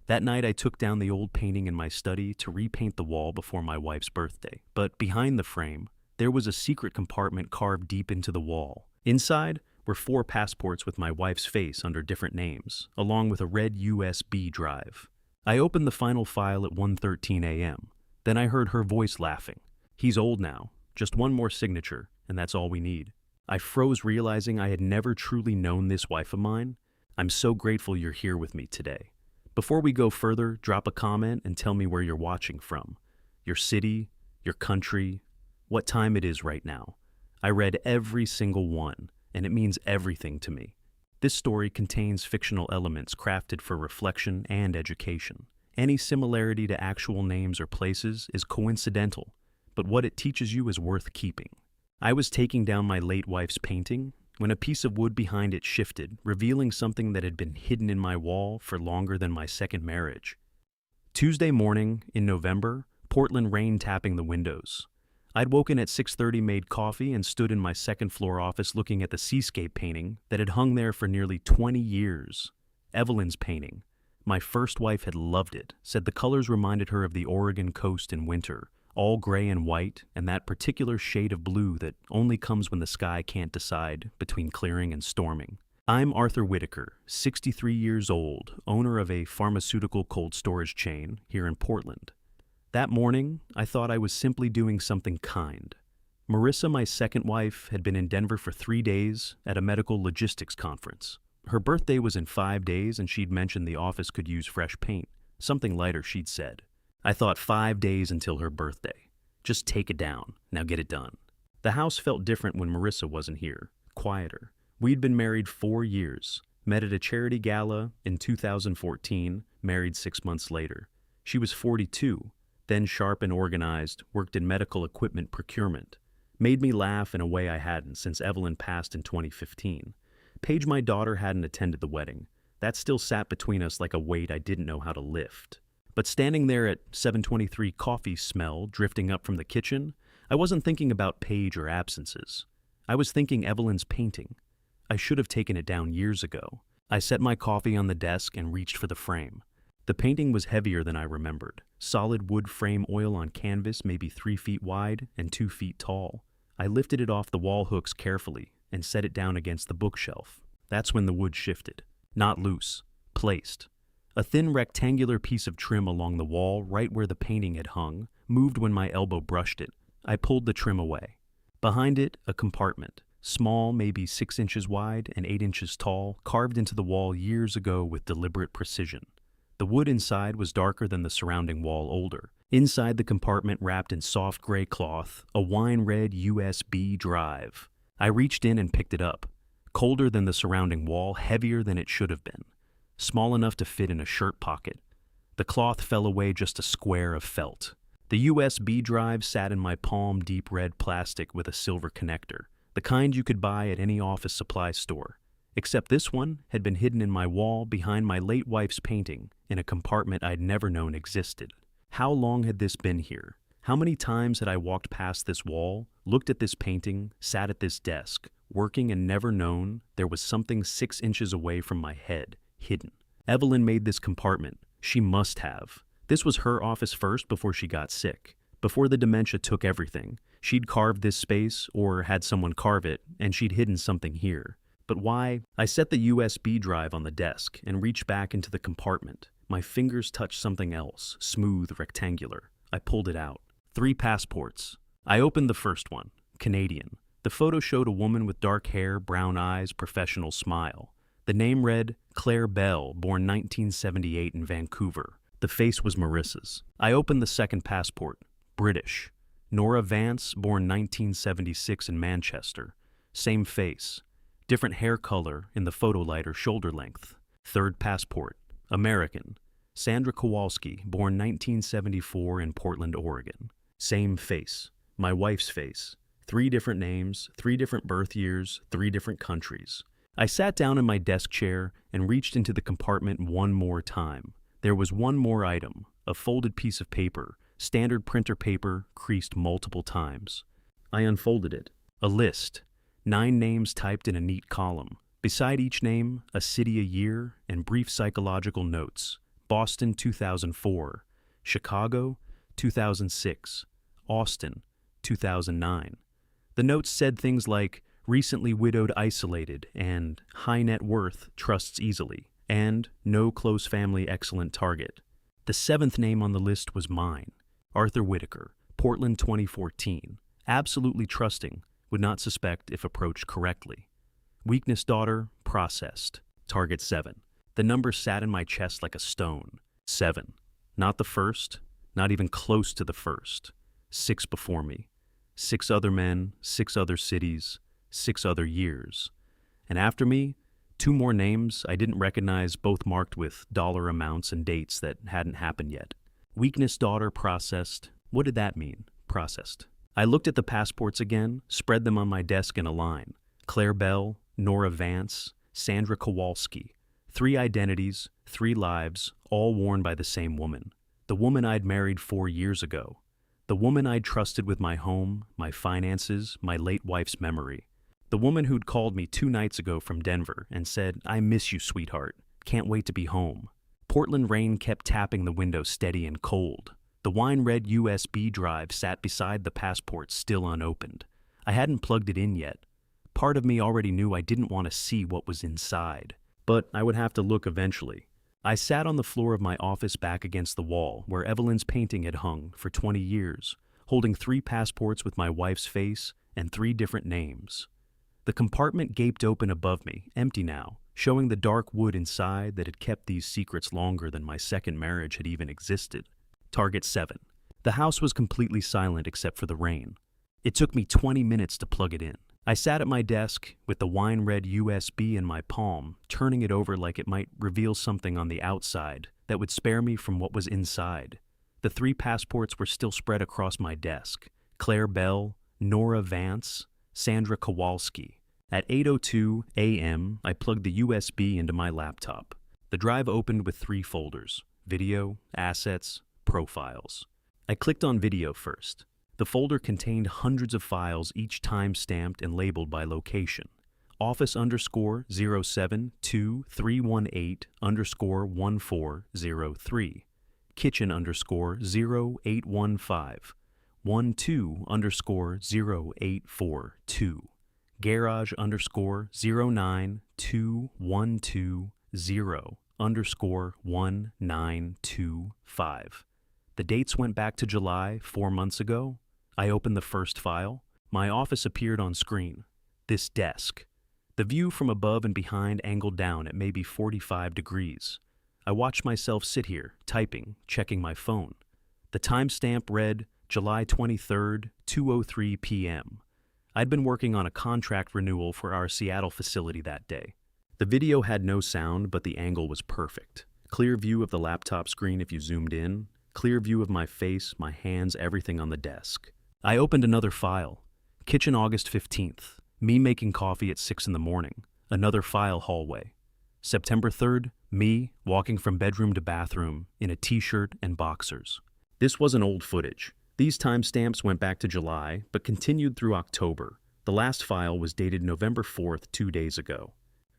That night, I took down the old painting in my study to repaint the wall before my wife's birthday. But behind the frame, there was a secret compartment carved deep into the wall. Inside were 4 passports with my wife's face under different names, along with a red USB drive. I opened the final file at 1:13 a.m. Then I heard her voice laughing. "He's old now. Just one more signature, and that's all we need." I froze, realizing I had never truly known this wife of mine. I'm so grateful you're here with me today. Before we go further, drop a comment and tell me where you're watching from. Your city, your country, what time it is right now. I read every single one, and it means everything to me. This story contains fictional elements crafted for reflection and education. Any similarity to actual names or places is coincidental, but what it teaches you is worth keeping. I was taking down my late wife's painting when a piece of wood behind it shifted, revealing something that had been hidden in my wall for longer than my second marriage. Tuesday morning in November, Portland rain tapping the windows. I'd woken at 6:30, made coffee, and stood in my second-floor office looking at the seascape painting that had hung there for nearly 20 years. Evelyn's painting. My first wife had loved it, said the colors reminded her of the Oregon coast in winter, all gray and white, and that particular shade of blue that only comes when the sky can't decide between clearing and storming. I'm Arthur Whitaker, 63 years old, owner of a pharmaceutical cold storage chain here in Portland. That morning, I thought I was simply doing something kind. Marissa, my second wife, had been in Denver for 3 days at a medical logistics conference. Her birthday was in 5 days, and she'd mentioned the office could use fresh paint. Something lighter, she'd said. I thought 5 days until her birthday. Just take it down. Now get it done. The house felt different when Marissa wasn't here. Quieter. We'd been married 4 years. Met at a charity gala in 2014, married 6 months later. She was 42. Then sharp and organized, worked in medical equipment procurement. Made me laugh in a way I hadn't since Evelyn passed in 2015. Paige, my daughter, hadn't attended the wedding. That still sat between us like a weight I didn't know how to lift. But standing there at 7:23, coffee smell drifting up from the kitchen, I wasn't thinking about Paige or absences. I was thinking Evelyn's painting. I should have taken it down years ago. I set my coffee on the desk and reached for the frame. The painting was heavier than I remembered. Solid wood frame oil on canvas, maybe 3 feet wide and 2 feet tall. I lifted it off the wall hooks carefully and set it down against the bookshelf. That's when the wood shifted. Not loose. Placed. A thin rectangular piece of trim along the wall, right where the painting had hung, moved when my elbow brushed it. I pulled the trim away. Behind it, a compartment. Small, maybe 6 inches wide and 8 inches tall, carved into the wall years ago with deliberate precision. The wood inside was darker than the surrounding wall, older. Inside the compartment, wrapped in soft gray cloth, a wine-red USB drive. I reached in and picked it up. Colder than the surrounding wall, heavier than it should have been. Small enough to fit in a shirt pocket. The cloth fell away just a square of felt. The USB drive sat in my palm, deep red plastic with a silver connector, the kind you could buy at any office supply store. Except this one had been hidden in my wall behind my late wife's painting in a compartment I'd never known existed. How long had this been here? How many times had I walked past this wall, looked at this painting, sat at this desk, working and never known there was something 6 inches away from my head, hidden? Evelyn made this compartment. She must have. This was her office first before she got sick. Before the dementia took everything. She'd carved this space, or had someone carve it, and she'd hidden something here. But why? I set the USB drive on the desk and reached back into the compartment. My fingers touched something else, smooth, rectangular. I pulled it out. 3 passports. I opened the first one, Canadian. The photo showed a woman with dark hair, brown eyes, professional smile. The name read Claire Bell, born 1978 in Vancouver. The face was Marissa's. I opened the second passport, British. Nora Vance, born 1976 in Manchester. Same face. Different hair color in the photo lighter, shoulder length. Third passport, American. Sandra Kowalski, born 1974 in Portland, Oregon. Same face. My wife's face. 3 different names, 3 different birth years, 3 different countries. I sat down in my desk chair and reached into the compartment one more time. There was one more item, a folded piece of paper, standard printer paper, creased multiple times. I unfolded it. A list. 9 names typed in a neat column. Beside each name, a city, a year, and brief psychological notes. Boston 2004, Chicago 2006, Austin 2009. The notes said things like recently widowed isolated and high net worth trusts easily and no close family excellent target. The seventh name on the list was mine, Arthur Whitaker, Portland 2014, absolutely trusting, would not suspect if approached correctly. Weakness daughter, processed, target 7. The number sat in my chest like a stone. 7. Not the first, not even close to the first. 6 before me. 6 other men, 6 other cities, 6 other years. And after me, 2 more names I didn't recognize, both marked with dollar amounts and dates that hadn't happened yet. Weakness daughter, processed. What did that mean, processed? I looked at the passports again, spread them on my desk in a line. Claire Bell, Nora Vance, Sandra Kowalski. 3 identities, 3 lives, all worn by the same woman. The woman I'd married 4 years ago. The woman I'd trusted with my home, my finances, my late wife's memory. The woman who'd called me 2 nights ago from Denver and said, "I miss you, sweetheart. Can't wait to be home." Portland rain kept tapping the window steady and cold. The wine-red USB drive sat beside the passport, still unopened. I hadn't plugged it in yet. Part of me already knew I didn't want to see what was inside, but I would have to look eventually. I sat on the floor of my office back against the wall where Evelyn's painting had hung for 20 years, holding 3 passports with my wife's face and 3 different names. The compartment gaped open above me, empty now, showing the dark wood inside that had kept these secrets longer than my second marriage had even existed. Target 7. The house was completely silent except for the rain. It took me 20 minutes to plug it in. I sat at my desk with the wine-red USB in my palm, turning it over like it might reveal something on the outside that would spare me from what was inside. The 3 passports were still spread across my desk. Claire Bell, Nora Vance, Sandra Kowalski. At 8:02 a.m., I plugged the USB into my laptop. The drive opened with 3 folders: video, assets, profiles. I clicked on video first. The folder contained hundreds of files, each time-stamped and labeled by location. Office_072-318-1403. Kitchen_0815. 12_0842. Garage_0921220_1925. The dates went back to July, 4 months ago. I opened the first file. My office appeared on screen. This desk. The view from above and behind angled down at maybe 45 degrees. I watched myself sit here, typing, checking my phone. The timestamp read July 23rd, 2:03 p.m. I'd been working on a contract renewal for our Seattle facility that day. The video had no sound, but the angle was perfect. Clear view of the laptop screen if you zoomed in. Clear view of my face, my hands, everything on the desk. I opened another file. Kitchen, August 15th. Me making coffee at 6 in the morning. Another file, hallway. September 3rd, me walking from bedroom to bathroom in a t-shirt and boxers. This wasn't old footage. These timestamps went back to July, but continued through October. The last file was dated November 4th, 2 days ago.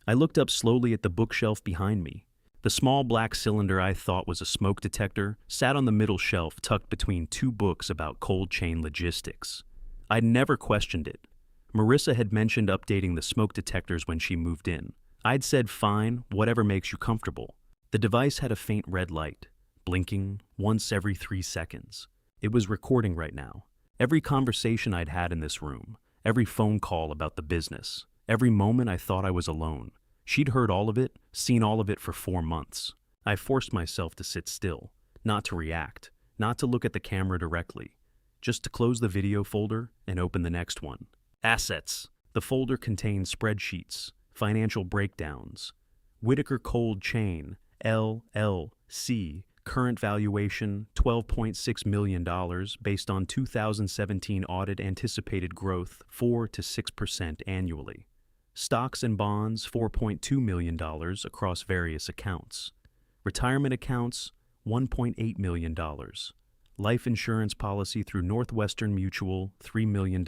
I looked up slowly at the bookshelf behind me. The small black cylinder I thought was a smoke detector sat on the middle shelf tucked between 2 books about cold chain logistics. I'd never questioned it. Marissa had mentioned updating the smoke detectors when she moved in. I'd said fine, whatever makes you comfortable. The device had a faint red light, blinking once every 3 seconds. It was recording right now. Every conversation I'd had in this room, every phone call about the business, every moment I thought I was alone. She'd heard all of it, seen all of it for 4 months. I forced myself to sit still, not to react, not to look at the camera directly, just to close the video folder and open the next one. Assets. The folder contained spreadsheets, financial breakdowns. Whitaker Cold Chain, LLC, current valuation $12.6 million based on 2017 audit, anticipated growth 4 to 6% annually. Stocks and bonds $4.2 million across various accounts. Retirement accounts $1.8 million. Life insurance policy through Northwestern Mutual $3 million.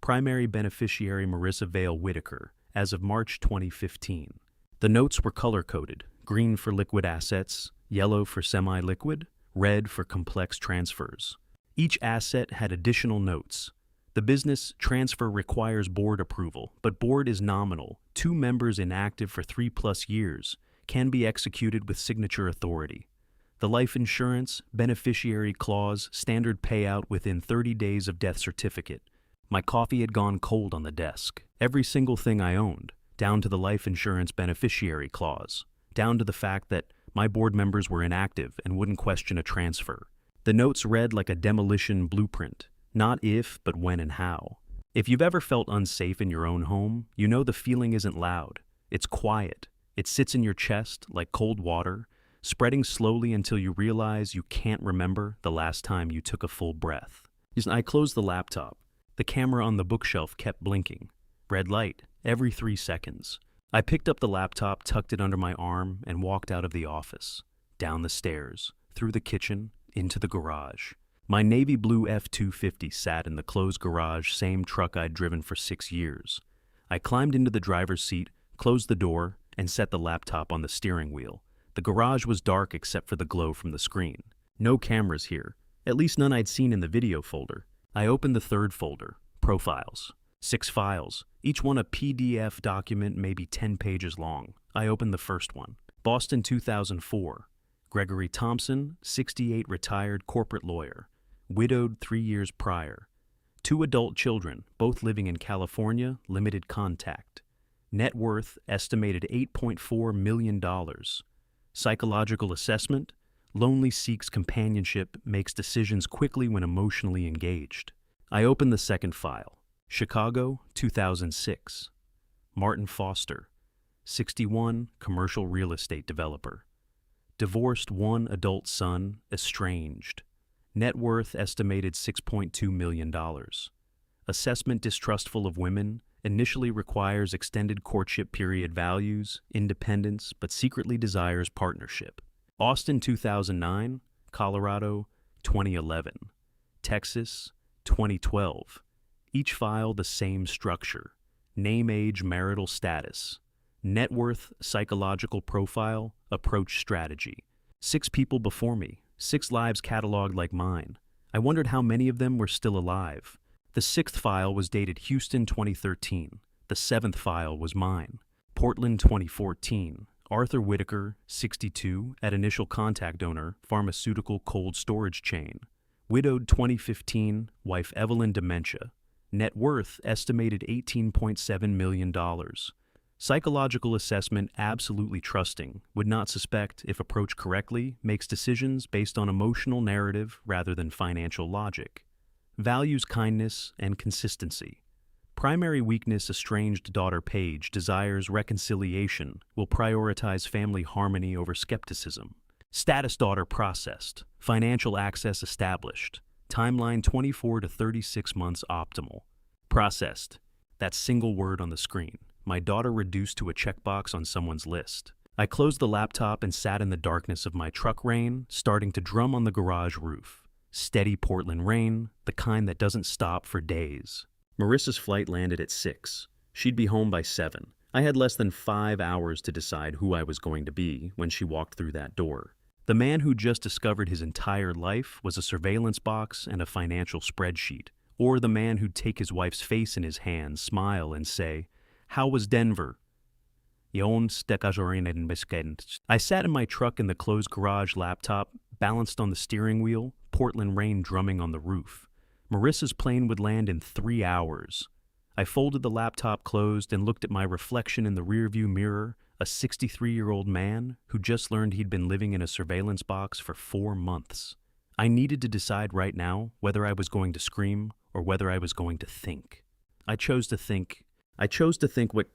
Primary beneficiary Marissa Vale Whitaker as of March 2015. The notes were color-coded, green for liquid assets, yellow for semi-liquid, red for complex transfers. Each asset had additional notes. The business transfer requires board approval, but board is nominal. 2 members inactive for 3+ years can be executed with signature authority. The life insurance, beneficiary clause, standard payout within 30 days of death certificate. My coffee had gone cold on the desk. Every single thing I owned, down to the life insurance beneficiary clause, down to the fact that my board members were inactive and wouldn't question a transfer. The notes read like a demolition blueprint. Not if, but when and how. If you've ever felt unsafe in your own home, you know the feeling isn't loud. It's quiet. It sits in your chest like cold water, spreading slowly until you realize you can't remember the last time you took a full breath. I closed the laptop. The camera on the bookshelf kept blinking. Red light, every 3 seconds. I picked up the laptop, tucked it under my arm, and walked out of the office. Down the stairs, through the kitchen, into the garage. My navy blue F-250 sat in the closed garage, same truck I'd driven for 6 years. I climbed into the driver's seat, closed the door, and set the laptop on the steering wheel. The garage was dark except for the glow from the screen. No cameras here, at least none I'd seen in the video folder. I opened the third folder, Profiles. 6 files, each one a PDF document maybe 10 pages long. I opened the first one. Boston 2004. Gregory Thompson, 68, retired corporate lawyer. Widowed 3 years prior. 2 adult children, both living in California, limited contact. Net worth estimated $8.4 million. Psychological assessment: lonely, seeks companionship, makes decisions quickly when emotionally engaged. I opened the second file. Chicago, 2006. Martin Foster, 61, commercial real estate developer. Divorced, 1 adult son, estranged. Net worth estimated $6.2 million. Assessment: distrustful of women, initially requires extended courtship period, values independence, but secretly desires partnership. Austin 2009, Colorado 2011, Texas 2012. Each file the same structure. Name, age, marital status. Net worth, psychological profile, approach, strategy. 6 people before me, 6 lives cataloged like mine. I wondered how many of them were still alive. The 6th file was dated Houston 2013. The 7th file was mine. Portland 2014. Arthur Whitaker, 62, at initial contact owner, pharmaceutical cold storage chain. Widowed 2015, wife Evelyn, dementia. Net worth estimated $18.7 million. Psychological assessment: absolutely trusting, would not suspect if approached correctly, makes decisions based on emotional narrative rather than financial logic. Values kindness and consistency. Primary weakness: estranged daughter Paige, desires reconciliation, will prioritize family harmony over skepticism. Status: daughter processed, financial access established. Timeline: 24 to 36 months optimal. Processed: that single word on the screen. My daughter reduced to a checkbox on someone's list. I closed the laptop and sat in the darkness of my truck rain, starting to drum on the garage roof. Steady Portland rain, the kind that doesn't stop for days. Marissa's flight landed at 6. She'd be home by 7. I had less than 5 hours to decide who I was going to be when she walked through that door. The man who just discovered his entire life was a surveillance box and a financial spreadsheet, or the man who'd take his wife's face in his hands, smile, and say, "How was Denver?" I sat in my truck in the closed garage, laptop balanced on the steering wheel, Portland rain drumming on the roof. Marissa's plane would land in 3 hours. I folded the laptop closed and looked at my reflection in the rearview mirror, a 63-year-old man who just learned he'd been living in a surveillance box for 4 months. I needed to decide right now whether I was going to scream or whether I was going to think. I chose to think,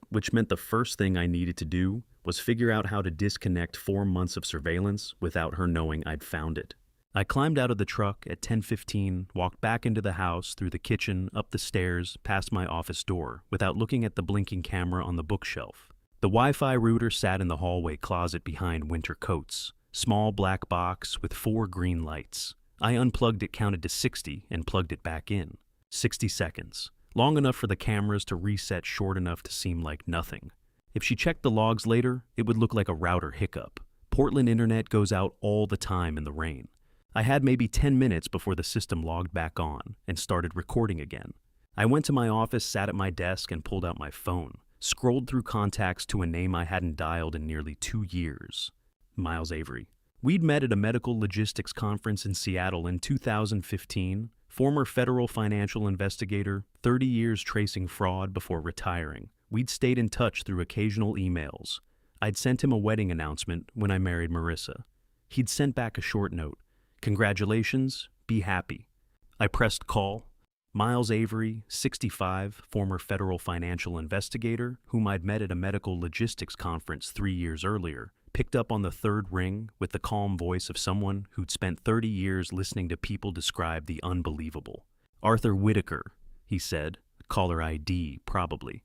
which meant the first thing I needed to do was figure out how to disconnect 4 months of surveillance without her knowing I'd found it. I climbed out of the truck at 10:15, walked back into the house, through the kitchen, up the stairs, past my office door, without looking at the blinking camera on the bookshelf. The Wi-Fi router sat in the hallway closet behind winter coats. Small black box with 4 green lights. I unplugged it, counted to 60, and plugged it back in. 60 seconds. Long enough for the cameras to reset, short enough to seem like nothing. If she checked the logs later, it would look like a router hiccup. Portland internet goes out all the time in the rain. I had maybe 10 minutes before the system logged back on and started recording again. I went to my office, sat at my desk, and pulled out my phone. Scrolled through contacts to a name I hadn't dialed in nearly 2 years. Miles Avery. We'd met at a medical logistics conference in Seattle in 2015. Former federal financial investigator, 30 years tracing fraud before retiring. We'd stayed in touch through occasional emails. I'd sent him a wedding announcement when I married Marissa. He'd sent back a short note. Congratulations, be happy. I pressed call. Miles Avery, 65, former federal financial investigator, whom I'd met at a medical logistics conference 3 years earlier, picked up on the third ring with the calm voice of someone who'd spent 30 years listening to people describe the unbelievable. Arthur Whitaker, he said, caller ID, probably.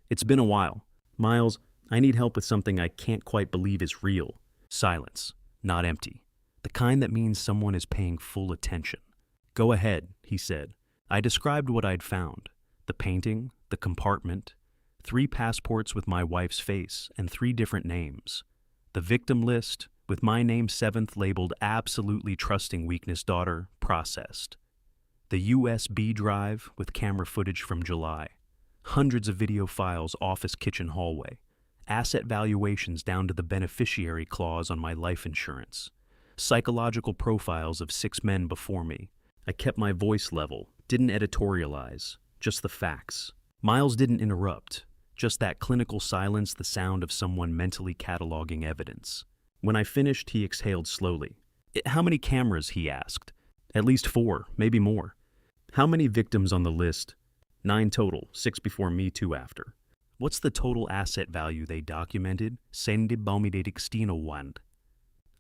It's been a while. Miles, I need help with something I can't quite believe is real. Silence, not empty. The kind that means someone is paying full attention. Go ahead, he said. I described what I'd found. The painting, the compartment, 3 passports with my wife's face and 3 different names. The victim list, with my name 7th labeled absolutely trusting weakness daughter, processed. The USB drive with camera footage from July. Hundreds of video files, office, kitchen, hallway. Asset valuations down to the beneficiary clause on my life insurance. Psychological profiles of 6 men before me. I kept my voice level, didn't editorialize, just the facts. Miles didn't interrupt, just that clinical silence, the sound of someone mentally cataloging evidence. When I finished, he exhaled slowly. How many cameras, he asked. At least 4, maybe more. How many victims on the list? 9 total, 6 before me, 2 after. What's the total asset value they documented? Sendi Baumidextino wand.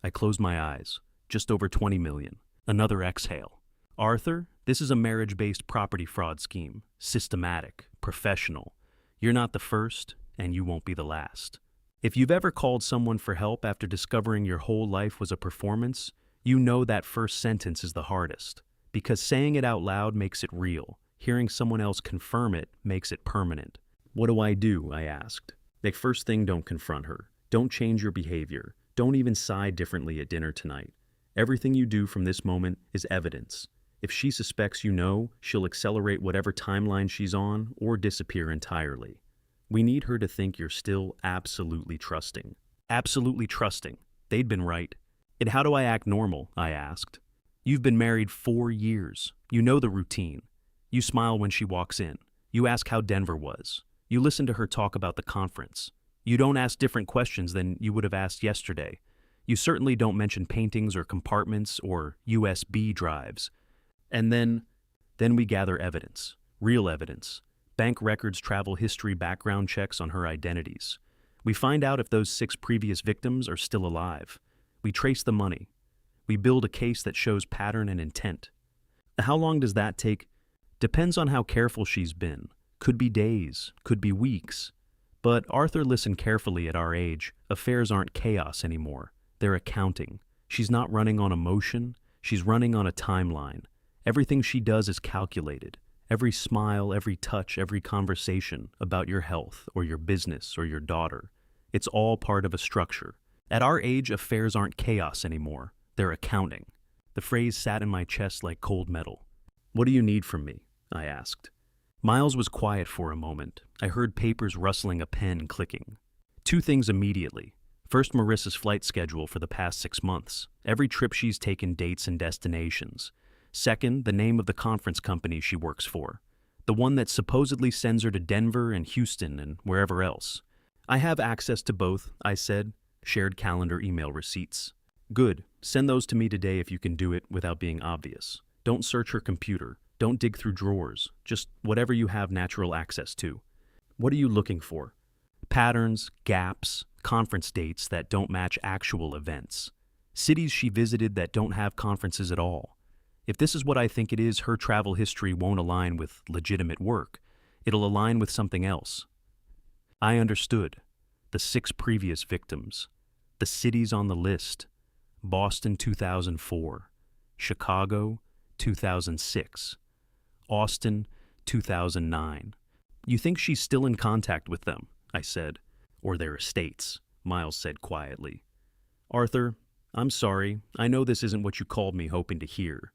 I closed my eyes. Just over 20 million. Another exhale. Arthur, this is a marriage-based property fraud scheme. Systematic, professional. You're not the first, and you won't be the last. If you've ever called someone for help after discovering your whole life was a performance, you know that first sentence is the hardest. Because saying it out loud makes it real. Hearing someone else confirm it makes it permanent. What do? I asked. The first thing, don't confront her. Don't change your behavior. Don't even sigh differently at dinner tonight. Everything you do from this moment is evidence. If she suspects you know, she'll accelerate whatever timeline she's on or disappear entirely. We need her to think you're still absolutely trusting. Absolutely trusting. They'd been right. And how do I act normal? I asked. You've been married 4 years. You know the routine. You smile when she walks in. You ask how Denver was. You listen to her talk about the conference. You don't ask different questions than you would have asked yesterday. You certainly don't mention paintings or compartments or USB drives. And then we gather evidence, real evidence, bank records, travel history, background checks on her identities. We find out if those 6 previous victims are still alive. We trace the money. We build a case that shows pattern and intent. How long does that take? Depends on how careful she's been. Could be days, could be weeks. But Arthur, listen carefully. At our age, affairs aren't chaos anymore. They're accounting. She's not running on emotion. She's running on a timeline. Everything she does is calculated. Every smile, every touch, every conversation about your health or your business or your daughter. It's all part of a structure. At our age, affairs aren't chaos anymore. They're accounting. The phrase sat in my chest like cold metal. What do you need from me? I asked. Miles was quiet for a moment. I heard papers rustling, a pen clicking. 2 things immediately. First, Marissa's flight schedule for the past 6 months. Every trip she's taken, dates and destinations. Second, the name of the conference company she works for. The one that supposedly sends her to Denver and Houston and wherever else. I have access to both, I said. Shared calendar email receipts. Good. Send those to me today if you can do it without being obvious. Don't search her computer. Don't dig through drawers. Just whatever you have natural access to. What are you looking for? Patterns, gaps, conference dates that don't match actual events. Cities she visited that don't have conferences at all. If this is what I think it is, her travel history won't align with legitimate work. It'll align with something else. I understood. The 6 previous victims. The cities on the list. Boston 2004. Chicago 2006. Austin 2009. You think she's still in contact with them? I said. Or their estates, Miles said quietly. Arthur, I'm sorry. I know this isn't what you called me hoping to hear.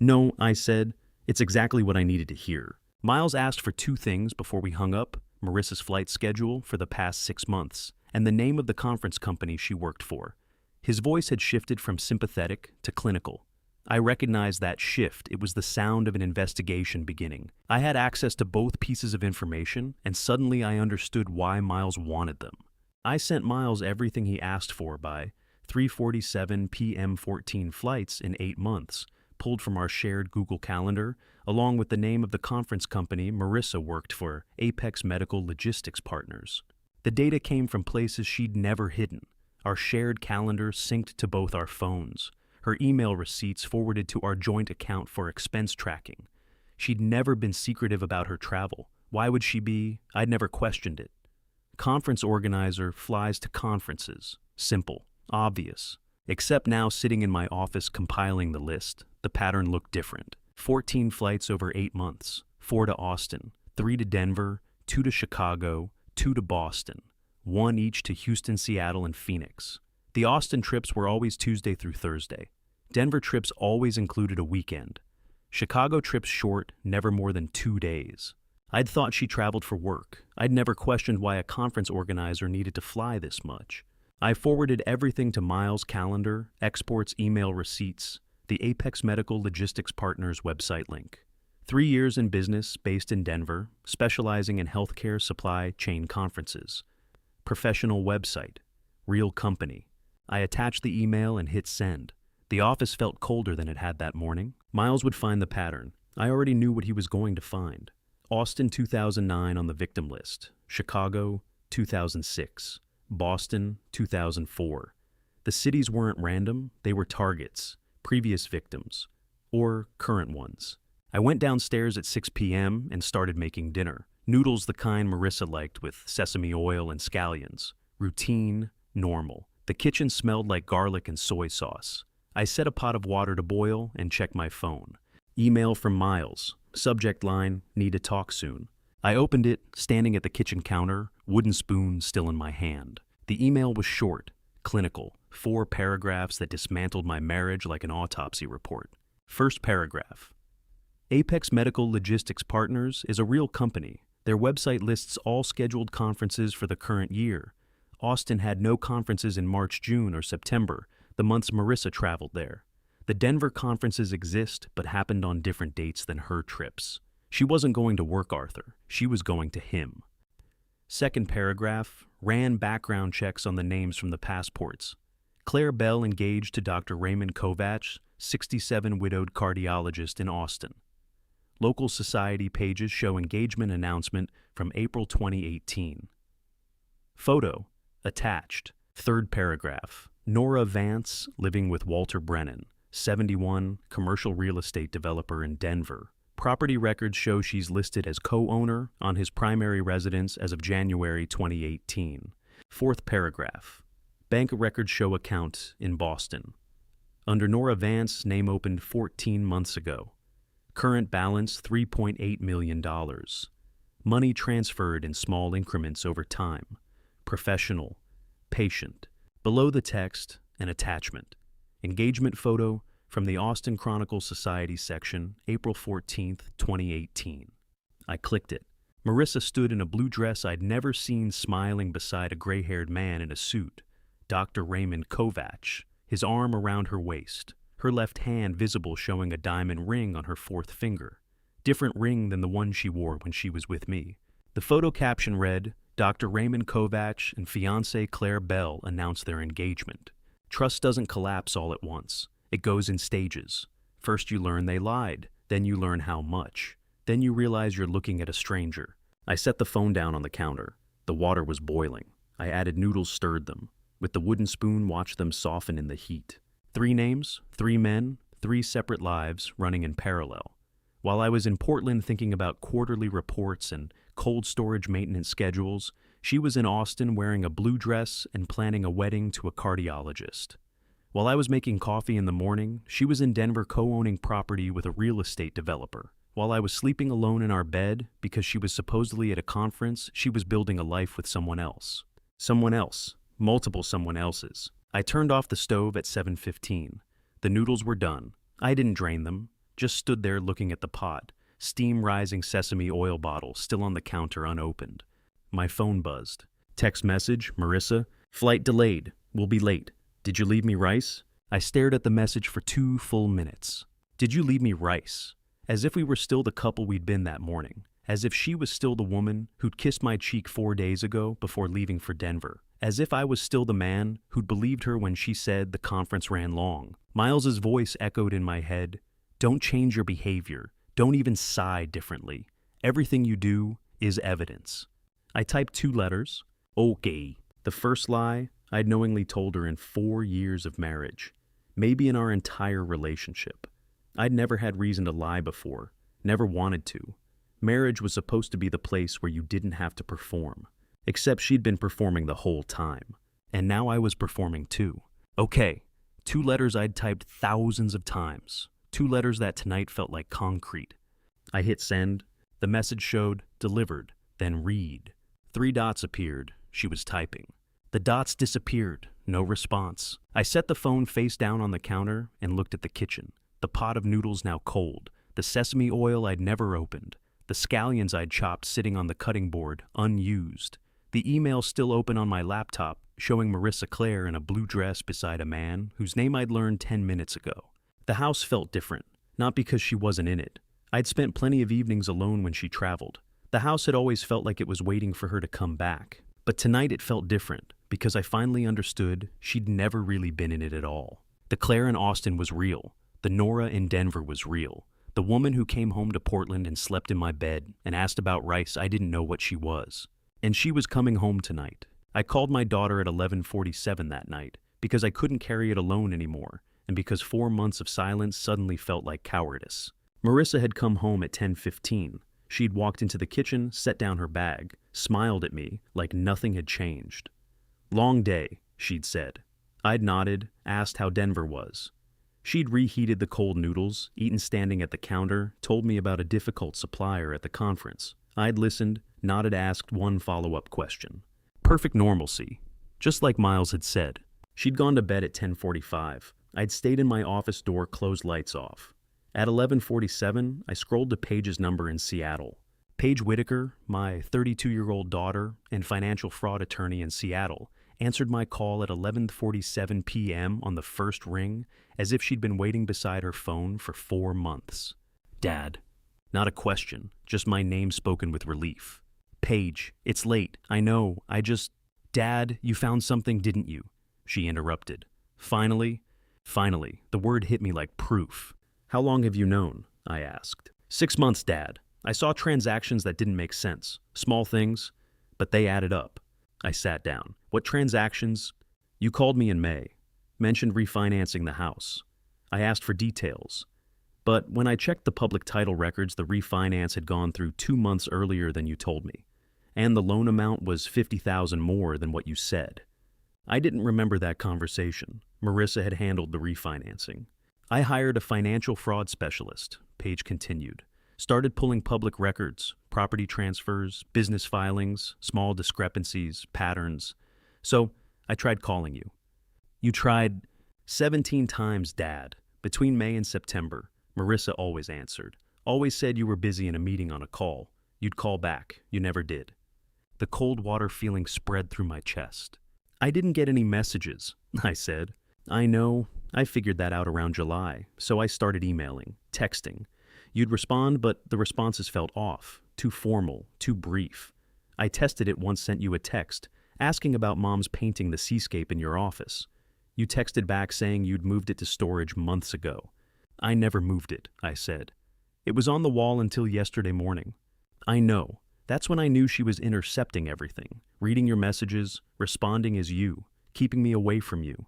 No, I said. It's exactly what I needed to hear. Miles asked for two things before we hung up: Marissa's flight schedule for the past 6 months, and the name of the conference company she worked for. His voice had shifted from sympathetic to clinical. I recognized that shift. It was the sound of an investigation beginning. I had access to both pieces of information, and suddenly I understood why Miles wanted them. I sent Miles everything he asked for by 3:47 p.m. 14 flights in 8 months, pulled from our shared Google Calendar, along with the name of the conference company Marissa worked for, Apex Medical Logistics Partners. The data came from places she'd never hidden. Our shared calendar synced to both our phones. Her email receipts forwarded to our joint account for expense tracking. She'd never been secretive about her travel. Why would she be? I'd never questioned it. Conference organizer flies to conferences. Simple. Obvious. Except now, sitting in my office compiling the list, the pattern looked different. 14 flights over 8 months. 4 to Austin, 3 to Denver, 2 to Chicago, 2 to Boston, 1 each to Houston, Seattle, and Phoenix. The Austin trips were always Tuesday through Thursday. Denver trips always included a weekend. Chicago trips short, never more than 2 days. I'd thought she traveled for work. I'd never questioned why a conference organizer needed to fly this much. I forwarded everything to Miles' calendar, exports, email receipts, the Apex Medical Logistics Partners website link. 3 years in business, based in Denver, specializing in healthcare supply chain conferences. Professional website. Real company. I attached the email and hit send. The office felt colder than it had that morning. Miles would find the pattern. I already knew what he was going to find. Austin 2009 on the victim list. Chicago 2006. Boston 2004. The cities weren't random, they were targets, previous victims, or current ones. I went downstairs at 6 p.m. and started making dinner. Noodles the kind Marissa liked with sesame oil and scallions. Routine, normal. The kitchen smelled like garlic and soy sauce. I set a pot of water to boil and checked my phone. Email from Miles. Subject line, need to talk soon. I opened it, standing at the kitchen counter, wooden spoon still in my hand. The email was short, clinical, 4 paragraphs that dismantled my marriage like an autopsy report. First paragraph. Apex Medical Logistics Partners is a real company. Their website lists all scheduled conferences for the current year. Austin had no conferences in March, June, or September, the months Marissa traveled there. The Denver conferences exist, but happened on different dates than her trips. She wasn't going to work Arthur. She was going to him. Second paragraph, ran background checks on the names from the passports. Claire Bell engaged to Dr. Raymond Kovach, 67 widowed cardiologist in Austin. Local society pages show engagement announcement from April 2018. Photo, attached. Third paragraph, Nora Vance, living with Walter Brennan, 71, commercial real estate developer in Denver. Property records show she's listed as co-owner on his primary residence as of January 2018. Fourth paragraph. Bank records show account in Boston. Under Nora Vance, name opened 14 months ago. Current balance $3.8 million. Money transferred in small increments over time. Professional. Patient. Below the text, an attachment. Engagement photo from the Austin Chronicle Society section, April 14, 2018. I clicked it. Marissa stood in a blue dress I'd never seen, smiling beside a gray-haired man in a suit, Dr. Raymond Kovach, his arm around her waist, her left hand visible showing a diamond ring on her 4th finger. Different ring than the one she wore when she was with me. The photo caption read, Dr. Raymond Kovach and fiancée Claire Bell announced their engagement. Trust doesn't collapse all at once. It goes in stages. First you learn they lied, then you learn how much. Then you realize you're looking at a stranger. I set the phone down on the counter. The water was boiling. I added noodles, stirred them. With the wooden spoon, watched them soften in the heat. 3 names, 3 men, 3 separate lives running in parallel. While I was in Portland thinking about quarterly reports and cold storage maintenance schedules, she was in Austin wearing a blue dress and planning a wedding to a cardiologist. While I was making coffee in the morning, she was in Denver co-owning property with a real estate developer. While I was sleeping alone in our bed because she was supposedly at a conference, she was building a life with someone else. Someone else. Multiple someone else's. I turned off the stove at 7:15. The noodles were done. I didn't drain them, just stood there looking at the pot, steam-rising sesame oil bottle still on the counter unopened. My phone buzzed. Text message, Marissa, flight delayed, will be late. Did you leave me rice? I stared at the message for 2 full minutes. Did you leave me rice? As if we were still the couple we'd been that morning. As if she was still the woman who'd kissed my cheek 4 days ago before leaving for Denver. As if I was still the man who'd believed her when she said the conference ran long. Miles's voice echoed in my head. Don't change your behavior. Don't even sigh differently. Everything you do is evidence. I typed 2 letters. Okay. The first lie I'd knowingly told her in 4 years of marriage. Maybe in our entire relationship. I'd never had reason to lie before. Never wanted to. Marriage was supposed to be the place where you didn't have to perform. Except she'd been performing the whole time. And now I was performing too. Okay, 2 letters I'd typed thousands of times. 2 letters that tonight felt like concrete. I hit send. The message showed delivered, then read. 3 dots appeared. She was typing. The dots disappeared. No response. I set the phone face down on the counter and looked at the kitchen. The pot of noodles now cold. The sesame oil I'd never opened. The scallions I'd chopped sitting on the cutting board, unused. The email still open on my laptop, showing Marissa Claire in a blue dress beside a man whose name I'd learned 10 minutes ago. The house felt different, not because she wasn't in it. I'd spent plenty of evenings alone when she traveled. The house had always felt like it was waiting for her to come back. But tonight it felt different, because I finally understood she'd never really been in it at all. The Claire in Austin was real. The Nora in Denver was real. The woman who came home to Portland and slept in my bed and asked about rice, I didn't know what she was. And she was coming home tonight. I called my daughter at 11:47 that night because I couldn't carry it alone anymore and because 4 months of silence suddenly felt like cowardice. Marissa had come home at 10:15. She'd walked into the kitchen, set down her bag, smiled at me like nothing had changed. Long day, she'd said. I'd nodded, asked how Denver was. She'd reheated the cold noodles, eaten standing at the counter, told me about a difficult supplier at the conference. I'd listened, nodded, asked one follow-up question. Perfect normalcy, just like Miles had said. She'd gone to bed at 10:45. I'd stayed in my office door, closed lights off. At 11:47, I scrolled to Paige's number in Seattle. Paige Whitaker, my 32-year-old daughter and financial fraud attorney in Seattle, answered my call at 11:47 p.m. on the first ring as if she'd been waiting beside her phone for 4 months. Dad. Not a question, just my name spoken with relief. Paige, it's late, I know, Dad, you found something, didn't you? She interrupted. Finally, the word hit me like proof. How long have you known? I asked. 6 months, Dad. I saw transactions that didn't make sense. Small things, but they added up. I sat down. What transactions? You called me in May. Mentioned refinancing the house. I asked for details. But when I checked the public title records, the refinance had gone through 2 months earlier than you told me. And the loan amount was $50,000 more than what you said. I didn't remember that conversation. Marissa had handled the refinancing. I hired a financial fraud specialist, Paige continued. Started pulling public records, property transfers, business filings, small discrepancies, patterns. So I tried calling you. You tried 17 times, Dad. Between May and September, Marissa always answered. Always said you were busy in a meeting on a call. You'd call back. You never did. The cold water feeling spread through my chest. I didn't get any messages, I said. I know. I figured that out around July, so I started emailing, texting. You'd respond, but the responses felt off, too formal, too brief. I tested it once, sent you a text, asking about Mom's painting the seascape in your office. You texted back saying you'd moved it to storage months ago. I never moved it, I said. It was on the wall until yesterday morning. I know. That's when I knew she was intercepting everything, reading your messages, responding as you, keeping me away from you.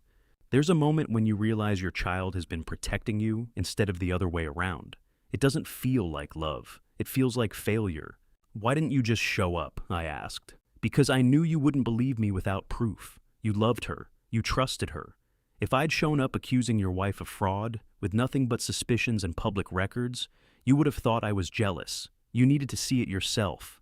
There's a moment when you realize your child has been protecting you instead of the other way around. It doesn't feel like love. It feels like failure. Why didn't you just show up? I asked. Because I knew you wouldn't believe me without proof. You loved her. You trusted her. If I'd shown up accusing your wife of fraud, with nothing but suspicions and public records, you would have thought I was jealous. You needed to see it yourself.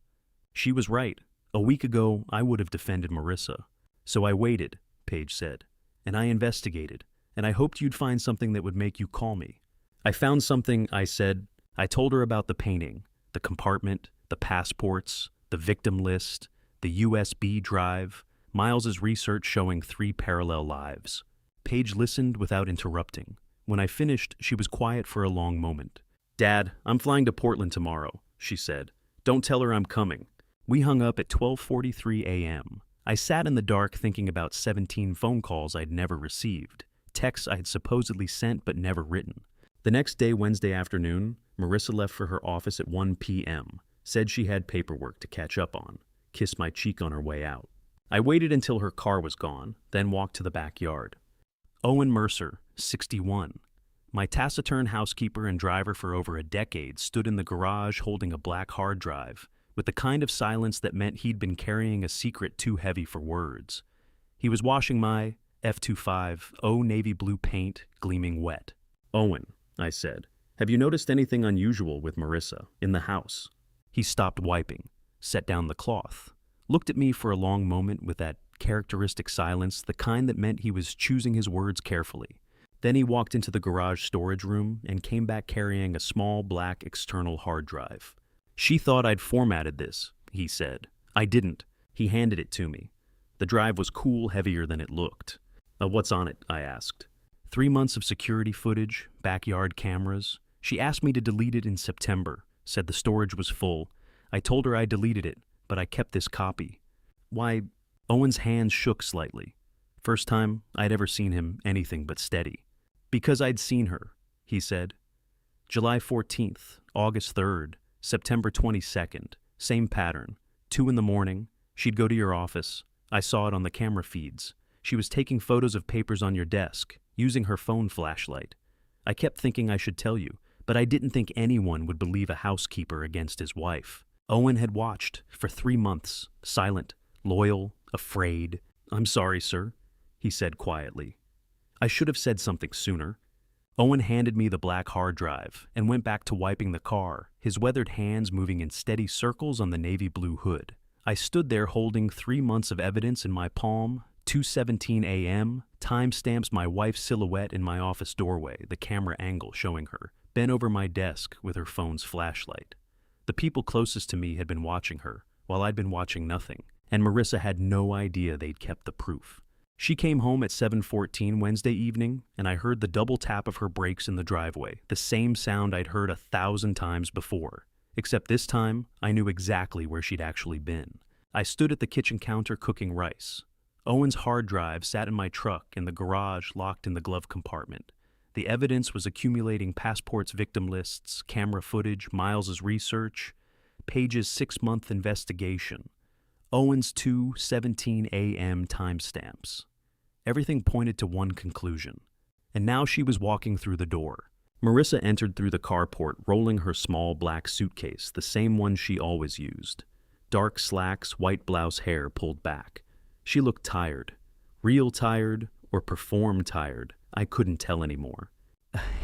She was right. A week ago, I would have defended Marissa. So I waited, Paige said. and I investigated, and I hoped you'd find something that would make you call me. I found something, I said. I told her about the painting, the compartment, the passports, the victim list, the USB drive, Miles's research showing 3 parallel lives. Paige listened without interrupting. When I finished, she was quiet for a long moment. "Dad, I'm flying to Portland tomorrow," she said. "Don't tell her I'm coming." We hung up at 12:43 a.m. I sat in the dark thinking about 17 phone calls I'd never received, texts I'd supposedly sent but never written. The next day, Wednesday afternoon, Marissa left for her office at 1 p.m., said she had paperwork to catch up on, kissed my cheek on her way out. I waited until her car was gone, then walked to the backyard. Owen Mercer, 61. My taciturn housekeeper and driver for over a decade stood in the garage holding a black hard drive, with the kind of silence that meant he'd been carrying a secret too heavy for words. He was washing my F25 navy blue paint gleaming wet. "Owen," I said, "have you noticed anything unusual with Marissa in the house?" He stopped wiping, set down the cloth, looked at me for a long moment with that characteristic silence, the kind that meant he was choosing his words carefully. Then he walked into the garage storage room and came back carrying a small black external hard drive. "She thought I'd formatted this," he said. "I didn't." He handed it to me. The drive was cool, heavier than it looked. "What's on it?" I asked. 3 months of security footage, backyard cameras. She asked me to delete it in September, said the storage was full. I told her I deleted it, but I kept this copy. "Why?" Owen's hands shook slightly. First time I'd ever seen him anything but steady. "Because I'd seen her," he said. "July 14th, August 3rd, September 22nd, same pattern. 2 in the morning, she'd go to your office. I saw it on the camera feeds. She was taking photos of papers on your desk, using her phone flashlight. I kept thinking I should tell you, but I didn't think anyone would believe a housekeeper against his wife." Owen had watched for 3 months, silent, loyal, afraid. "I'm sorry, sir," he said quietly. "I should have said something sooner." Owen handed me the black hard drive and went back to wiping the car, his weathered hands moving in steady circles on the navy blue hood. I stood there holding 3 months of evidence in my palm, 2:17 a.m., timestamps my wife's silhouette in my office doorway, the camera angle showing her, bent over my desk with her phone's flashlight. The people closest to me had been watching her, while I'd been watching nothing, and Marissa had no idea they'd kept the proof. She came home at 7:14 Wednesday evening, and I heard the double tap of her brakes in the driveway, the same sound I'd heard 1,000 times before. Except this time, I knew exactly where she'd actually been. I stood at the kitchen counter cooking rice. Owen's hard drive sat in my truck in the garage locked in the glove compartment. The evidence was accumulating passports, victim lists, camera footage, Miles's research, Paige's 6-month investigation, Owen's 2:17 a.m. timestamps. Everything pointed to one conclusion. And now she was walking through the door. Marissa entered through the carport, rolling her small black suitcase, the same one she always used. Dark slacks, white blouse hair pulled back. She looked tired. Real tired or performed tired. I couldn't tell anymore.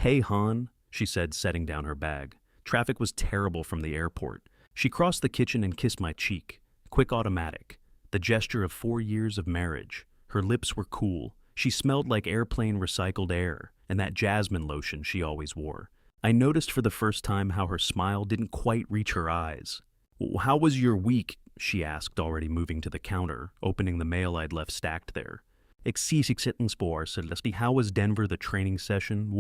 "Hey, hon," she said, setting down her bag. Traffic was terrible from the airport. She crossed the kitchen and kissed my cheek. Quick automatic. The gesture of 4 years of marriage. Her lips were cool. She smelled like airplane recycled air and that jasmine lotion she always wore. I noticed for the first time how her smile didn't quite reach her eyes. "How was your week?" she asked, already moving to the counter, opening the mail I'd left stacked there. "How was Denver, the training session?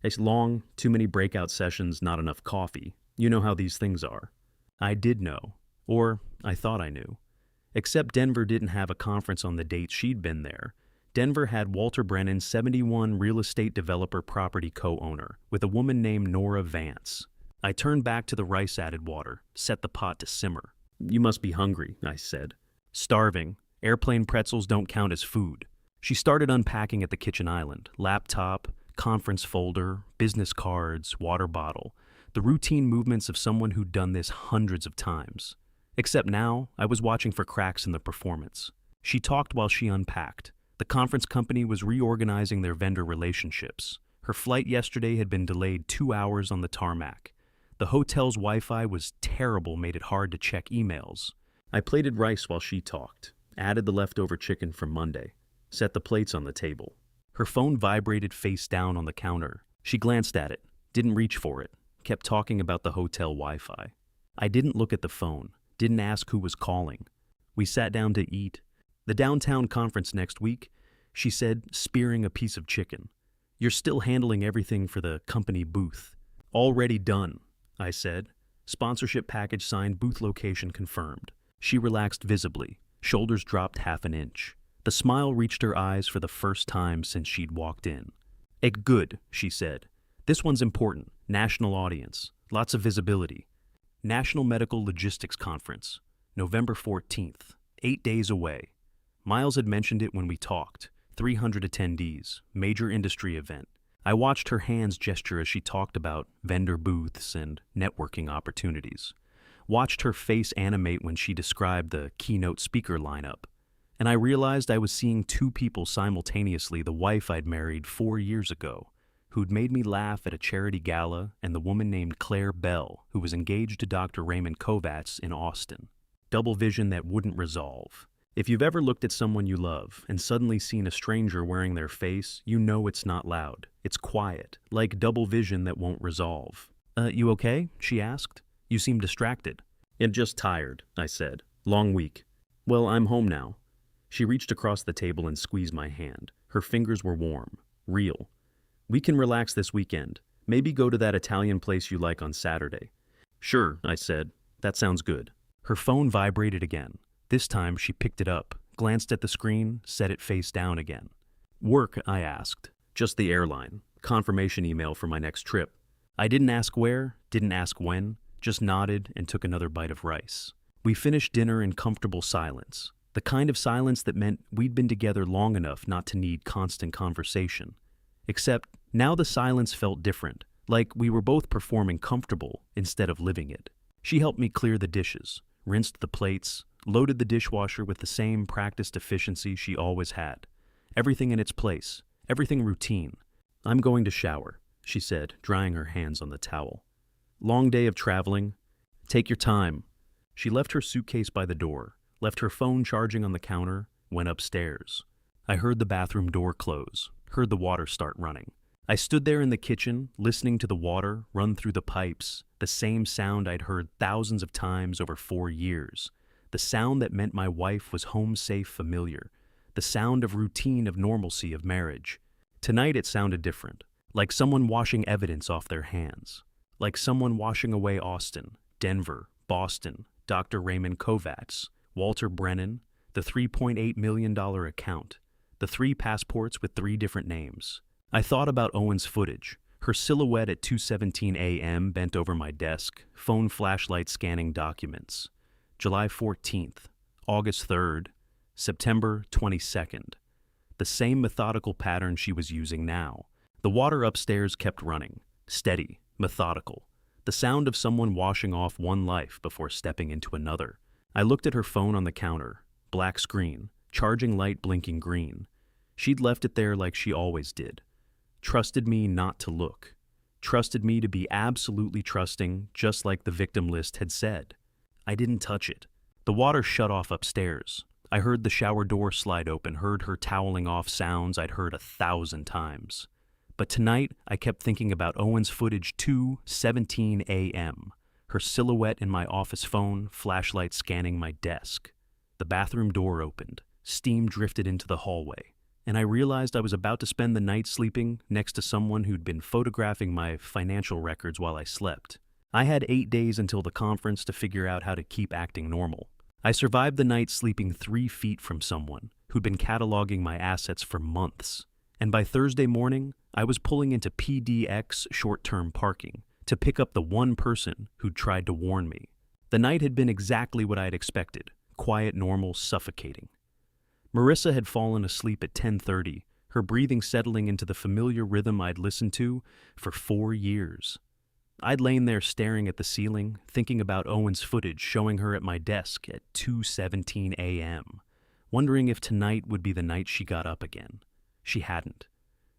It's long, too many breakout sessions, not enough coffee. You know how these things are." I did know, or I thought I knew. Except Denver didn't have a conference on the date she'd been there. Denver had Walter Brennan, 71, real estate developer property co-owner, with a woman named Nora Vance. I turned back to the rice-added water, set the pot to simmer. "You must be hungry," I said. "Starving. Airplane pretzels don't count as food." She started unpacking at the kitchen island. Laptop, conference folder, business cards, water bottle. The routine movements of someone who'd done this hundreds of times. Except now, I was watching for cracks in the performance. She talked while she unpacked. The conference company was reorganizing their vendor relationships. Her flight yesterday had been delayed 2 hours on the tarmac. The hotel's Wi-Fi was terrible, made it hard to check emails. I plated rice while she talked, added the leftover chicken from Monday. set the plates on the table. Her phone vibrated face down on the counter. She glanced at it, didn't reach for it, kept talking about the hotel Wi-Fi. I didn't look at the phone, didn't ask who was calling. We sat down to eat. The downtown conference next week, she said, spearing a piece of chicken. You're still handling everything for the company booth. Already done, I said. Sponsorship package signed, booth location confirmed. She relaxed visibly, shoulders dropped half an inch. The smile reached her eyes for the first time since she'd walked in. Good, she said. This one's important. National audience. Lots of visibility. National Medical Logistics Conference. November 14th. 8 days away. Miles had mentioned it when we talked. 300 attendees. Major industry event. I watched her hands gesture as she talked about vendor booths and networking opportunities. Watched her face animate when she described the keynote speaker lineup. And I realized I was seeing two people simultaneously: the wife I'd married 4 years ago, who'd made me laugh at a charity gala, and the woman named Claire Bell, who was engaged to Dr. Raymond Kovacs in Austin. Double vision that wouldn't resolve. If you've ever looked at someone you love and suddenly seen a stranger wearing their face, you know it's not loud. It's quiet, like double vision that won't resolve. You okay? She asked. You seem distracted. I'm just tired, I said. Long week. Well, I'm home now. She reached across the table and squeezed my hand. Her fingers were warm, real. We can relax this weekend. Maybe go to that Italian place you like on Saturday. Sure, I said. That sounds good. Her phone vibrated again. This time she picked it up, glanced at the screen, set it face down again. Work, I asked. Just the airline. Confirmation email for my next trip. I didn't ask where, didn't ask when, just nodded and took another bite of rice. We finished dinner in comfortable silence. The kind of silence that meant we'd been together long enough not to need constant conversation. Except now the silence felt different, like we were both performing comfortable instead of living it. She helped me clear the dishes, rinsed the plates, loaded the dishwasher with the same practiced efficiency she always had. Everything in its place, everything routine. I'm going to shower, she said, drying her hands on the towel. Long day of traveling. Take your time. She left her suitcase by the door, left her phone charging on the counter, went upstairs. I heard the bathroom door close, heard the water start running. I stood there in the kitchen, listening to the water run through the pipes, the same sound I'd heard thousands of times over 4 years. The sound that meant my wife was home safe, familiar. The sound of routine, of normalcy, of marriage. Tonight it sounded different, like someone washing evidence off their hands. Like someone washing away Austin, Denver, Boston, Dr. Raymond Kovacs, Walter Brennan, the $3.8 million account, the 3 passports with 3 different names. I thought about Owen's footage, her silhouette at 2:17 a.m. bent over my desk, phone flashlight scanning documents. July 14th, August 3rd, September 22nd. The same methodical pattern she was using now. The water upstairs kept running, steady, methodical. The sound of someone washing off one life before stepping into another. I looked at her phone on the counter, black screen, charging light blinking green. She'd left it there like she always did. Trusted me not to look. Trusted me to be absolutely trusting, just like the victim list had said. I didn't touch it. The water shut off upstairs. I heard the shower door slide open, heard her toweling off sounds I'd heard 1,000 times. But tonight, I kept thinking about Owen's footage 2:17 a.m., her silhouette in my office phone, flashlight scanning my desk. The bathroom door opened, steam drifted into the hallway, and I realized I was about to spend the night sleeping next to someone who'd been photographing my financial records while I slept. I had 8 days until the conference to figure out how to keep acting normal. I survived the night sleeping 3 feet from someone who'd been cataloging my assets for months. And by Thursday morning, I was pulling into PDX short-term parking to pick up the one person who'd tried to warn me. The night had been exactly what I'd expected, quiet, normal, suffocating. Marissa had fallen asleep at 10:30, her breathing settling into the familiar rhythm I'd listened to for 4 years. I'd lain there staring at the ceiling, thinking about Owen's footage showing her at my desk at 2:17 a.m., wondering if tonight would be the night she got up again. She hadn't.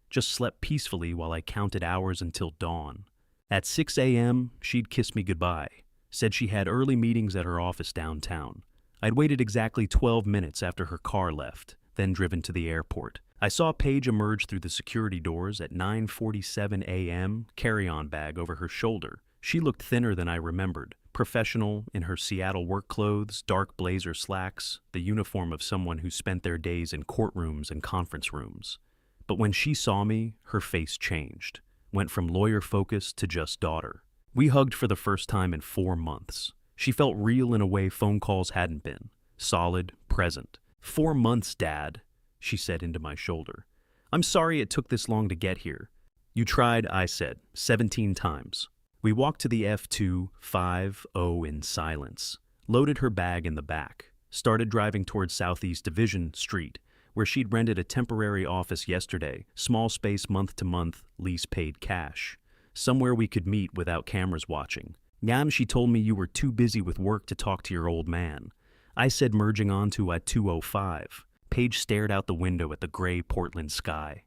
Just slept peacefully while I counted hours until dawn. At 6 a.m., she'd kissed me goodbye, said she had early meetings at her office downtown. I'd waited exactly 12 minutes after her car left, then driven to the airport. I saw Paige emerge through the security doors at 9:47 a.m., carry-on bag over her shoulder. She looked thinner than I remembered, professional in her Seattle work clothes, dark blazer slacks, the uniform of someone who spent their days in courtrooms and conference rooms. But when she saw me, her face changed, went from lawyer-focused to just daughter. We hugged for the first time in 4 months. She felt real in a way phone calls hadn't been. Solid, present. 4 months, Dad, she said into my shoulder. I'm sorry it took this long to get here. You tried, I said, 17 times. We walked to the F250 in silence, loaded her bag in the back, started driving towards Southeast Division Street, where she'd rented a temporary office yesterday, small space month-to-month, lease paid cash. Somewhere we could meet without cameras watching. Yam, she told me you were too busy with work to talk to your old man. I said merging onto a 205. Paige stared out the window at the gray Portland sky.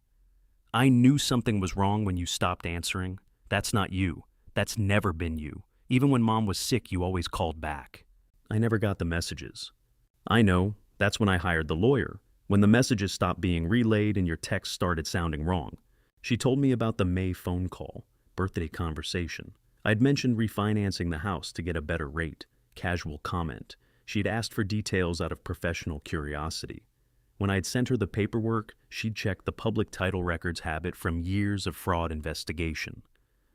I knew something was wrong when you stopped answering. That's not you. That's never been you. Even when Mom was sick, you always called back. I never got the messages. I know. That's when I hired the lawyer. When the messages stopped being relayed and your text started sounding wrong. She told me about the May phone call, birthday conversation. I'd mentioned refinancing the house to get a better rate. Casual comment. She'd asked for details out of professional curiosity. When I'd sent her the paperwork, she'd checked the public title records habit from years of fraud investigation.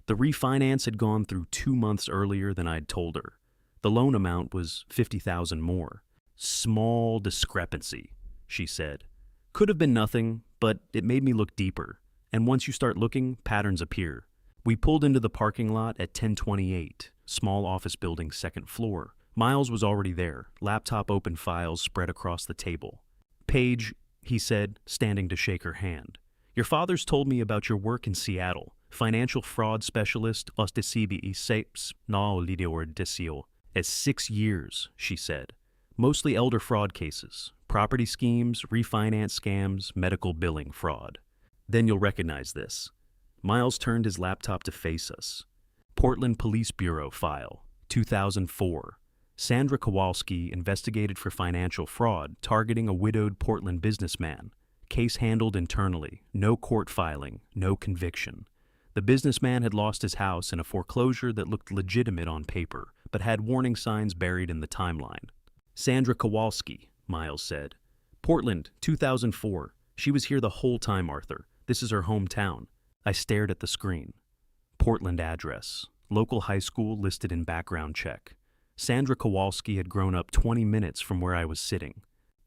The refinance had gone through 2 months earlier than I'd told her. The loan amount was $50,000 more. Small discrepancy, she said. Could have been nothing, but it made me look deeper. And once you start looking, patterns appear. We pulled into the parking lot at 1028, small office building, 2nd floor. Miles was already there, laptop open, files spread across the table. Paige, he said, standing to shake her hand. Your father's told me about your work in Seattle. Financial fraud specialist, as 6 years, she said. Mostly elder fraud cases, property schemes, refinance scams, medical billing fraud. Then you'll recognize this. Miles turned his laptop to face us. Portland Police Bureau file, 2004. Sandra Kowalski investigated for financial fraud targeting a widowed Portland businessman. Case handled internally, no court filing, no conviction. The businessman had lost his house in a foreclosure that looked legitimate on paper, but had warning signs buried in the timeline. Sandra Kowalski, Miles said. Portland, 2004. She was here the whole time, Arthur. This is her hometown. I stared at the screen. Portland address. Local high school listed in background check. Sandra Kowalski had grown up 20 minutes from where I was sitting.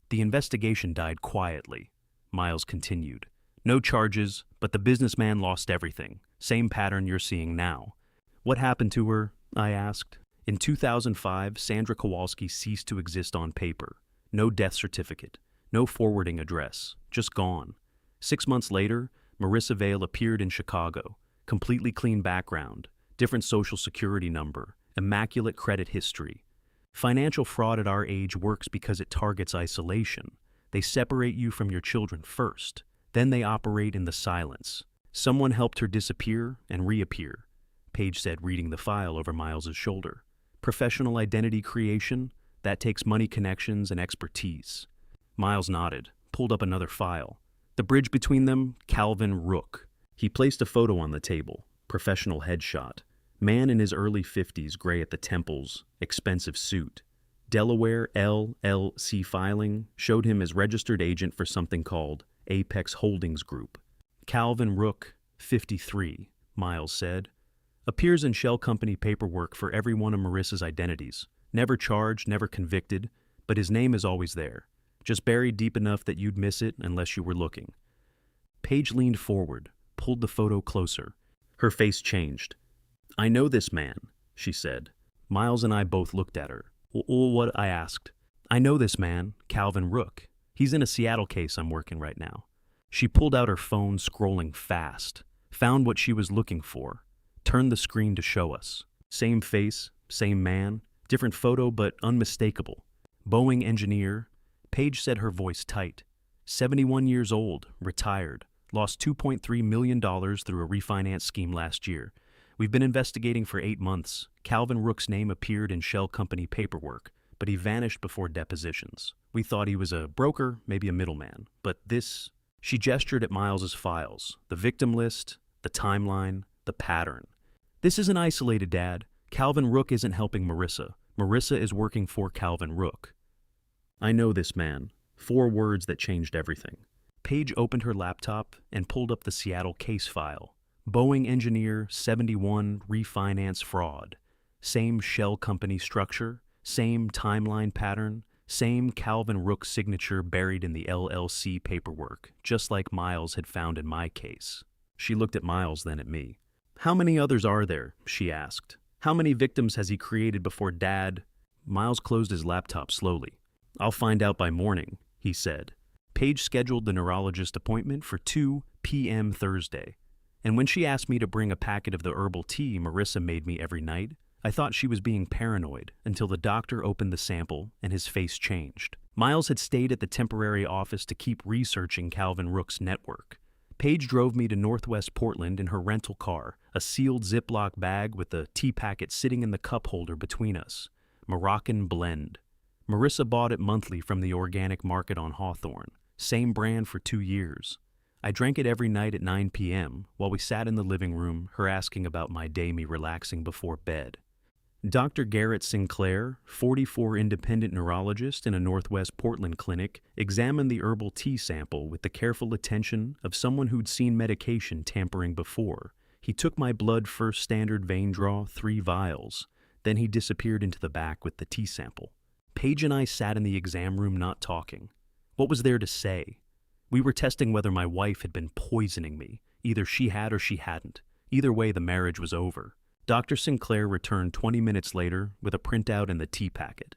The investigation died quietly. Miles continued. No charges, but the businessman lost everything. Same pattern you're seeing now. What happened to her? I asked. In 2005, Sandra Kowalski ceased to exist on paper. No death certificate. No forwarding address. Just gone. 6 months later, Marissa Vale appeared in Chicago. Completely clean background. Different social security number. Immaculate credit history. Financial fraud at our age works because it targets isolation. They separate you from your children first. Then they operate in the silence. Someone helped her disappear and reappear, Paige said, reading the file over Miles's shoulder. Professional identity creation? That takes money connections and expertise. Miles nodded, pulled up another file. The bridge between them, Calvin Rook. He placed a photo on the table, professional headshot. Man in his early 50s, gray at the temples, expensive suit. Delaware LLC filing showed him as registered agent for something called Apex Holdings Group. Calvin Rook, 53, Miles said. Appears in shell company paperwork for every one of Marissa's identities. Never charged, never convicted, but his name is always there. Just buried deep enough that you'd miss it unless you were looking. Paige leaned forward, pulled the photo closer. Her face changed. I know this man, she said. Miles and I both looked at her. What? I asked. I know this man, Calvin Rook. He's in a Seattle case I'm working right now. She pulled out her phone, scrolling fast. Found what she was looking for. Turned the screen to show us. Same face, same man, different photo but unmistakable. Boeing engineer. Paige said, her voice tight. 71 years old, retired. Lost $2.3 million through a refinance scheme last year. We've been investigating for 8 months. Calvin Rook's name appeared in shell company paperwork. but he vanished before depositions. We thought he was a broker, maybe a middleman, but this... She gestured at Miles's files, the victim list, the timeline, the pattern. This isn't isolated, Dad. Calvin Rook isn't helping Marissa. Marissa is working for Calvin Rook. I know this man. 4 words that changed everything. Paige opened her laptop and pulled up the Seattle case file. Boeing Engineer 71 refinance fraud. Same shell company structure, same timeline pattern, same Calvin Rook signature buried in the LLC paperwork, just like Miles had found in my case. She looked at Miles, then at me. How many others are there? She asked. How many victims has he created before Dad? Miles closed his laptop slowly. I'll find out by morning, he said. Paige scheduled the neurologist appointment for 2 p.m. Thursday. And when she asked me to bring a packet of the herbal tea Marissa made me every night, I thought she was being paranoid until the doctor opened the sample and his face changed. Miles had stayed at the temporary office to keep researching Calvin Rook's network. Paige drove me to Northwest Portland in her rental car, a sealed Ziploc bag with the tea packet sitting in the cup holder between us. Moroccan blend. Marissa bought it monthly from the organic market on Hawthorne. Same brand for 2 years. I drank it every night at 9 p.m. while we sat in the living room, her asking about my day, me relaxing before bed. Dr. Garrett Sinclair, 44 independent neurologist in a Northwest Portland clinic, examined the herbal tea sample with the careful attention of someone who'd seen medication tampering before. He took my blood first standard vein draw, 3 vials. Then he disappeared into the back with the tea sample. Paige and I sat in the exam room not talking. What was there to say? We were testing whether my wife had been poisoning me. Either she had or she hadn't. Either way, the marriage was over. Dr. Sinclair returned 20 minutes later with a printout and the tea packet.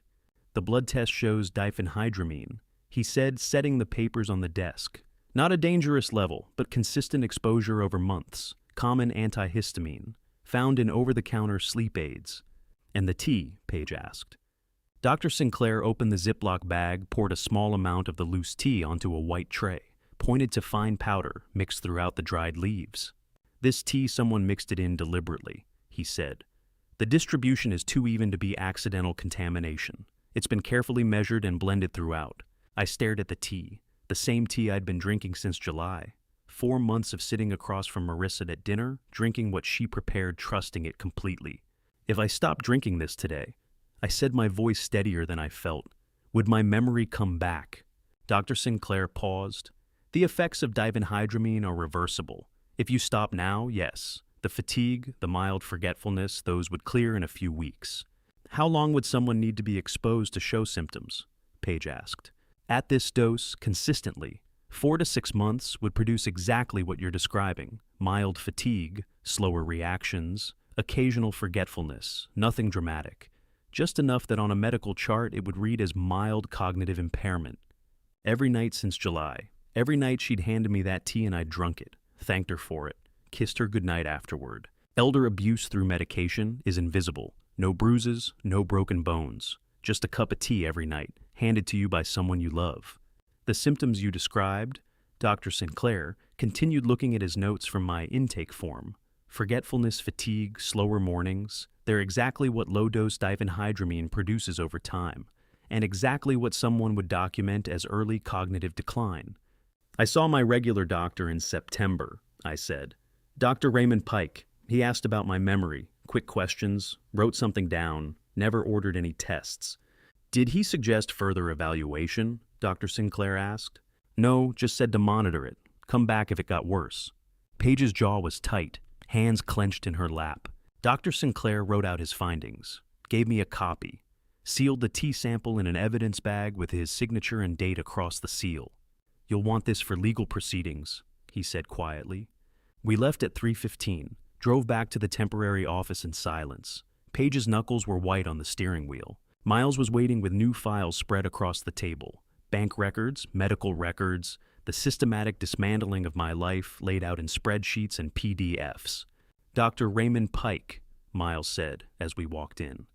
The blood test shows diphenhydramine. He said, setting the papers on the desk. Not a dangerous level, but consistent exposure over months. Common antihistamine. Found in over-the-counter sleep aids. And the tea? Paige asked. Dr. Sinclair opened the Ziploc bag, poured a small amount of the loose tea onto a white tray, pointed to fine powder mixed throughout the dried leaves. This tea, someone mixed it in deliberately, he said. The distribution is too even to be accidental contamination. It's been carefully measured and blended throughout. I stared at the tea, the same tea I'd been drinking since July. 4 months of sitting across from Marissa at dinner, drinking what she prepared, trusting it completely. If I stopped drinking this today, I said, my voice steadier than I felt, would my memory come back? Dr. Sinclair paused. The effects of diphenhydramine are reversible. If you stop now, yes. The fatigue, the mild forgetfulness, those would clear in a few weeks. How long would someone need to be exposed to show symptoms? Paige asked. At this dose, consistently, 4 to 6 months would produce exactly what you're describing. Mild fatigue, slower reactions, occasional forgetfulness, nothing dramatic. Just enough that on a medical chart it would read as mild cognitive impairment. Every night since July, every night she'd handed me that tea and I'd drunk it, thanked her for it, kissed her goodnight afterward. Elder abuse through medication is invisible. No bruises, no broken bones. Just a cup of tea every night, handed to you by someone you love. The symptoms you described, Dr. Sinclair continued looking at his notes from my intake form. Forgetfulness, fatigue, slower mornings, they're exactly what low-dose diphenhydramine produces over time, and exactly what someone would document as early cognitive decline. I saw my regular doctor in September, I said. Dr. Raymond Pike. He asked about my memory, quick questions, wrote something down, never ordered any tests. Did he suggest further evaluation? Dr. Sinclair asked. No, just said to monitor it. Come back if it got worse. Paige's jaw was tight, hands clenched in her lap. Dr. Sinclair wrote out his findings, gave me a copy, sealed the tea sample in an evidence bag with his signature and date across the seal. You'll want this for legal proceedings, he said quietly. We left at 3:15, drove back to the temporary office in silence. Paige's knuckles were white on the steering wheel. Miles was waiting with new files spread across the table. Bank records, medical records, the systematic dismantling of my life laid out in spreadsheets and PDFs. Dr. Raymond Pike, Miles said as we walked in.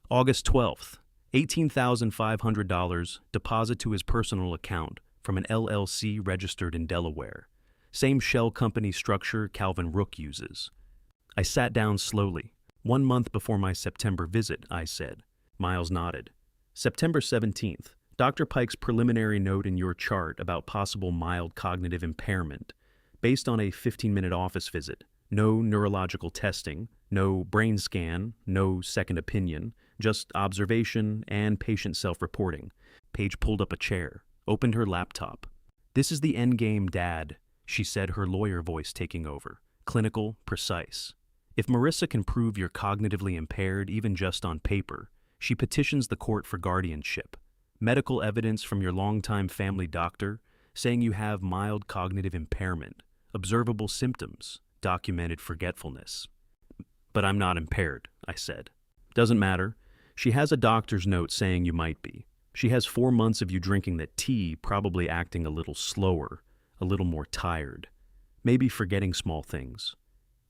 August 12th, $18,500 deposit to his personal account from an LLC registered in Delaware. Same shell company structure Calvin Rook uses. I sat down slowly. 1 month before my September visit, I said. Miles nodded. September 17th. Dr. Pike's preliminary note in your chart about possible mild cognitive impairment, based on a 15-minute office visit. No neurological testing, no brain scan, no second opinion, just observation and patient self-reporting. Paige pulled up a chair, opened her laptop. "This is the endgame, Dad," she said, her lawyer voice taking over. Clinical, precise. If Marissa can prove you're cognitively impaired, even just on paper, she petitions the court for guardianship. Medical evidence from your longtime family doctor saying you have mild cognitive impairment, observable symptoms, documented forgetfulness. "But I'm not impaired," I said. "Doesn't matter. She has a doctor's note saying you might be. She has 4 months of you drinking that tea, probably acting a little slower, a little more tired, maybe forgetting small things.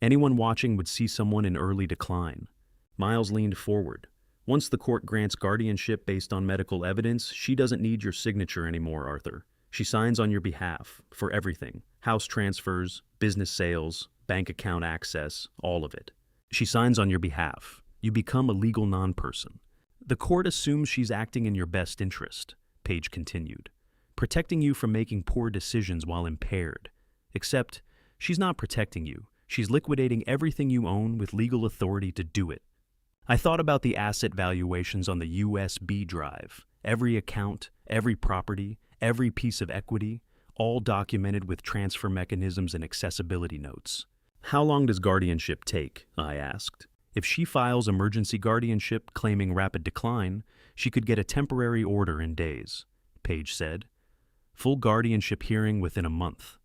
Anyone watching would see someone in early decline." Miles leaned forward. "Once the court grants guardianship based on medical evidence, she doesn't need your signature anymore, Arthur. She signs on your behalf, for everything. House transfers, business sales, bank account access, all of it. She signs on your behalf. You become a legal non-person. The court assumes she's acting in your best interest," Paige continued, "protecting you from making poor decisions while impaired. Except, she's not protecting you. She's liquidating everything you own with legal authority to do it." I thought about the asset valuations on the USB drive. Every account, every property, every piece of equity, all documented with transfer mechanisms and accessibility notes. "How long does guardianship take?" I asked. "If she files emergency guardianship claiming rapid decline, she could get a temporary order in days," Paige said. "Full guardianship hearing within a month."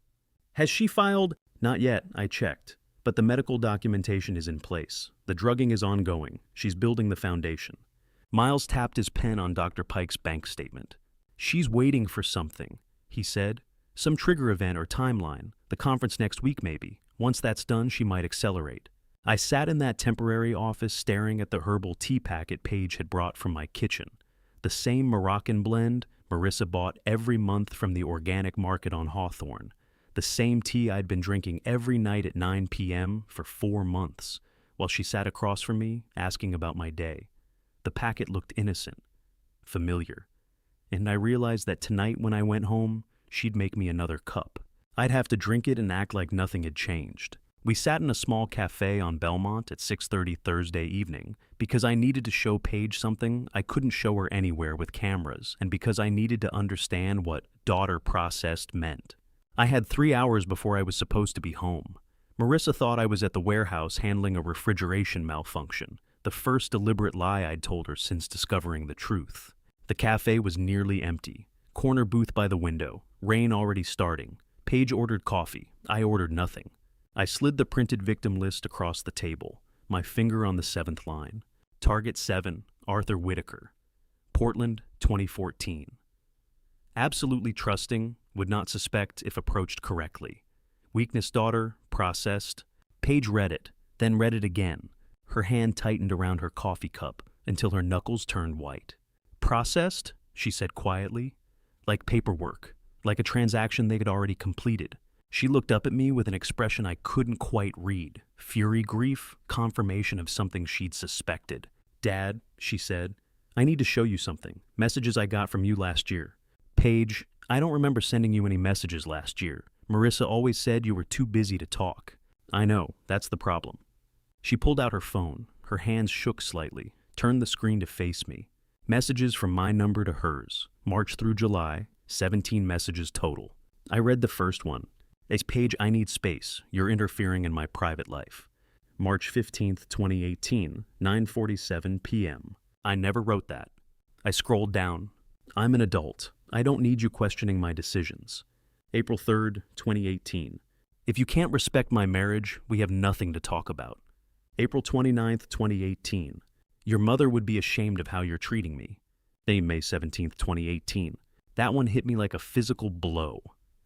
"Has she filed?" "Not yet, I checked. But the medical documentation is in place. The drugging is ongoing. She's building the foundation." Miles tapped his pen on Dr. Pike's bank statement. "She's waiting for something," he said. "Some trigger event or timeline. The conference next week, maybe. Once that's done, she might accelerate." I sat in that temporary office staring at the herbal tea packet Paige had brought from my kitchen. The same Moroccan blend Marissa bought every month from the organic market on Hawthorne. The same tea I'd been drinking every night at 9 p.m. for 4 months, while she sat across from me, asking about my day. The packet looked innocent, familiar, and I realized that tonight when I went home, she'd make me another cup. I'd have to drink it and act like nothing had changed. We sat in a small cafe on Belmont at 6:30 Thursday evening because I needed to show Paige something I couldn't show her anywhere with cameras, and because I needed to understand what daughter processed meant. I had 3 hours before I was supposed to be home. Marissa thought I was at the warehouse handling a refrigeration malfunction, the first deliberate lie I'd told her since discovering the truth. The cafe was nearly empty. Corner booth by the window, rain already starting. Paige ordered coffee. I ordered nothing. I slid the printed victim list across the table, my finger on the 7th line. Target 7, Arthur Whitaker. Portland, 2014. Absolutely trusting, would not suspect if approached correctly. Weakness daughter, processed. Paige read it, then read it again. Her hand tightened around her coffee cup until her knuckles turned white. "Processed?" she said quietly. "Like paperwork, like a transaction they had already completed." She looked up at me with an expression I couldn't quite read. Fury, grief, confirmation of something she'd suspected. "Dad," she said, "I need to show you something. Messages I got from you last year." "Paige, I don't remember sending you any messages last year. Marissa always said you were too busy to talk." "I know, that's the problem." She pulled out her phone. Her hands shook slightly, turned the screen to face me. Messages from my number to hers. March through July, 17 messages total. I read the first one. "It's Paige, I need space. You're interfering in my private life." March 15th, 2018, 9:47 p.m. I never wrote that. I scrolled down. "I'm an adult. I don't need you questioning my decisions." April 3rd, 2018. "If you can't respect my marriage, we have nothing to talk about." April 29th, 2018. "Your mother would be ashamed of how you're treating me." May 17th, 2018. That one hit me like a physical blow.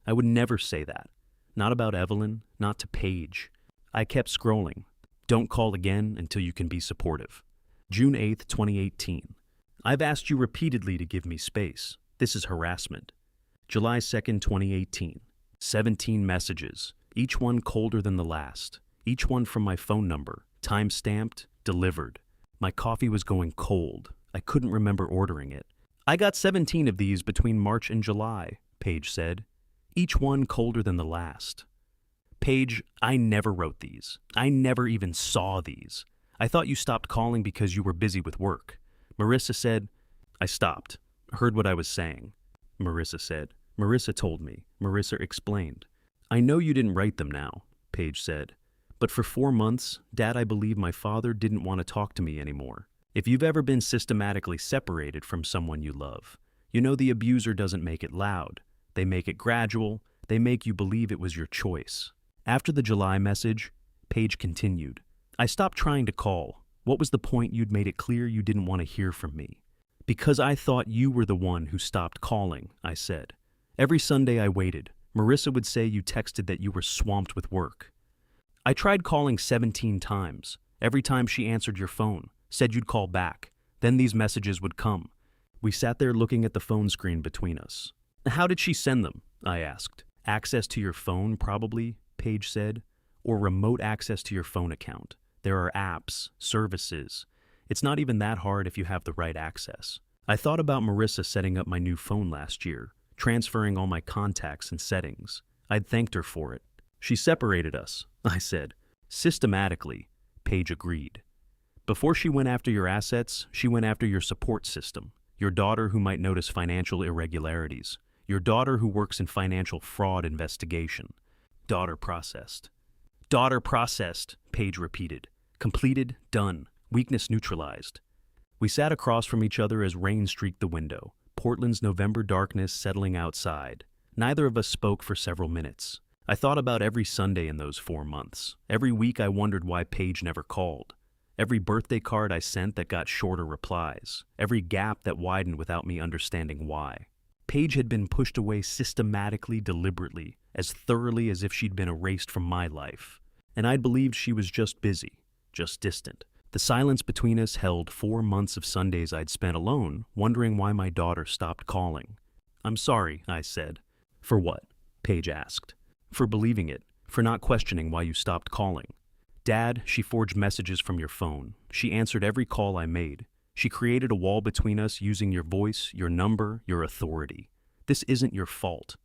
I would never say that. Not about Evelyn, not to Paige. I kept scrolling. "Don't call again until you can be supportive." June 8th, 2018. "I've asked you repeatedly to give me space. This is harassment." July 2nd, 2018. 17 messages, each one colder than the last. Each one from my phone number, time-stamped, delivered. My coffee was going cold. I couldn't remember ordering it. I got 17 of these between March and July, Paige said, each one colder than the last. Paige, I never wrote these. I never even saw these. I thought you stopped calling because you were busy with work. Marissa said, I stopped. Heard what I was saying. Marissa said. Marissa told me. Marissa explained. I know you didn't write them now, Paige said. But for 4 months, Dad, I believe my father didn't want to talk to me anymore. If you've ever been systematically separated from someone you love, you know the abuser doesn't make it loud. They make it gradual. They make you believe it was your choice. After the July message, Paige continued. I stopped trying to call. What was the point? You'd made it clear you didn't want to hear from me. Because I thought you were the one who stopped calling, I said. Every Sunday I waited. Marissa would say you texted that you were swamped with work. I tried calling 17 times. Every time she answered your phone, said you'd call back. Then these messages would come. We sat there looking at the phone screen between us. How did she send them? I asked. Access to your phone, probably, Paige said. Or remote access to your phone account. There are apps, services. It's not even that hard if you have the right access. I thought about Marissa setting up my new phone last year, transferring all my contacts and settings. I'd thanked her for it. She separated us, I said. Systematically, Paige agreed. Before she went after your assets, she went after your support system. Your daughter who might notice financial irregularities. Your daughter who works in financial fraud investigation. Daughter processed. Daughter processed, Paige repeated. Completed, done. Weakness neutralized. We sat across from each other as rain streaked the window, Portland's November darkness settling outside. Neither of us spoke for several minutes. I thought about every Sunday in those 4 months. Every week I wondered why Paige never called. Every birthday card I sent that got shorter replies. Every gap that widened without me understanding why. Paige had been pushed away systematically, deliberately, as thoroughly as if she'd been erased from my life. And I'd believed she was just busy, just distant. The silence between us held 4 months of Sundays I'd spent alone, wondering why my daughter stopped calling. I'm sorry, I said. For what? Paige asked. For believing it, for not questioning why you stopped calling. Dad, she forged messages from your phone. She answered every call I made. She created a wall between us using your voice, your number, your authority. This isn't your fault.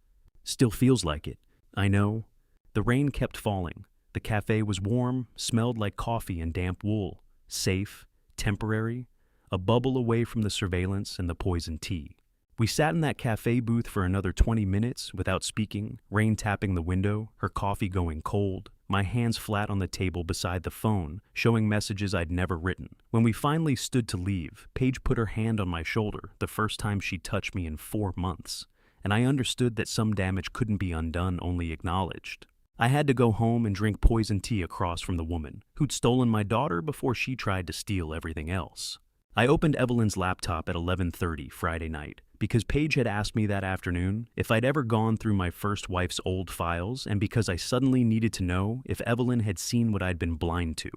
Still feels like it. I know. The rain kept falling. The cafe was warm, smelled like coffee and damp wool. Safe, temporary, a bubble away from the surveillance and the poison tea. We sat in that cafe booth for another 20 minutes without speaking, rain tapping the window, her coffee going cold, my hands flat on the table beside the phone, showing messages I'd never written. When we finally stood to leave, Paige put her hand on my shoulder, the first time she'd touched me in 4 months, and I understood that some damage couldn't be undone, only acknowledged. I had to go home and drink poison tea across from the woman who'd stolen my daughter before she tried to steal everything else. I opened Evelyn's laptop at 11:30 Friday night because Paige had asked me that afternoon if I'd ever gone through my first wife's old files, and because I suddenly needed to know if Evelyn had seen what I'd been blind to.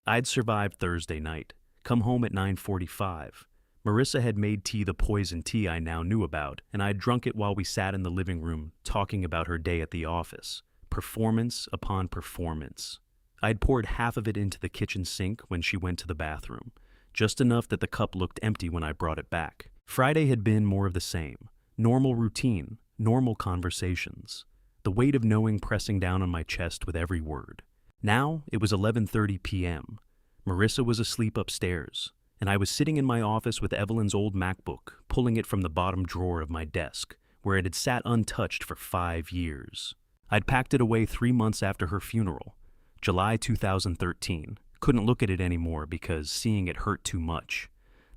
I'd survived Thursday night, come home at 9:45. Marissa had made tea, the poison tea I now knew about, and I'd drunk it while we sat in the living room talking about her day at the office. Performance upon performance. I'd poured half of it into the kitchen sink when she went to the bathroom, just enough that the cup looked empty when I brought it back. Friday had been more of the same. Normal routine, normal conversations. The weight of knowing pressing down on my chest with every word. Now it was 11:30 p.m. Marissa was asleep upstairs, and I was sitting in my office with Evelyn's old MacBook, pulling it from the bottom drawer of my desk, where it had sat untouched for 5 years. I'd packed it away 3 months after her funeral, July 2013. Couldn't look at it anymore because seeing it hurt too much.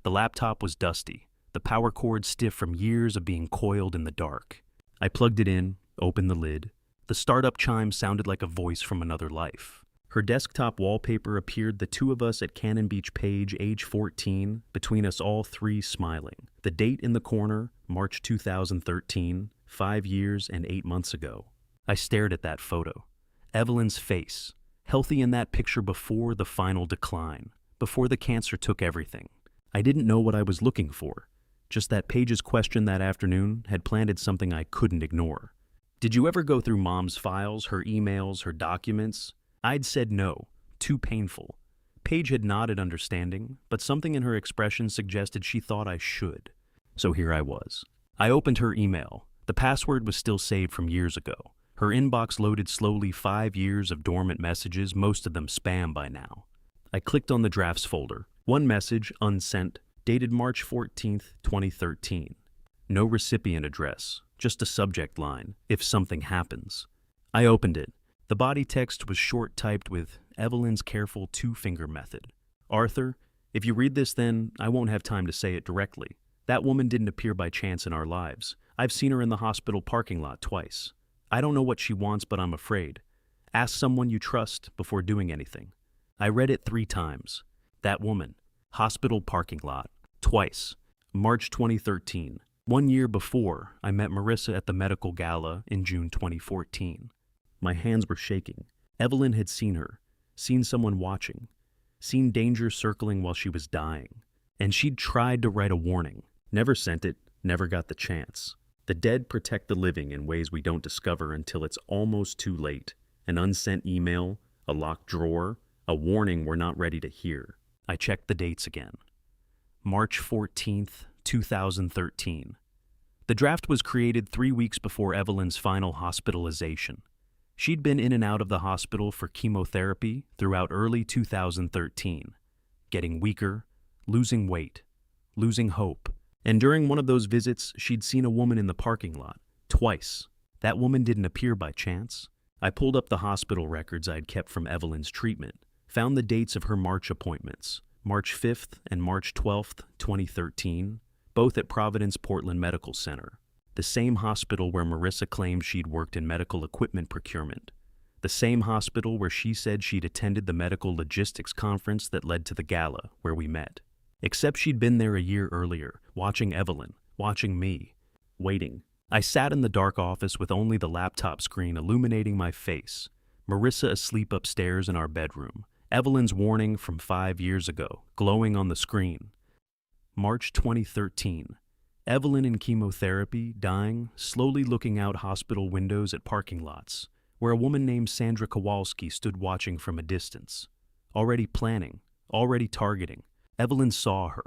The laptop was dusty, the power cord stiff from years of being coiled in the dark. I plugged it in, opened the lid. The startup chime sounded like a voice from another life. Her desktop wallpaper appeared the two of us at Cannon Beach Page, age 14, between us all three smiling. The date in the corner, March 2013, 5 years and 8 months ago. I stared at that photo. Evelyn's face, healthy in that picture before the final decline, before the cancer took everything. I didn't know what I was looking for. Just that Paige's question that afternoon had planted something I couldn't ignore. Did you ever go through Mom's files, her emails, her documents? I'd said no, too painful. Paige had nodded understanding, but something in her expression suggested she thought I should. So here I was. I opened her email. The password was still saved from years ago. Her inbox loaded slowly, 5 years of dormant messages, most of them spam by now. I clicked on the drafts folder. One message, unsent, dated March 14th, 2013. No recipient address, just a subject line, if something happens. I opened it. The body text was short typed with Evelyn's careful two-finger method. Arthur, if you read this then, I won't have time to say it directly. That woman didn't appear by chance in our lives. I've seen her in the hospital parking lot twice. I don't know what she wants, but I'm afraid. Ask someone you trust before doing anything. I read it 3 times. That woman. Hospital parking lot. Twice. March 2013. 1 year before, I met Marissa at the medical gala in June 2014. My hands were shaking. Evelyn had seen her, seen someone watching, seen danger circling while she was dying. And she'd tried to write a warning. Never sent it, never got the chance. The dead protect the living in ways we don't discover until it's almost too late. An unsent email, a locked drawer, a warning we're not ready to hear. I checked the dates again. March 14th, 2013. The draft was created 3 weeks before Evelyn's final hospitalization. She'd been in and out of the hospital for chemotherapy throughout early 2013, getting weaker, losing weight, losing hope. And during one of those visits, she'd seen a woman in the parking lot, twice. That woman didn't appear by chance. I pulled up the hospital records I'd kept from Evelyn's treatment, found the dates of her March appointments, March 5th and March 12th, 2013, both at Providence Portland Medical Center, the same hospital where Marissa claimed she'd worked in medical equipment procurement, the same hospital where she said she'd attended the medical logistics conference that led to the gala where we met. Except she'd been there a year earlier, watching Evelyn, watching me, waiting. I sat in the dark office with only the laptop screen illuminating my face, Marissa asleep upstairs in our bedroom, Evelyn's warning from 5 years ago, glowing on the screen. March 2013. Evelyn in chemotherapy, dying, slowly looking out hospital windows at parking lots, where a woman named Sandra Kowalski stood watching from a distance. Already planning, already targeting. Evelyn saw her,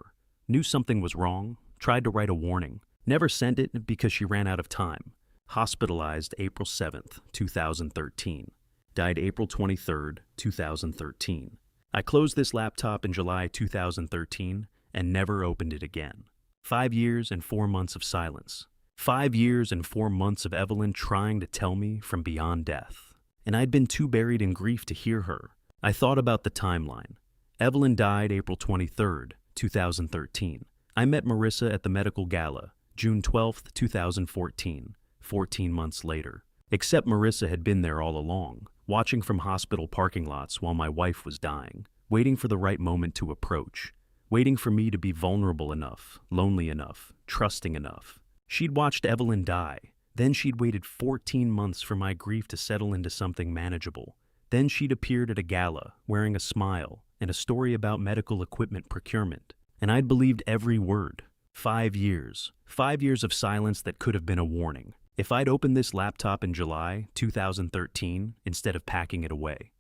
knew something was wrong, tried to write a warning, never sent it because she ran out of time. Hospitalized April 7th, 2013. Died April 23rd, 2013. I closed this laptop in July 2013 and never opened it again. 5 years and 4 months of silence. 5 years and 4 months of Evelyn trying to tell me from beyond death. And I'd been too buried in grief to hear her. I thought about the timeline. Evelyn died April 23rd, 2013. I met Marissa at the medical gala, June 12th, 2014, 14 months later. Except Marissa had been there all along, watching from hospital parking lots while my wife was dying, waiting for the right moment to approach, waiting for me to be vulnerable enough, lonely enough, trusting enough. She'd watched Evelyn die. Then she'd waited 14 months for my grief to settle into something manageable. Then she'd appeared at a gala, wearing a smile, and a story about medical equipment procurement. And I'd believed every word. 5 years. 5 years of silence that could have been a warning. If I'd opened this laptop in July 2013 instead of packing it away.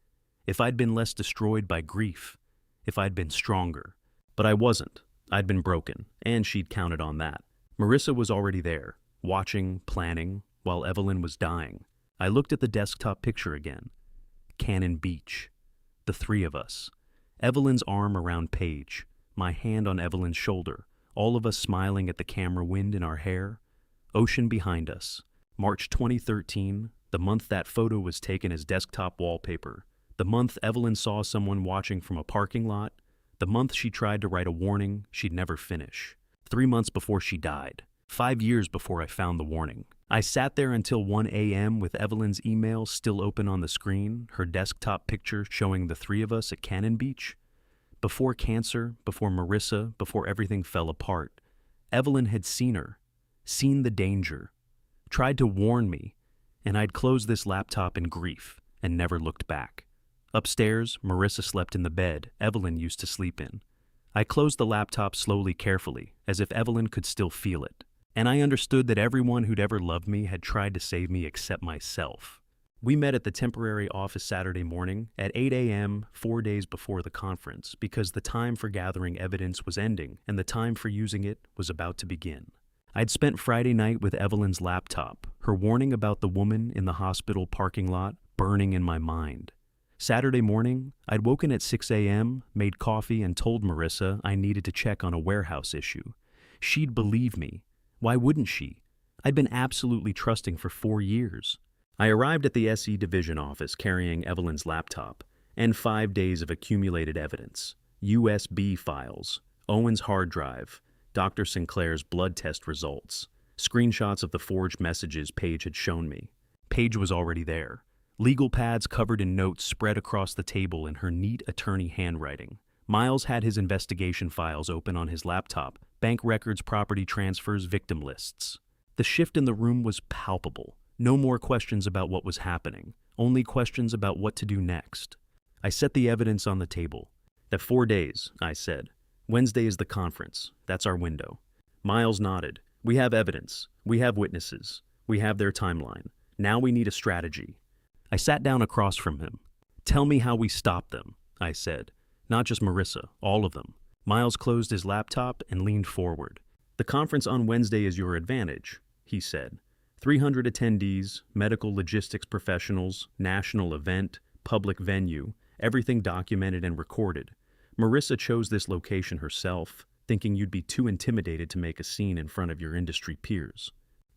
If I'd been less destroyed by grief. If I'd been stronger. But I wasn't. I'd been broken, and she'd counted on that. Marissa was already there, watching, planning, while Evelyn was dying. I looked at the desktop picture again. Cannon Beach. The 3 of us. Evelyn's arm around Paige, my hand on Evelyn's shoulder, all of us smiling at the camera wind in our hair. Ocean behind us. March 2013, the month that photo was taken as desktop wallpaper. The month Evelyn saw someone watching from a parking lot. The month she tried to write a warning she'd never finish. 3 months before she died. 5 years before I found the warning. I sat there until 1 a.m. with Evelyn's email still open on the screen, her desktop picture showing the 3 of us at Cannon Beach. Before cancer, before Marissa, before everything fell apart, Evelyn had seen her, seen the danger, tried to warn me, and I'd closed this laptop in grief and never looked back. Upstairs, Marissa slept in the bed Evelyn used to sleep in. I closed the laptop slowly, carefully, as if Evelyn could still feel it. And I understood that everyone who'd ever loved me had tried to save me except myself. We met at the temporary office Saturday morning at 8 a.m., 4 days before the conference, because the time for gathering evidence was ending and the time for using it was about to begin. I'd spent Friday night with Evelyn's laptop, her warning about the woman in the hospital parking lot burning in my mind. Saturday morning, I'd woken at 6 a.m., made coffee, and told Marissa I needed to check on a warehouse issue. She'd believe me. Why wouldn't she? I'd been absolutely trusting for 4 years. I arrived at the SE division office carrying Evelyn's laptop and 5 days of accumulated evidence, USB files, Owen's hard drive, Dr. Sinclair's blood test results, screenshots of the forged messages Paige had shown me. Paige was already there. Legal pads covered in notes spread across the table in her neat attorney handwriting. Miles had his investigation files open on his laptop, bank records, property transfers, victim lists. The shift in the room was palpable. No more questions about what was happening, only questions about what to do next. I set the evidence on the table. That 4 days, I said. Wednesday is the conference. That's our window. Miles nodded. We have evidence. We have witnesses. We have their timeline. Now we need a strategy. I sat down across from him. Tell me how we stop them, I said. Not just Marissa, all of them. Miles closed his laptop and leaned forward. The conference on Wednesday is your advantage, he said. 300 attendees, medical logistics professionals, national event, public venue, everything documented and recorded. Marissa chose this location herself, thinking you'd be too intimidated to make a scene in front of your industry peers.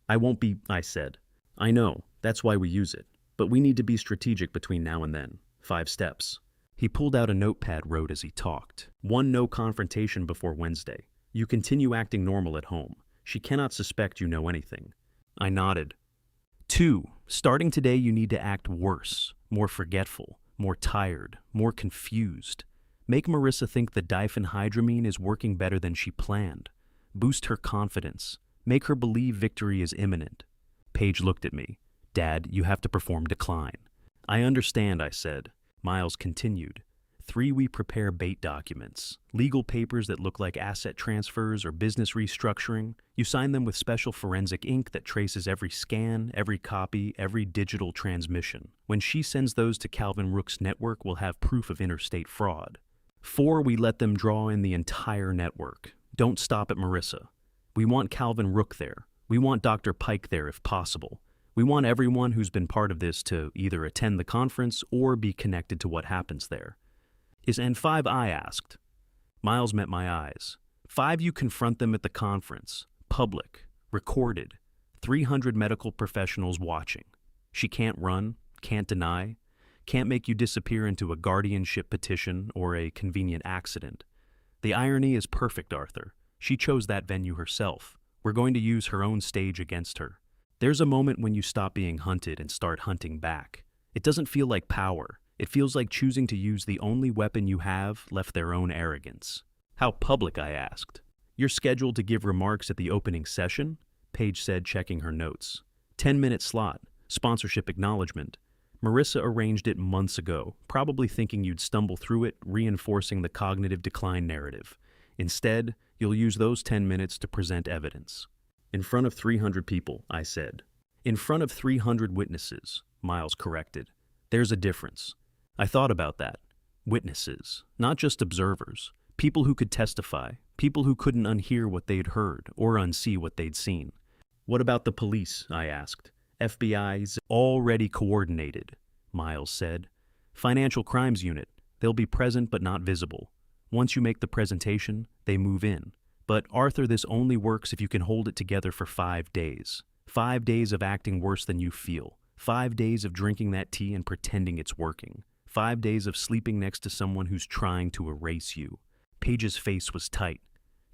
I won't be, I said. I know, that's why we use it. But we need to be strategic between now and then. 5 steps. He pulled out a notepad, wrote as he talked. 1. No confrontation before Wednesday. You continue acting normal at home. She cannot suspect you know anything. I nodded. 2. Starting today, you need to act worse, more forgetful, more tired, more confused. Make Marissa think the diphenhydramine is working better than she planned. Boost her confidence. Make her believe victory is imminent. Paige looked at me. Dad, you have to perform decline. I understand, I said. Miles continued. 3. We prepare bait documents, legal papers that look like asset transfers or business restructuring. You sign them with special forensic ink that traces every scan, every copy, every digital transmission. When she sends those to Calvin Rook's network, we'll have proof of interstate fraud. 4. We let them draw in the entire network. Don't stop at Marissa. We want Calvin Rook there. We want Dr. Pike there if possible. We want everyone who's been part of this to either attend the conference or be connected to what happens there. And 5, I asked. Miles met my eyes. 5, you confront them at the conference. Public. Recorded. 300 medical professionals watching. She can't run, can't deny, can't make you disappear into a guardianship petition or a convenient accident. The irony is perfect, Arthur. She chose that venue herself. We're going to use her own stage against her. There's a moment when you stop being hunted and start hunting back. It doesn't feel like power. It feels like choosing to use the only weapon you have, left their own arrogance. How public, I asked. You're scheduled to give remarks at the opening session? Paige said, checking her notes. 10-minute slot, sponsorship acknowledgement. Marissa arranged it months ago, probably thinking you'd stumble through it, reinforcing the cognitive decline narrative. Instead, you'll use those 10 minutes to present evidence. In front of 300 people, I said. In front of 300 witnesses, Miles corrected. There's a difference. I thought about that. Witnesses, not just observers. People who could testify. People who couldn't unhear what they'd heard or unsee what they'd seen. What about the police, I asked. FBI's already coordinated, Miles said. Financial Crimes Unit. They'll be present but not visible. Once you make the presentation, they move in. But Arthur, this only works if you can hold it together for 5 days. 5 days of acting worse than you feel. 5 days of drinking that tea and pretending it's working. 5 days of sleeping next to someone who's trying to erase you. Paige's face was tight.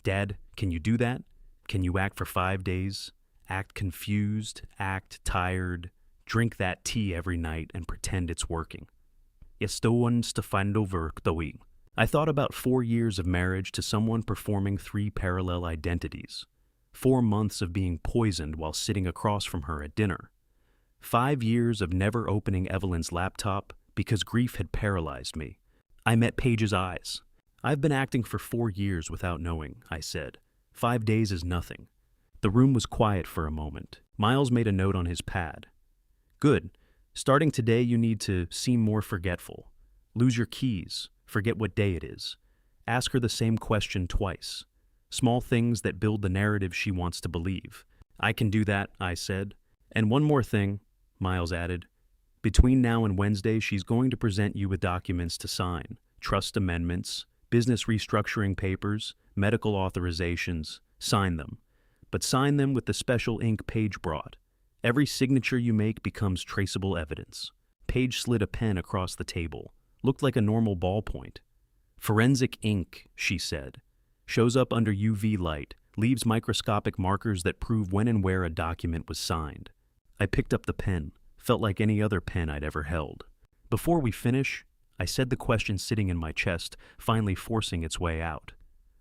Dad, can you do that? Can you act for 5 days? Act confused, act tired, drink that tea every night and pretend it's working. I thought about 4 years of marriage to someone performing 3 parallel identities. 4 months of being poisoned while sitting across from her at dinner. 5 years of never opening Evelyn's laptop because grief had paralyzed me. I met Paige's eyes. I've been acting for 4 years without knowing, I said. 5 days is nothing. The room was quiet for a moment. Miles made a note on his pad. Good. Starting today, you need to seem more forgetful. Lose your keys. Forget what day it is. Ask her the same question twice. Small things that build the narrative she wants to believe. I can do that, I said. And one more thing, Miles added. Between now and Wednesday, she's going to present you with documents to sign. Trust amendments, business restructuring papers, medical authorizations. Sign them. But sign them with the special ink Paige brought. Every signature you make becomes traceable evidence. Paige slid a pen across the table. Looked like a normal ballpoint. Forensic ink, she said. Shows up under UV light, leaves microscopic markers that prove when and where a document was signed. I picked up the pen. Felt like any other pen I'd ever held. Before we finish, I said the question sitting in my chest, finally forcing its way out.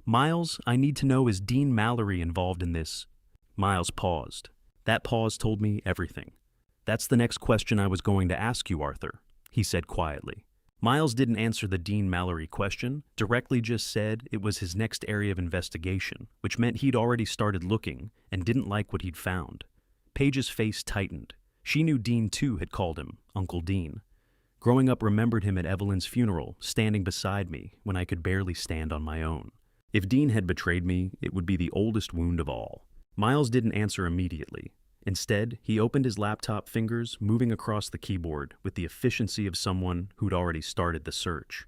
Miles, I need to know, is Dean Mallory involved in this? Miles paused. That pause told me everything. That's the next question I was going to ask you, Arthur, he said quietly. Miles didn't answer the Dean Mallory question, directly just said it was his next area of investigation, which meant he'd already started looking and didn't like what he'd found. Paige's face tightened. She knew Dean, too, had called him Uncle Dean. Growing up, remembered him at Evelyn's funeral, standing beside me when I could barely stand on my own. If Dean had betrayed me, it would be the oldest wound of all. Miles didn't answer immediately. Instead, he opened his laptop fingers, moving across the keyboard with the efficiency of someone who'd already started the search.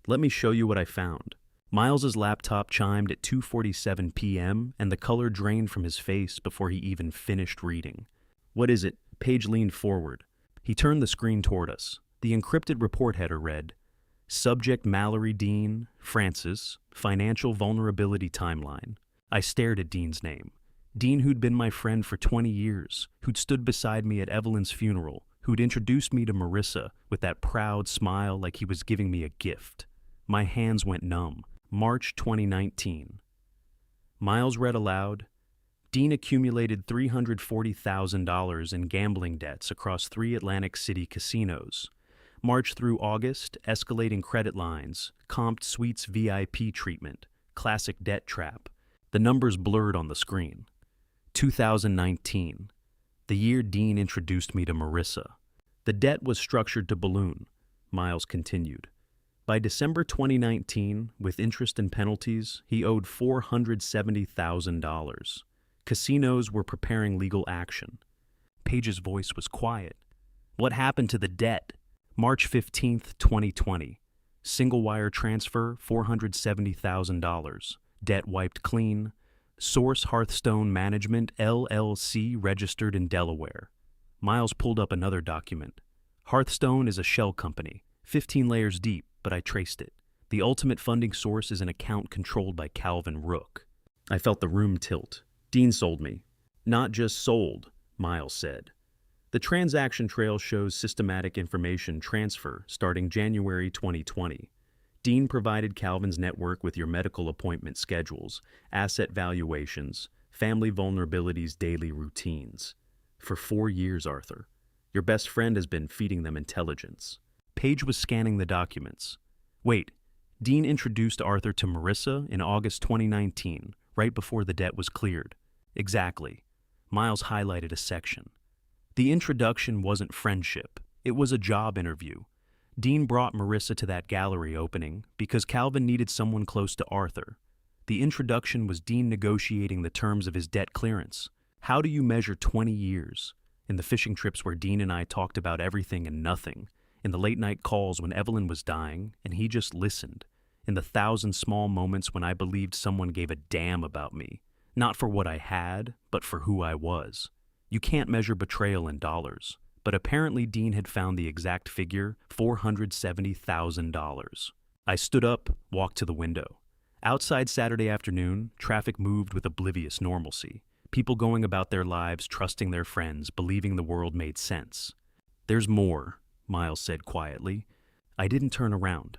Let me show you what I found. Miles's laptop chimed at 2:47 p.m., and the color drained from his face before he even finished reading. What is it? Paige leaned forward. He turned the screen toward us. The encrypted report header read, Subject Mallory Dean, Francis, Financial Vulnerability Timeline. I stared at Dean's name. Dean, who'd been my friend for 20 years, who'd stood beside me at Evelyn's funeral, who'd introduced me to Marissa with that proud smile like he was giving me a gift. My hands went numb. March 2019. Miles read aloud, Dean accumulated $340,000 in gambling debts across 3 Atlantic City casinos. March through August, escalating credit lines, comped suites VIP treatment, classic debt trap. The numbers blurred on the screen. 2019, the year Dean introduced me to Marissa. The debt was structured to balloon, Miles continued. By December 2019, with interest and penalties, he owed $470,000. Casinos were preparing legal action. Paige's voice was quiet. What happened to the debt? March 15, 2020. Single wire transfer, $470,000. Debt wiped clean. Source Hearthstone Management, LLC, registered in Delaware. Miles pulled up another document. Hearthstone is a shell company, 15 layers deep, but I traced it. The ultimate funding source is an account controlled by Calvin Rook. I felt the room tilt. Dean sold me. Not just sold, Miles said. The transaction trail shows systematic information transfer starting January 2020. Dean provided Calvin's network with your medical appointment schedules, asset valuations, family vulnerabilities, daily routines. For 4 years, Arthur. Your best friend has been feeding them intelligence. Paige was scanning the documents. Wait, Dean introduced Arthur to Marissa in August 2019, right before the debt was cleared. Exactly. Miles highlighted a section. The introduction wasn't friendship. It was a job interview. Dean brought Marissa to that gallery opening because Calvin needed someone close to Arthur. The introduction was Dean negotiating the terms of his debt clearance. How do you measure 20 years? In the fishing trips where Dean and I talked about everything and nothing. In the late-night calls when Evelyn was dying and he just listened. In the 1,000 small moments when I believed someone gave a damn about me. Not for what I had, but for who I was. You can't measure betrayal in dollars. But apparently Dean had found the exact figure, $470,000. I stood up, walked to the window. Outside Saturday afternoon, traffic moved with oblivious normalcy. People going about their lives, trusting their friends, believing the world made sense. There's more, Miles said quietly. I didn't turn around.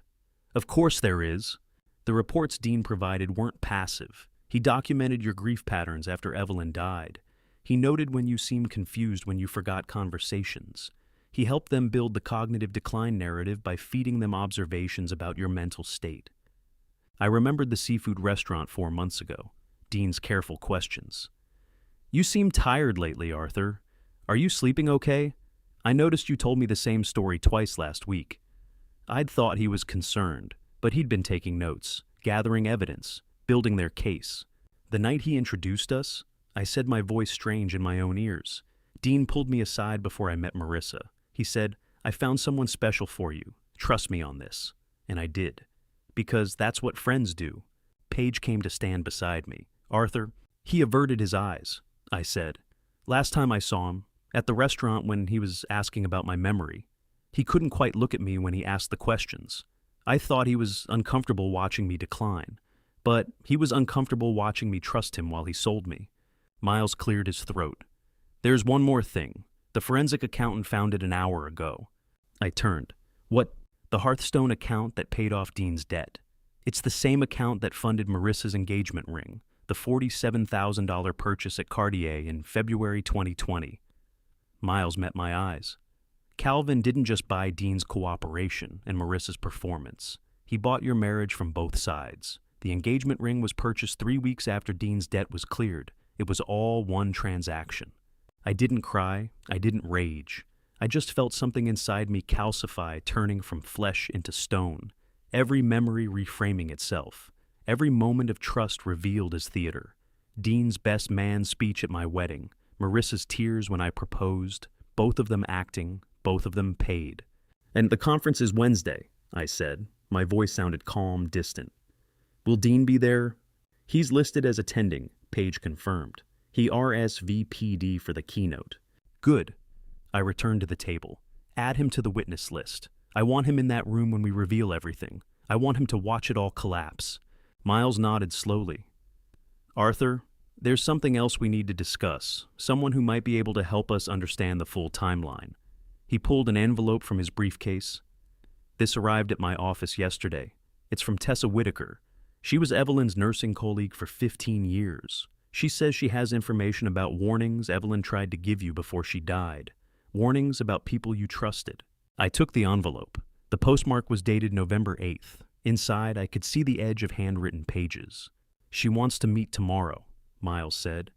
Of course there is. The reports Dean provided weren't passive. He documented your grief patterns after Evelyn died. He noted when you seemed confused when you forgot conversations. He helped them build the cognitive decline narrative by feeding them observations about your mental state. I remembered the seafood restaurant 4 months ago. Dean's careful questions. You seem tired lately, Arthur. Are you sleeping okay? I noticed you told me the same story twice last week. I'd thought he was concerned, but he'd been taking notes, gathering evidence, building their case. The night he introduced us, I said, my voice strange in my own ears. Dean pulled me aside before I met Marissa. He said, I found someone special for you. Trust me on this. And I did. Because that's what friends do. Paige came to stand beside me. Arthur, he averted his eyes, I said. Last time I saw him, at the restaurant when he was asking about my memory, he couldn't quite look at me when he asked the questions. I thought he was uncomfortable watching me decline, but he was uncomfortable watching me trust him while he sold me. Miles cleared his throat. There's one more thing. The forensic accountant found it an hour ago. I turned. What? The Hearthstone account that paid off Dean's debt. It's the same account that funded Marissa's engagement ring, the $47,000 purchase at Cartier in February 2020. Miles met my eyes. Calvin didn't just buy Dean's cooperation and Marissa's performance. He bought your marriage from both sides. The engagement ring was purchased 3 weeks after Dean's debt was cleared. It was all one transaction. I didn't cry. I didn't rage. I just felt something inside me calcify, turning from flesh into stone. Every memory reframing itself. Every moment of trust revealed as theater. Dean's best man speech at my wedding. Marissa's tears when I proposed. Both of them acting. Both of them paid. And the conference is Wednesday, I said. My voice sounded calm, distant. Will Dean be there? He's listed as attending, Paige confirmed. He RSVP'd for the keynote. Good. I returned to the table. Add him to the witness list. I want him in that room when we reveal everything. I want him to watch it all collapse. Miles nodded slowly. Arthur, there's something else we need to discuss. Someone who might be able to help us understand the full timeline. He pulled an envelope from his briefcase. This arrived at my office yesterday. It's from Tessa Whitaker. She was Evelyn's nursing colleague for 15 years. She says she has information about warnings Evelyn tried to give you before she died. Warnings about people you trusted. I took the envelope. The postmark was dated November 8th. Inside, I could see the edge of handwritten pages. She wants to meet tomorrow, Miles said.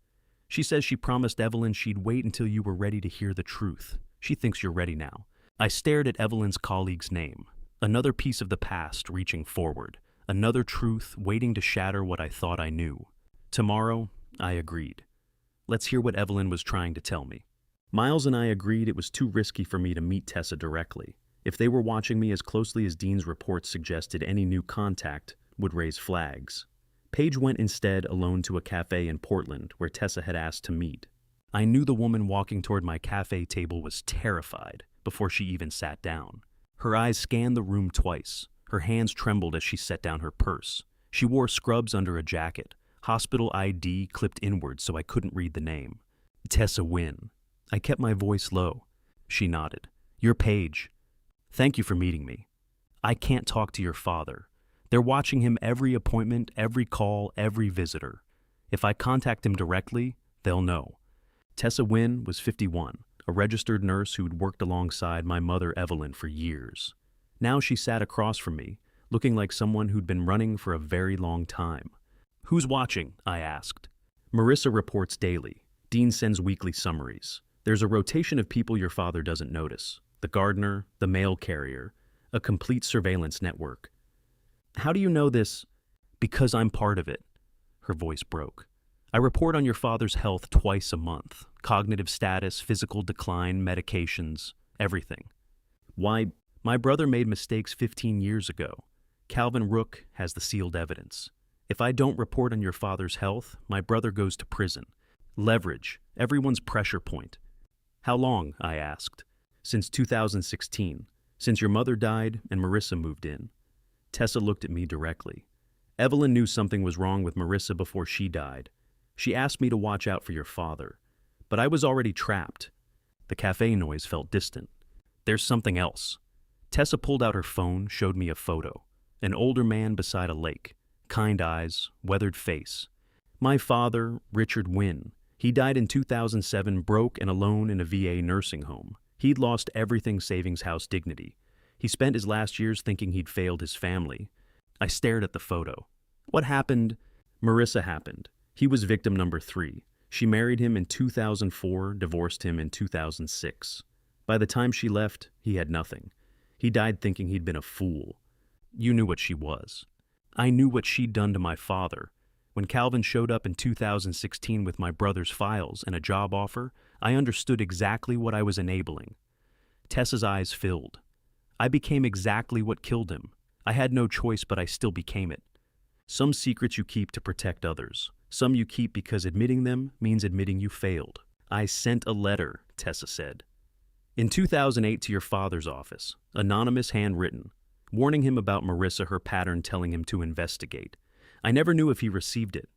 She says she promised Evelyn she'd wait until you were ready to hear the truth. She thinks you're ready now. I stared at Evelyn's colleague's name. Another piece of the past reaching forward. Another truth waiting to shatter what I thought I knew. Tomorrow, I agreed. Let's hear what Evelyn was trying to tell me. Miles and I agreed it was too risky for me to meet Tessa directly. If they were watching me as closely as Dean's reports suggested, any new contact would raise flags. Paige went instead alone to a cafe in Portland where Tessa had asked to meet. I knew the woman walking toward my cafe table was terrified before she even sat down. Her eyes scanned the room twice. Her hands trembled as she set down her purse. She wore scrubs under a jacket. Hospital ID clipped inward so I couldn't read the name. Tessa Wynn. I kept my voice low. She nodded. You're Paige. Thank you for meeting me. I can't talk to your father. They're watching him every appointment, every call, every visitor. If I contact him directly, they'll know. Tessa Wynn was 51, a registered nurse who'd worked alongside my mother Evelyn for years. Now she sat across from me, looking like someone who'd been running for a very long time. Who's watching? I asked. Marissa reports daily. Dean sends weekly summaries. There's a rotation of people your father doesn't notice. The gardener, the mail carrier, a complete surveillance network. How do you know this? Because I'm part of it. Her voice broke. I report on your father's health twice a month. Cognitive status, physical decline, medications, everything. Why? My brother made mistakes 15 years ago. Calvin Rook has the sealed evidence. If I don't report on your father's health, my brother goes to prison. Leverage, everyone's pressure point. How long? I asked. Since 2016. Since your mother died and Marissa moved in. Tessa looked at me directly. Evelyn knew something was wrong with Marissa before she died. She asked me to watch out for your father. But I was already trapped. The cafe noise felt distant. There's something else. Tessa pulled out her phone, showed me a photo. An older man beside a lake. Kind eyes, weathered face. My father, Richard Wynn. He died in 2007, broke and alone in a VA nursing home. He'd lost everything Savings House dignity. He spent his last years thinking he'd failed his family. I stared at the photo. What happened? Marissa happened. He was victim number 3. She married him in 2004, divorced him in 2006. By the time she left, he had nothing. He died thinking he'd been a fool. You knew what she was. I knew what she'd done to my father. When Calvin showed up in 2016 with my brother's files and a job offer, I understood exactly what I was enabling. Tessa's eyes filled. I became exactly what killed him. I had no choice, but I still became it. Some secrets you keep to protect others. Some you keep because admitting them means admitting you failed. I sent a letter, Tessa said. In 2008 to your father's office, anonymous, handwritten, warning him about Marissa, her pattern, telling him to investigate. I never knew if he received it.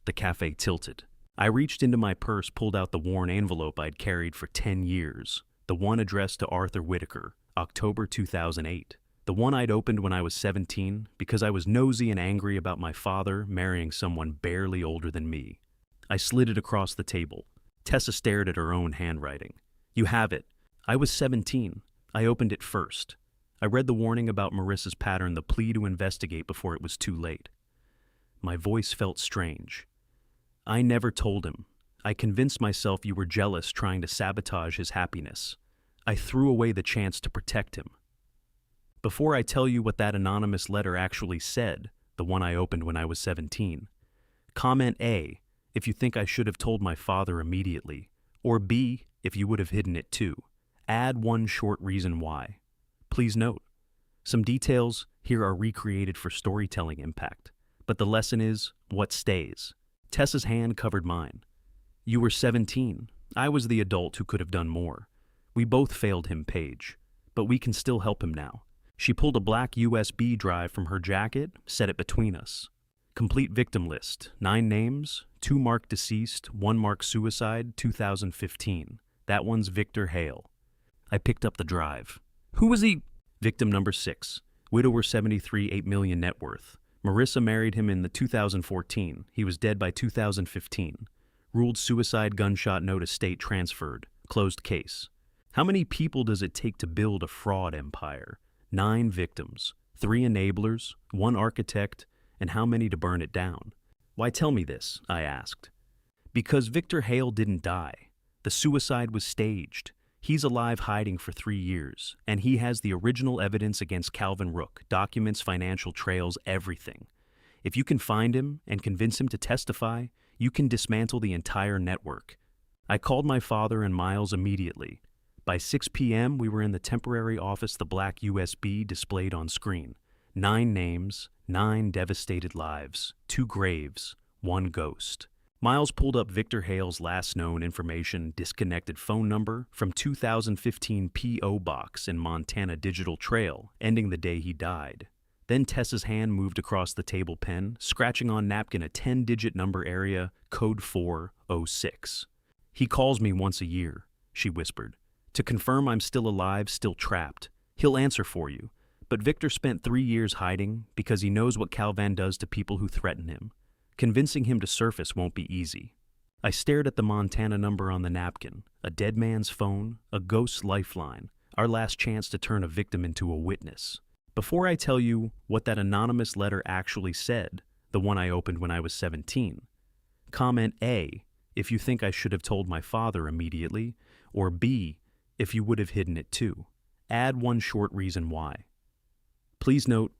The cafe tilted. I reached into my purse, pulled out the worn envelope I'd carried for 10 years, the one addressed to Arthur Whitaker, October 2008. The one I'd opened when I was 17 because I was nosy and angry about my father marrying someone barely older than me. I slid it across the table. Tessa stared at her own handwriting. You have it. I was 17. I opened it first. I read the warning about Marissa's pattern, the plea to investigate before it was too late. My voice felt strange. I never told him. I convinced myself you were jealous, trying to sabotage his happiness. I threw away the chance to protect him. Before I tell you what that anonymous letter actually said, the one I opened when I was 17, comment A, if you think I should have told my father immediately, or B, if you would have hidden it too. Add one short reason why. Please note, some details here are recreated for storytelling impact, but the lesson is what stays. Tessa's hand covered mine. You were 17. I was the adult who could have done more. We both failed him, Paige, but we can still help him now. She pulled a black USB drive from her jacket, set it between us. Complete victim list, 9 names, 2 marked deceased, 1 marked suicide, 2015. That one's Victor Hale. I picked up the drive. Who was he? Victim number 6, widower 73, 8 million net worth. Marissa married him in the 2014. He was dead by 2015. Ruled suicide, gunshot note, estate transferred. Closed case. How many people does it take to build a fraud empire? 9 victims, 3 enablers, 1 architect, and how many to burn it down? Why tell me this? I asked. Because Victor Hale didn't die. The suicide was staged. He's alive, hiding for 3 years, and he has the original evidence against Calvin Rook, documents, financial trails, everything. If you can find him and convince him to testify, you can dismantle the entire network. I called my father and Miles immediately. By 6 p.m., we were in the temporary office, the black USB displayed on screen. 9 names, 9 devastated lives, 2 graves, 1 ghost. Miles pulled up Victor Hale's last known information, disconnected phone number from 2015 P.O. Box in Montana Digital Trail, ending the day he died. Then Tessa's hand moved across the table pen, scratching on napkin a 10-digit number area, code 406. He calls me once a year, she whispered. To confirm I'm still alive, still trapped. He'll answer for you. But Victor spent 3 years hiding because he knows what Calvin does to people who threaten him. Convincing him to surface won't be easy. I stared at the Montana number on the napkin, a dead man's phone, a ghost's lifeline, our last chance to turn a victim into a witness. Before I tell you what that anonymous letter actually said, the one I opened when I was 17, comment A if you think I should have told my father immediately, or B if you would have hidden it too. Add one short reason why. Please note,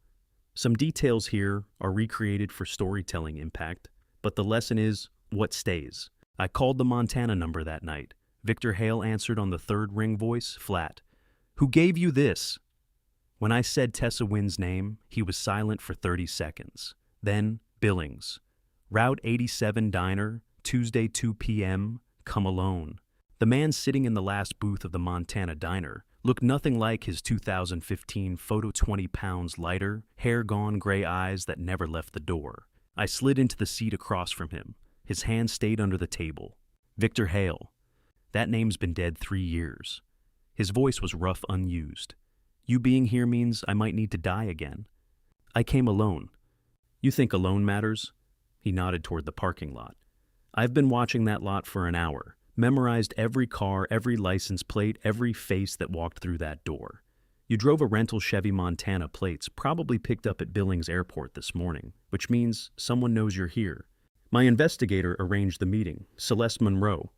some details here are recreated for storytelling impact, but the lesson is what stays. I called the Montana number that night. Victor Hale answered on the 3rd ring, voice flat. Who gave you this? When I said Tessa Wynn's name, he was silent for 30 seconds. Then, Billings. Route 87 Diner, Tuesday 2 p.m., come alone. The man sitting in the last booth of the Montana Diner looked nothing like his 2015 photo, 20 pounds lighter, hair gone, gray eyes that never left the door. I slid into the seat across from him. His hand stayed under the table. Victor Hale. That name's been dead 3 years. His voice was rough, unused. You being here means I might need to die again. I came alone. You think alone matters? He nodded toward the parking lot. I've been watching that lot for an hour. Memorized every car, every license plate, every face that walked through that door. You drove a rental Chevy Montana plates, probably picked up at Billings Airport this morning, which means someone knows you're here. My investigator arranged the meeting, Celeste Monroe.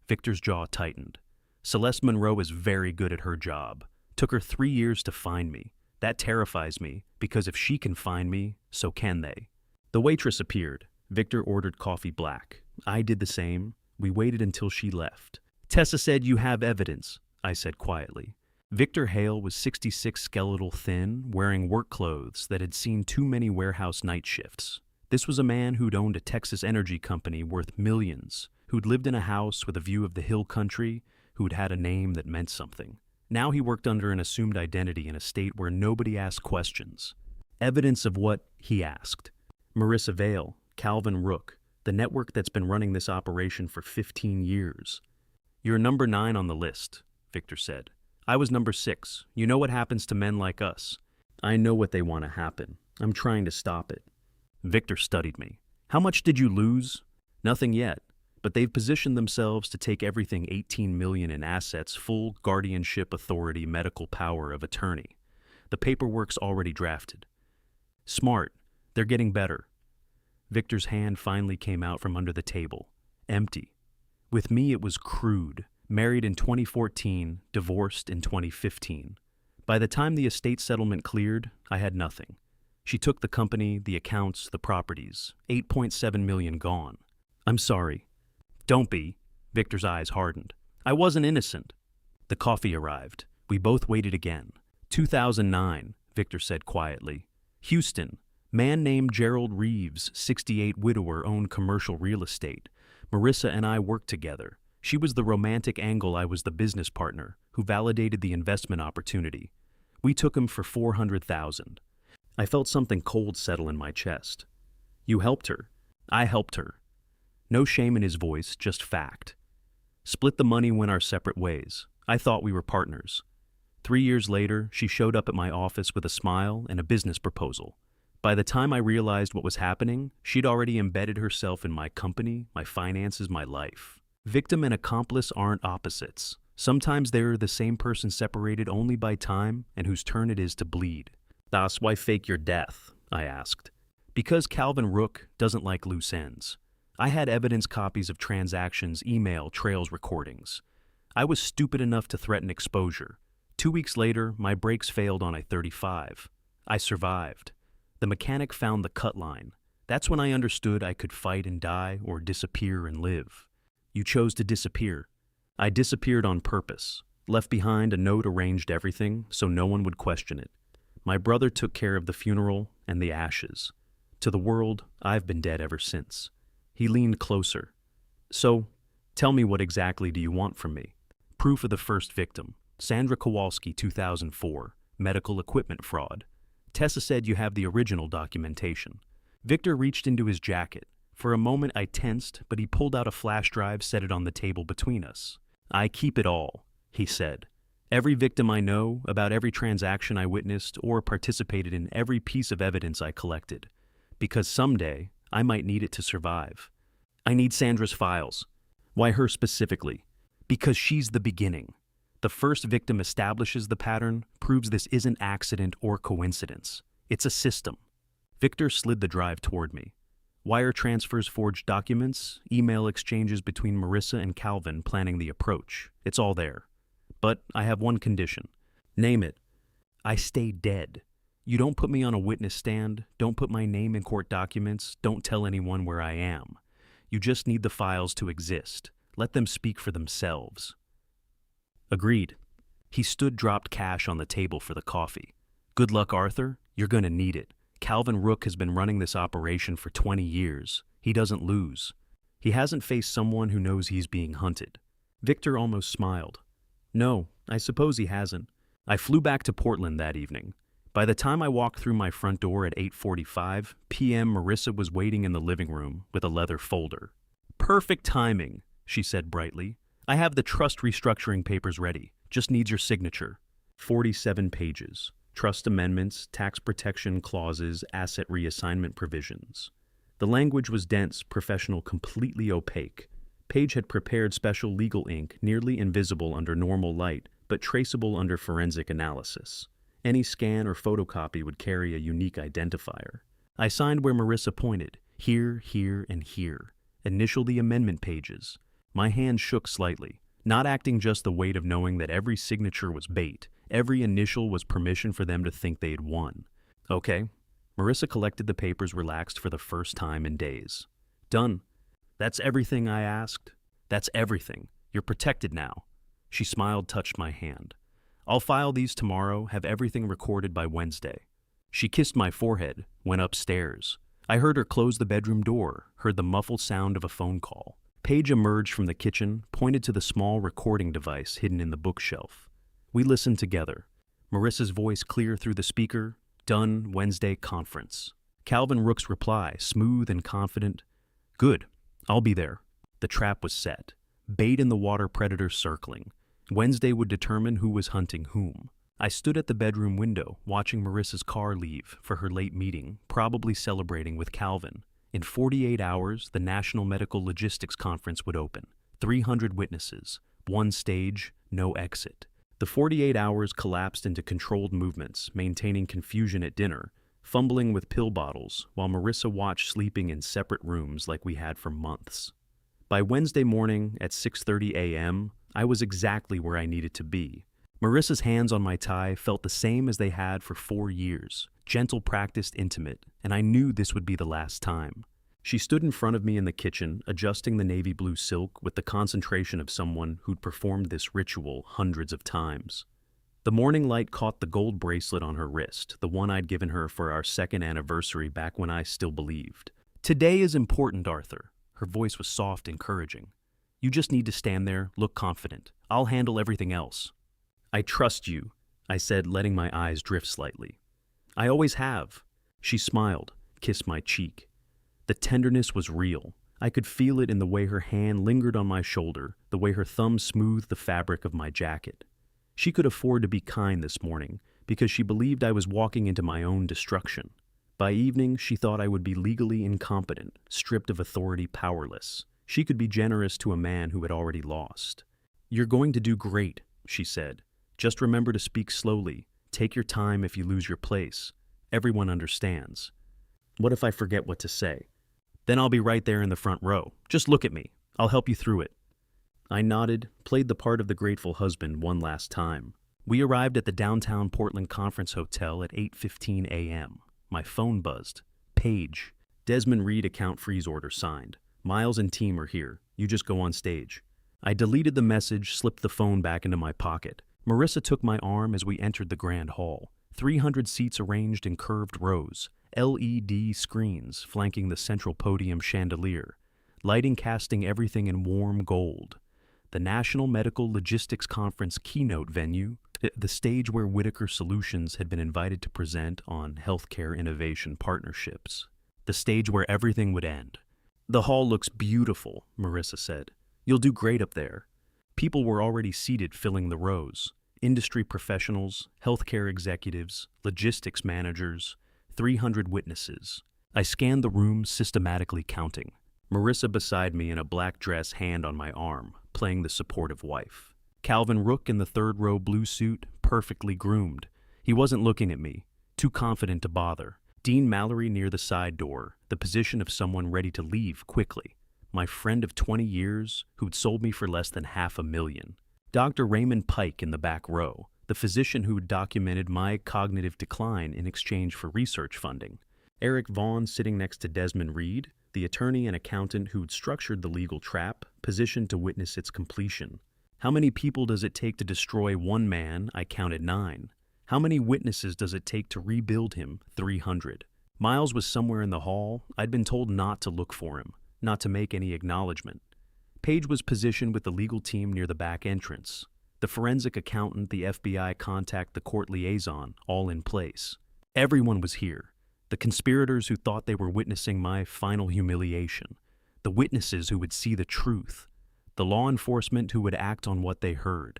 Victor's jaw tightened. Celeste Monroe is very good at her job. Took her 3 years to find me. That terrifies me, because if she can find me, so can they. The waitress appeared. Victor ordered coffee black. I did the same. We waited until she left. Tessa said, "You have evidence," I said quietly. Victor Hale was 66, skeletal thin, wearing work clothes that had seen too many warehouse night shifts. This was a man who'd owned a Texas energy company worth millions, who'd lived in a house with a view of the hill country, who'd had a name that meant something. Now he worked under an assumed identity in a state where nobody asked questions. Evidence of what he asked. Marissa Vale, Calvin Rook, the network that's been running this operation for 15 years. "You're number 9 on the list," Victor said. "I was number 6. You know what happens to men like us." "I know what they want to happen. I'm trying to stop it." Victor studied me. "How much did you lose?" "Nothing yet, but they've positioned themselves to take everything, 18 million in assets, full guardianship authority, medical power of attorney. The paperwork's already drafted." "Smart. They're getting better." Victor's hand finally came out from under the table. Empty. With me it was crude. Married in 2014, divorced in 2015. By the time the estate settlement cleared, I had nothing. She took the company, the accounts, the properties. 8.7 million gone. "I'm sorry." "Don't be." Victor's eyes hardened. "I wasn't innocent." The coffee arrived. We both waited again. 2009, Victor said quietly. "Houston. Man named Gerald Reeves, 68, widower, owned commercial real estate. Marissa and I worked together. She was the romantic angle, I was the business partner, who validated the investment opportunity. We took him for 400,000. I felt something cold settle in my chest. "You helped her." "I helped her." No shame in his voice, just fact. Split the money, went our separate ways. I thought we were partners. 3 years later, she showed up at my office with a smile and a business proposal. By the time I realized what was happening, she'd already embedded herself in my company, my finances, my life. Victim and accomplice aren't opposites. Sometimes they're the same person separated only by time and whose turn it is to bleed. "Das, why fake your death?" I asked. "Because Calvin Rook doesn't like loose ends. I had evidence, copies of transactions, email trails, recordings. I was stupid enough to threaten exposure. 2 weeks later, my brakes failed on I-35. I survived. The mechanic found the cut line. That's when I understood I could fight and die or disappear and live. You chose to disappear. I disappeared on purpose. Left behind a note, arranged everything so no one would question it. My brother took care of the funeral and the ashes. To the world, I've been dead ever since." He leaned closer. "So, tell me, what exactly do you want from me?" "Proof of the first victim. Sandra Kowalski, 2004. Medical equipment fraud. Tessa said you have the original documentation." Victor reached into his jacket. For a moment I tensed, but he pulled out a flash drive, set it on the table between us. "I keep it all," he said. "Every victim I know, about every transaction I witnessed or participated in, every piece of evidence I collected. Because someday, I might need it to survive." "I need Sandra's files." "Why her specifically?" "Because she's the beginning. The first victim establishes the pattern, proves this isn't accident or coincidence. It's a system." Victor slid the drive toward me. "Wire transfers, forged documents, email exchanges between Marissa and Calvin planning the approach. It's all there. But I have one condition." "Name it." "I stay dead. You don't put me on a witness stand, don't put my name in court documents, don't tell anyone where I am. You just need the files to exist. Let them speak for themselves." "Agreed." He stood, dropped cash on the table for the coffee. "Good luck, Arthur. You're gonna need it. Calvin Rook has been running this operation for 20 years. He doesn't lose. He hasn't faced someone who knows he's being hunted." Victor almost smiled. "No, I suppose he hasn't." I flew back to Portland that evening. By the time I walked through my front door at 8:45 p.m., Marissa was waiting in the living room with a leather folder. "Perfect timing," she said brightly. "I have the trust restructuring papers ready. Just needs your signature." 47 pages. Trust amendments, tax protection clauses, asset reassignment provisions. The language was dense, professional, completely opaque. Page had prepared special legal ink, nearly invisible under normal light, but traceable under forensic analysis. Any scan or photocopy would carry a unique identifier. I signed where Marissa pointed, here, here, and here. Initial the amendment pages. My hand shook slightly. not acting just the weight of knowing that every signature was bait, every initial was permission for them to think they'd won. Okay. Marissa collected the papers, relaxed for the first time in days. Done. That's everything I asked. That's everything. You're protected now. She smiled, touched my hand. I'll file these tomorrow, have everything recorded by Wednesday. She kissed my forehead, went upstairs. I heard her close the bedroom door, heard the muffled sound of a phone call. Paige emerged from the kitchen, pointed to the small recording device hidden in the bookshelf. We listened together. Marissa's voice clear through the speaker. Done, Wednesday conference. Calvin Rook's reply, smooth and confident. Good. I'll be there. The trap was set. Bait in the water, predator circling. Wednesday would determine who was hunting whom. I stood at the bedroom window, watching Marissa's car leave for her late meeting, probably celebrating with Calvin. In 48 hours, the National Medical Logistics Conference would open. 300 witnesses. One stage, no exit. The 48 hours collapsed into controlled movements, maintaining confusion at dinner, fumbling with pill bottles, while Marissa watched, sleeping in separate rooms like we had for months. By Wednesday morning at 6:30 a.m., I was exactly where I needed to be. Marissa's hands on my tie felt the same as they had for 4 years, gentle, practiced, intimate, and I knew this would be the last time. She stood in front of me in the kitchen, adjusting the navy blue silk with the concentration of someone who'd performed this ritual hundreds of times. The morning light caught the gold bracelet on her wrist, the one I'd given her for our second anniversary back when I still believed. Today is important, Arthur. Her voice was soft, encouraging. You just need to stand there, look confident. I'll handle everything else. I trust you, I said, letting my eyes drift slightly. I always have. She smiled, kissed my cheek. The tenderness was real. I could feel it in the way her hand lingered on my shoulder, the way her thumb smoothed the fabric of my jacket. She could afford to be kind this morning because she believed I was walking into my own destruction. By evening, she thought I would be legally incompetent, stripped of authority, powerless. She could be generous to a man who had already lost. You're going to do great, she said. Just remember to speak slowly. Take your time if you lose your place. Everyone understands. What if I forget what to say? Then I'll be right there in the front row. Just look at me. I'll help you through it. I nodded, played the part of the grateful husband one last time. We arrived at the downtown Portland Conference Hotel at 8:15 a.m. My phone buzzed. Paige. Desmond Reed account freeze order signed. Miles and team are here. You just go on stage. I deleted the message, slipped the phone back into my pocket. Marissa took my arm as we entered the grand hall. 300 seats arranged in curved rows. LED screens flanking the central podium chandelier. Lighting casting everything in warm gold. The National Medical Logistics Conference keynote venue, the stage where Whitaker Solutions had been invited to present on healthcare innovation partnerships. The stage where everything would end. The hall looks beautiful, Marissa said. You'll do great up there. People were already seated, filling the rows. Industry professionals, healthcare executives, logistics managers, 300 witnesses. I scanned the room, systematically counting. Marissa beside me in a black dress, hand on my arm, playing the supportive wife. Calvin Rook in the third row blue suit, perfectly groomed. He wasn't looking at me, too confident to bother. Dean Mallory near the side door, the position of someone ready to leave quickly. My friend of 20 years who'd sold me for less than $500,000. Dr. Raymond Pike in the back row, the physician who'd documented my cognitive decline in exchange for research funding. Eric Vaughn sitting next to Desmond Reed, the attorney and accountant who'd structured the legal trap, positioned to witness its completion. How many people does it take to destroy one man? I counted 9. How many witnesses does it take to rebuild him? 300. Miles was somewhere in the hall. I'd been told not to look for him, not to make any acknowledgement. Paige was positioned with the legal team near the back entrance. The forensic accountant, the FBI contact, the court liaison, all in place. Everyone was here. The conspirators who thought they were witnessing my final humiliation. The witnesses who would see the truth. The law enforcement who would act on what they heard.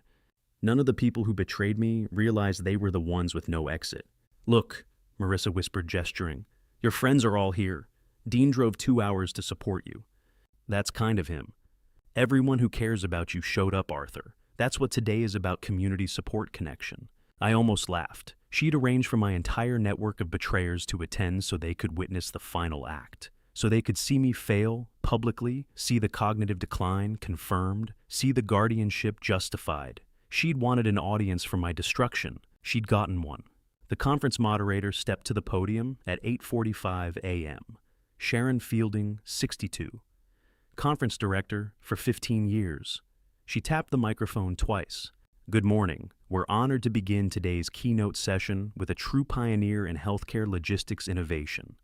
None of the people who betrayed me realized they were the ones with no exit. Look, Marissa whispered, gesturing. Your friends are all here. Dean drove 2 hours to support you. That's kind of him. Everyone who cares about you showed up, Arthur. That's what today is about, community support connection. I almost laughed. She'd arranged for my entire network of betrayers to attend so they could witness the final act. so they could see me fail publicly, see the cognitive decline confirmed, see the guardianship justified. She'd wanted an audience for my destruction. She'd gotten one. The conference moderator stepped to the podium at 8:45 a.m. Sharon Fielding, 62. Conference director for 15 years. She tapped the microphone twice. Good morning. We're honored to begin today's keynote session with a true pioneer in healthcare logistics innovation.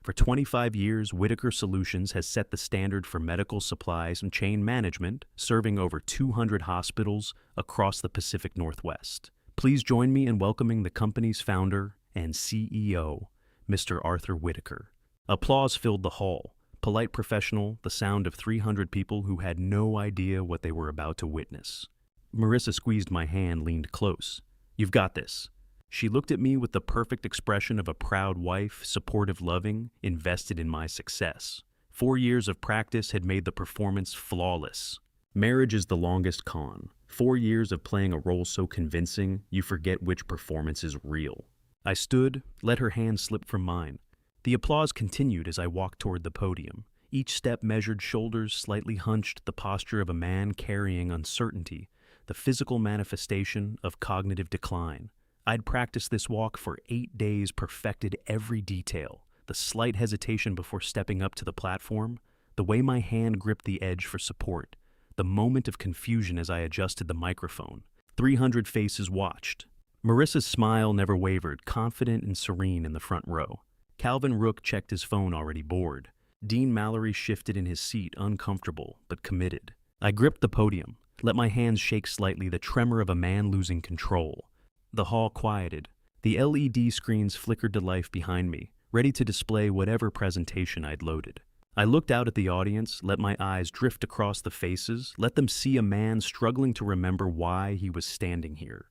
For 25 years, Whitaker Solutions has set the standard for medical supplies and chain management, serving over 200 hospitals across the Pacific Northwest. Please join me in welcoming the company's founder and CEO, Mr. Arthur Whitaker. Applause filled the hall. Polite professional, the sound of 300 people who had no idea what they were about to witness. Marissa squeezed my hand, leaned close. You've got this. She looked at me with the perfect expression of a proud wife, supportive, loving, invested in my success. 4 years of practice had made the performance flawless. Marriage is the longest con. 4 years of playing a role so convincing, you forget which performance is real. I stood, let her hand slip from mine. The applause continued as I walked toward the podium. Each step measured shoulders slightly hunched, the posture of a man carrying uncertainty, the physical manifestation of cognitive decline. I'd practiced this walk for 8 days, perfected every detail. The slight hesitation before stepping up to the platform, the way my hand gripped the edge for support, the moment of confusion as I adjusted the microphone. 300 faces watched. Marissa's smile never wavered, confident and serene in the front row. Calvin Rook checked his phone, already bored. Dean Mallory shifted in his seat, uncomfortable but committed. I gripped the podium, let my hands shake slightly, the tremor of a man losing control. The hall quieted. The LED screens flickered to life behind me, ready to display whatever presentation I'd loaded. I looked out at the audience, let my eyes drift across the faces, let them see a man struggling to remember why he was standing here.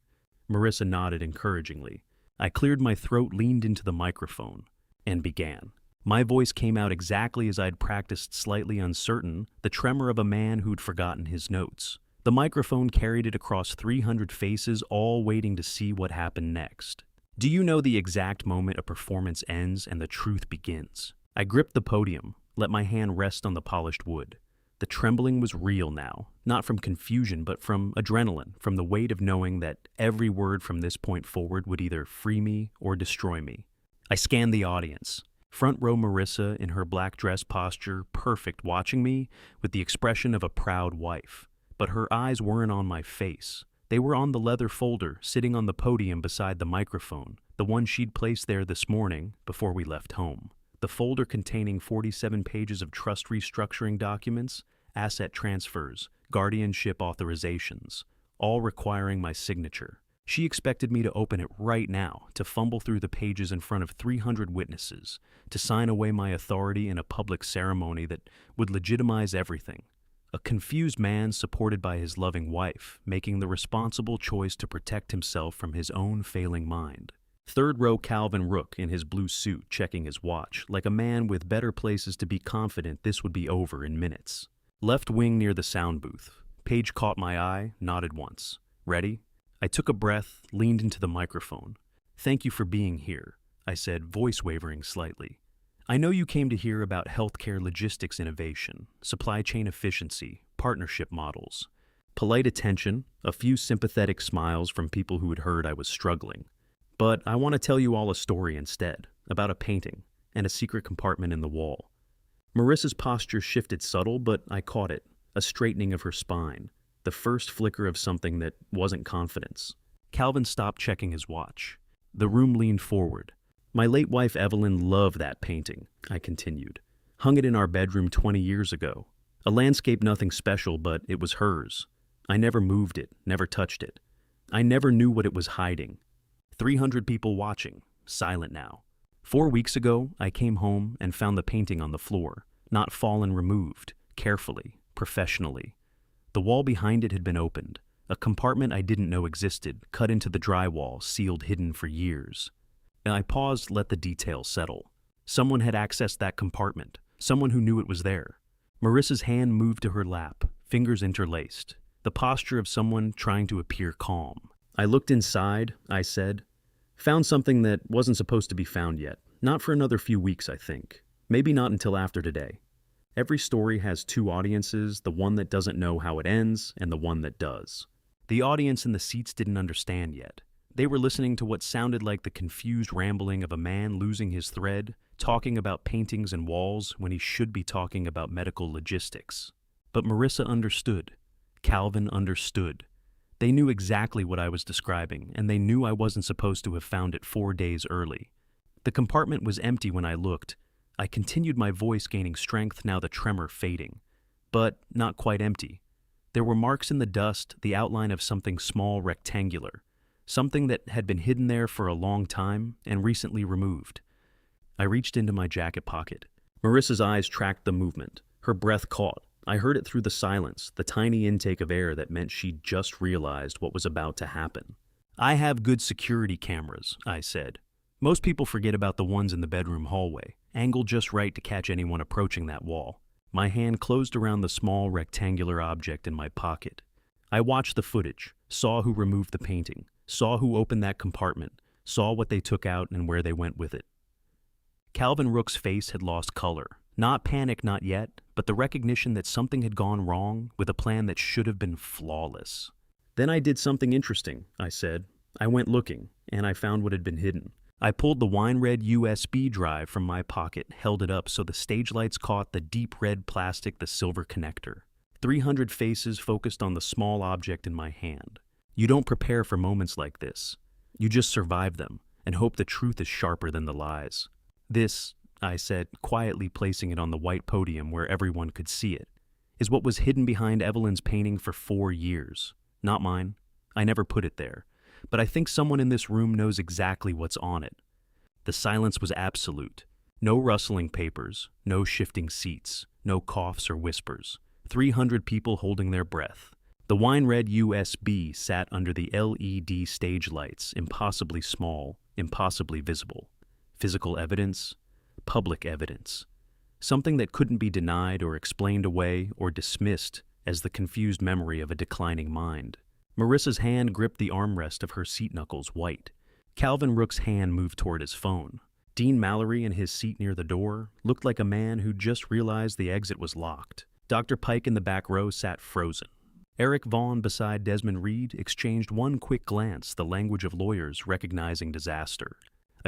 Marissa nodded encouragingly. I cleared my throat, leaned into the microphone, and began. My voice came out exactly as I'd practiced, slightly uncertain, the tremor of a man who'd forgotten his notes. The microphone carried it across 300 faces, all waiting to see what happened next. Do you know the exact moment a performance ends and the truth begins? I gripped the podium, let my hand rest on the polished wood. The trembling was real now, not from confusion, but from adrenaline, from the weight of knowing that every word from this point forward would either free me or destroy me. I scanned the audience. Front row Marissa in her black dress posture, perfect, watching me with the expression of a proud wife. But her eyes weren't on my face. They were on the leather folder sitting on the podium beside the microphone, the one she'd placed there this morning before we left home. The folder containing 47 pages of trust restructuring documents, asset transfers, guardianship authorizations, all requiring my signature. She expected me to open it right now, to fumble through the pages in front of 300 witnesses, to sign away my authority in a public ceremony that would legitimize everything. A confused man supported by his loving wife, making the responsible choice to protect himself from his own failing mind. Third row Calvin Rook in his blue suit, checking his watch, like a man with better places to be confident this would be over in minutes. Left wing near the sound booth. Paige caught my eye, nodded once. Ready? I took a breath, leaned into the microphone. Thank you for being here, I said, voice wavering slightly. I know you came to hear about healthcare logistics innovation, supply chain efficiency, partnership models. Polite attention, a few sympathetic smiles from people who had heard I was struggling. But I want to tell you all a story instead, about a painting and a secret compartment in the wall. Marissa's posture shifted subtle, but I caught it, a straightening of her spine, the first flicker of something that wasn't confidence. Calvin stopped checking his watch. The room leaned forward. My late wife Evelyn loved that painting, I continued. Hung it in our bedroom 20 years ago. A landscape, nothing special, but it was hers. I never moved it, never touched it. I never knew what it was hiding. 300 people watching, silent now. 4 weeks ago, I came home and found the painting on the floor, not fallen, removed, carefully, professionally. The wall behind it had been opened, a compartment I didn't know existed, cut into the drywall, sealed, hidden for years. I paused, let the details settle. Someone had accessed that compartment, someone who knew it was there. Marissa's hand moved to her lap, fingers interlaced, the posture of someone trying to appear calm. I looked inside, I said. Found something that wasn't supposed to be found yet. Not for another few weeks, I think. Maybe not until after today. Every story has two audiences, the one that doesn't know how it ends and the one that does. The audience in the seats didn't understand yet. They were listening to what sounded like the confused rambling of a man losing his thread, talking about paintings and walls when he should be talking about medical logistics. But Marissa understood. Calvin understood. They knew exactly what I was describing, and they knew I wasn't supposed to have found it 4 days early. The compartment was empty when I looked. I continued, my voice gaining strength, now the tremor fading. But not quite empty. There were marks in the dust, the outline of something small, rectangular. Something that had been hidden there for a long time and recently removed. I reached into my jacket pocket. Marissa's eyes tracked the movement. Her breath caught. I heard it through the silence, the tiny intake of air that meant she'd just realized what was about to happen. "I have good security cameras," I said. "Most people forget about the ones in the bedroom hallway, angled just right to catch anyone approaching that wall." My hand closed around the small rectangular object in my pocket. I watched the footage, saw who removed the painting, saw who opened that compartment, saw what they took out and where they went with it. Calvin Rook's face had lost color. Not panic, not yet, but the recognition that something had gone wrong with a plan that should have been flawless. "Then I did something interesting," I said. "I went looking, and I found what had been hidden." I pulled the wine-red USB drive from my pocket, held it up so the stage lights caught the deep red plastic, the silver connector. 300 faces focused on the small object in my hand. You don't prepare for moments like this. You just survive them and hope the truth is sharper than the lies. "This," I said, quietly placing it on the white podium where everyone could see it, "is what was hidden behind Evelyn's painting for 4 years. Not mine. I never put it there. But I think someone in this room knows exactly what's on it." The silence was absolute. No rustling papers, no shifting seats, no coughs or whispers. 300 people holding their breath. The wine-red USB sat under the LED stage lights, impossibly small, impossibly visible. Physical evidence, public evidence. Something that couldn't be denied or explained away or dismissed as the confused memory of a declining mind. Marissa's hand gripped the armrest of her seat, knuckles white. Calvin Rook's hand moved toward his phone. Dean Mallory, in his seat near the door, looked like a man who just realized the exit was locked. Dr. Pike in the back row sat frozen. Eric Vaughn beside Desmond Reed exchanged one quick glance, the language of lawyers recognizing disaster.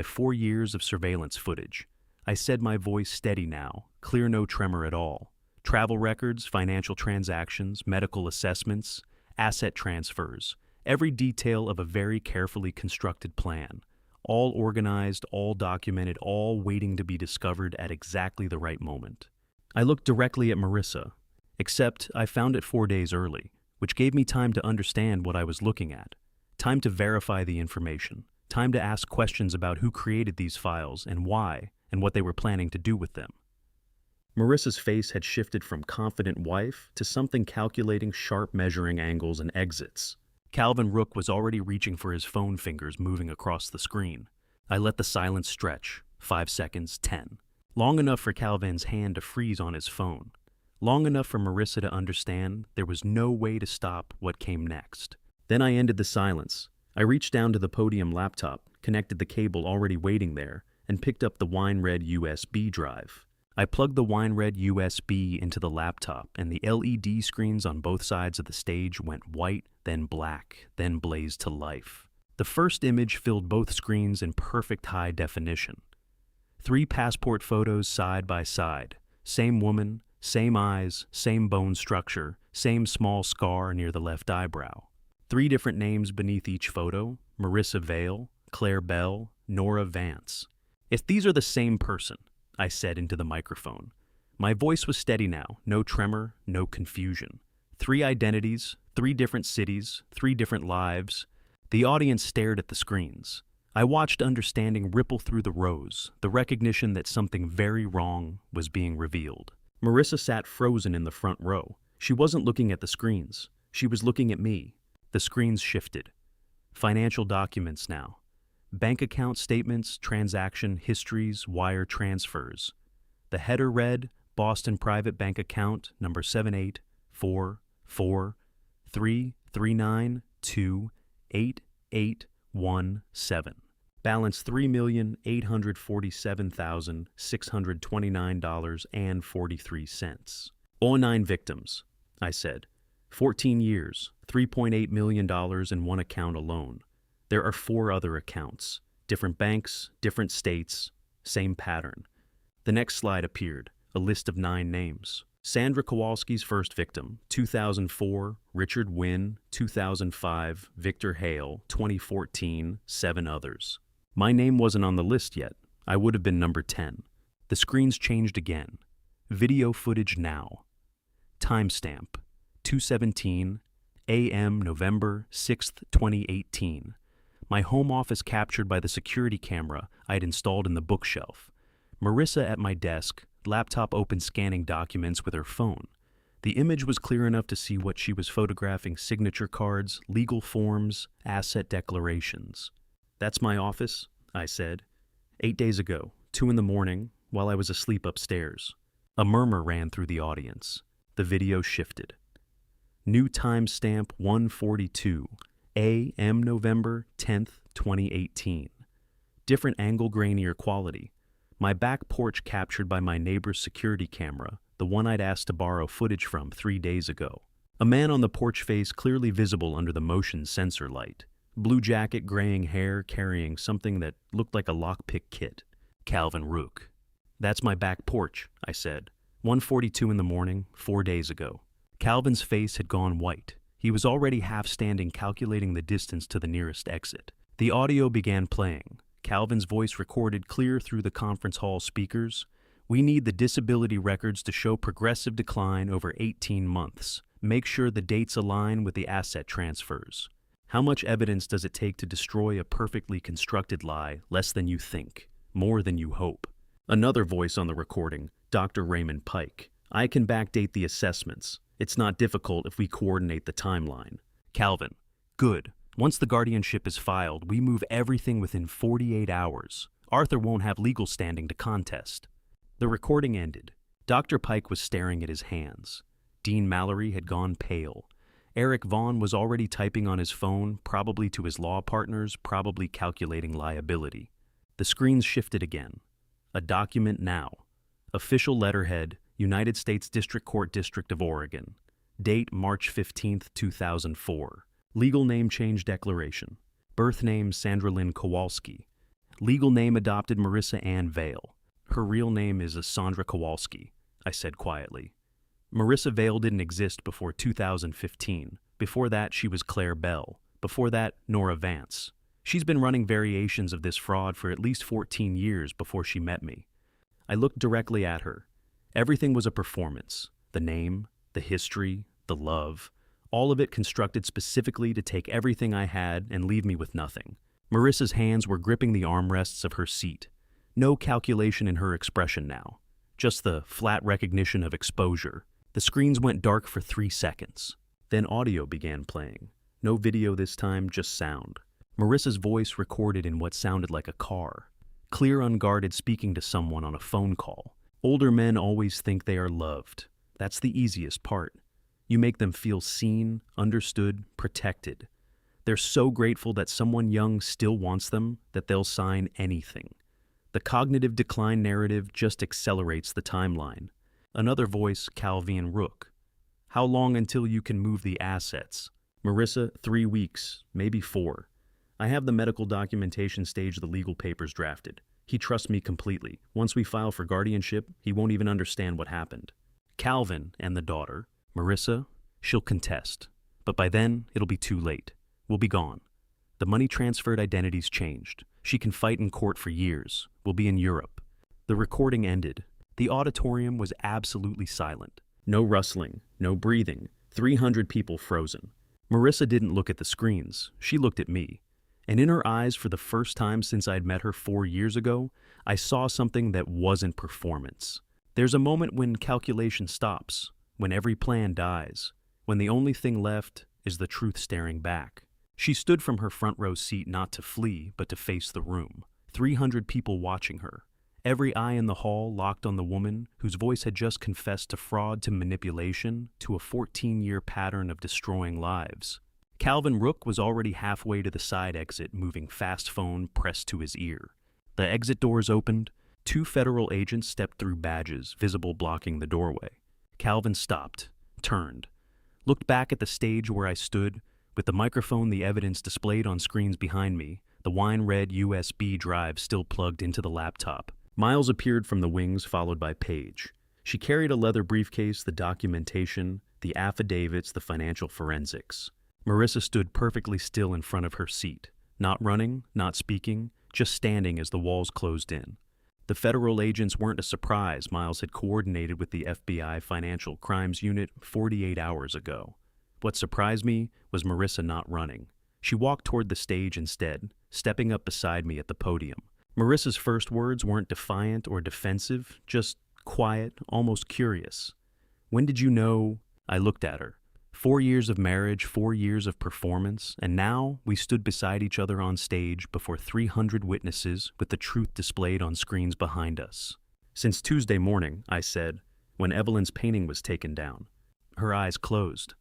4 years of surveillance footage. I said, my voice steady now, clear, no tremor at all. Travel records, financial transactions, medical assessments, asset transfers, every detail of a very carefully constructed plan. All organized, all documented, all waiting to be discovered at exactly the right moment. I looked directly at Marissa, except I found it 4 days early, which gave me time to understand what I was looking at, time to verify the information, time to ask questions about who created these files and why, and what they were planning to do with them. Marissa's face had shifted from confident wife to something calculating, sharp measuring angles and exits. Calvin Rook was already reaching for his phone, fingers moving across the screen. I let the silence stretch. 5 seconds, 10. Long enough for Calvin's hand to freeze on his phone. Long enough for Marissa to understand there was no way to stop what came next. Then I ended the silence. I reached down to the podium laptop, connected the cable already waiting there, and picked up the wine-red USB drive. I plugged the wine-red USB into the laptop, and the LED screens on both sides of the stage went white, then black, then blazed to life. The first image filled both screens in perfect high definition. 3 passport photos side by side. Same woman, same eyes, same bone structure, same small scar near the left eyebrow. 3 different names beneath each photo: Marissa Vale, Claire Bell, Nora Vance. If these are the same person, I said into the microphone. My voice was steady now, no tremor, no confusion. 3 identities, 3 different cities, 3 different lives. The audience stared at the screens. I watched understanding ripple through the rows, the recognition that something very wrong was being revealed. Marissa sat frozen in the front row. She wasn't looking at the screens. She was looking at me. The screens shifted. Financial documents now. Bank account statements, transaction histories, wire transfers. The header read, Boston Private Bank Account number 7844339288817. Balance $3,847,629.43. All 9 victims, I said. 14 years, $3.8 million in one account alone. There are 4 other accounts. Different banks, different states, same pattern. The next slide appeared, a list of 9 names. Sandra Kowalski's first victim, 2004, Richard Wynn, 2005, Victor Hale, 2014, 7 others. My name wasn't on the list yet. I would have been number 10. The screens changed again. Video footage now. Timestamp, 2:17 a.m. November 6th, 2018. My home office captured by the security camera I had installed in the bookshelf. Marissa at my desk, laptop open scanning documents with her phone. The image was clear enough to see what she was photographing: signature cards, legal forms, asset declarations. That's my office, I said. 8 days ago, 2 in the morning, while I was asleep upstairs. A murmur ran through the audience. The video shifted. New timestamp 1:42 a.m. November 10th, 2018. Different angle, grainier quality. My back porch captured by my neighbor's security camera, the one I'd asked to borrow footage from 3 days ago. A man on the porch face clearly visible under the motion sensor light. Blue jacket, graying hair, carrying something that looked like a lockpick kit. Calvin Rook. That's my back porch, I said. 1:42 in the morning, 4 days ago. Calvin's face had gone white. He was already half standing, calculating the distance to the nearest exit. The audio began playing. Calvin's voice recorded clear through the conference hall speakers. We need the disability records to show progressive decline over 18 months. Make sure the dates align with the asset transfers. How much evidence does it take to destroy a perfectly constructed lie? Less than you think, more than you hope. Another voice on the recording, Dr. Raymond Pike. I can backdate the assessments. It's not difficult if we coordinate the timeline. Calvin. Good. Once the guardianship is filed, we move everything within 48 hours. Arthur won't have legal standing to contest. The recording ended. Dr. Pike was staring at his hands. Dean Mallory had gone pale. Eric Vaughn was already typing on his phone, probably to his law partners, probably calculating liability. The screens shifted again. A document now. Official letterhead, United States District Court, District of Oregon. Date March 15, 2004. Legal name change declaration. Birth name Sandra Lynn Kowalski. Legal name adopted Marissa Ann Vale. Her real name is Sandra Kowalski, I said quietly. Marissa Vale didn't exist before 2015. Before that, she was Claire Bell. Before that, Nora Vance. She's been running variations of this fraud for at least 14 years before she met me. I looked directly at her. Everything was a performance. The name, the history, the love. All of it constructed specifically to take everything I had and leave me with nothing. Marissa's hands were gripping the armrests of her seat. No calculation in her expression now. Just the flat recognition of exposure. The screens went dark for 3 seconds. Then audio began playing. No video this time, just sound. Marissa's voice recorded in what sounded like a car. Clear, unguarded, speaking to someone on a phone call. Older men always think they are loved. That's the easiest part. You make them feel seen, understood, protected. They're so grateful that someone young still wants them that they'll sign anything. The cognitive decline narrative just accelerates the timeline. Another voice, Calvin Rook. How long until you can move the assets? Marissa, 3 weeks, maybe 4. I have the medical documentation stage, the legal papers drafted. He trusts me completely. Once we file for guardianship, he won't even understand what happened. Calvin and the daughter, Marissa, she'll contest. But by then, it'll be too late. We'll be gone. The money transferred identity's changed. She can fight in court for years. We'll be in Europe. The recording ended. The auditorium was absolutely silent. No rustling, no breathing. 300 people frozen. Marissa didn't look at the screens. She looked at me. And in her eyes, for the first time since I'd met her 4 years ago, I saw something that wasn't performance. There's a moment when calculation stops, when every plan dies, when the only thing left is the truth staring back. She stood from her front row seat not to flee, but to face the room. 300 people watching her. Every eye in the hall locked on the woman whose voice had just confessed to fraud, to manipulation, to a 14-year pattern of destroying lives. Calvin Rook was already halfway to the side exit, moving fast phone pressed to his ear. The exit doors opened. 2 federal agents stepped through badges, visible blocking the doorway. Calvin stopped, turned, looked back at the stage where I stood, with the microphone, the evidence displayed on screens behind me, the wine-red USB drive still plugged into the laptop. Miles appeared from the wings, followed by Paige. She carried a leather briefcase, the documentation, the affidavits, the financial forensics. Marissa stood perfectly still in front of her seat, not running, not speaking, just standing as the walls closed in. The federal agents weren't a surprise. Miles had coordinated with the FBI Financial Crimes Unit 48 hours ago. What surprised me was Marissa not running. She walked toward the stage instead, stepping up beside me at the podium. Marissa's first words weren't defiant or defensive, just quiet, almost curious. "When did you know?" I looked at her. 4 years of marriage, 4 years of performance, and now we stood beside each other on stage before 300 witnesses with the truth displayed on screens behind us. "Since Tuesday morning," I said, when Evelyn's painting was taken down. Her eyes closed.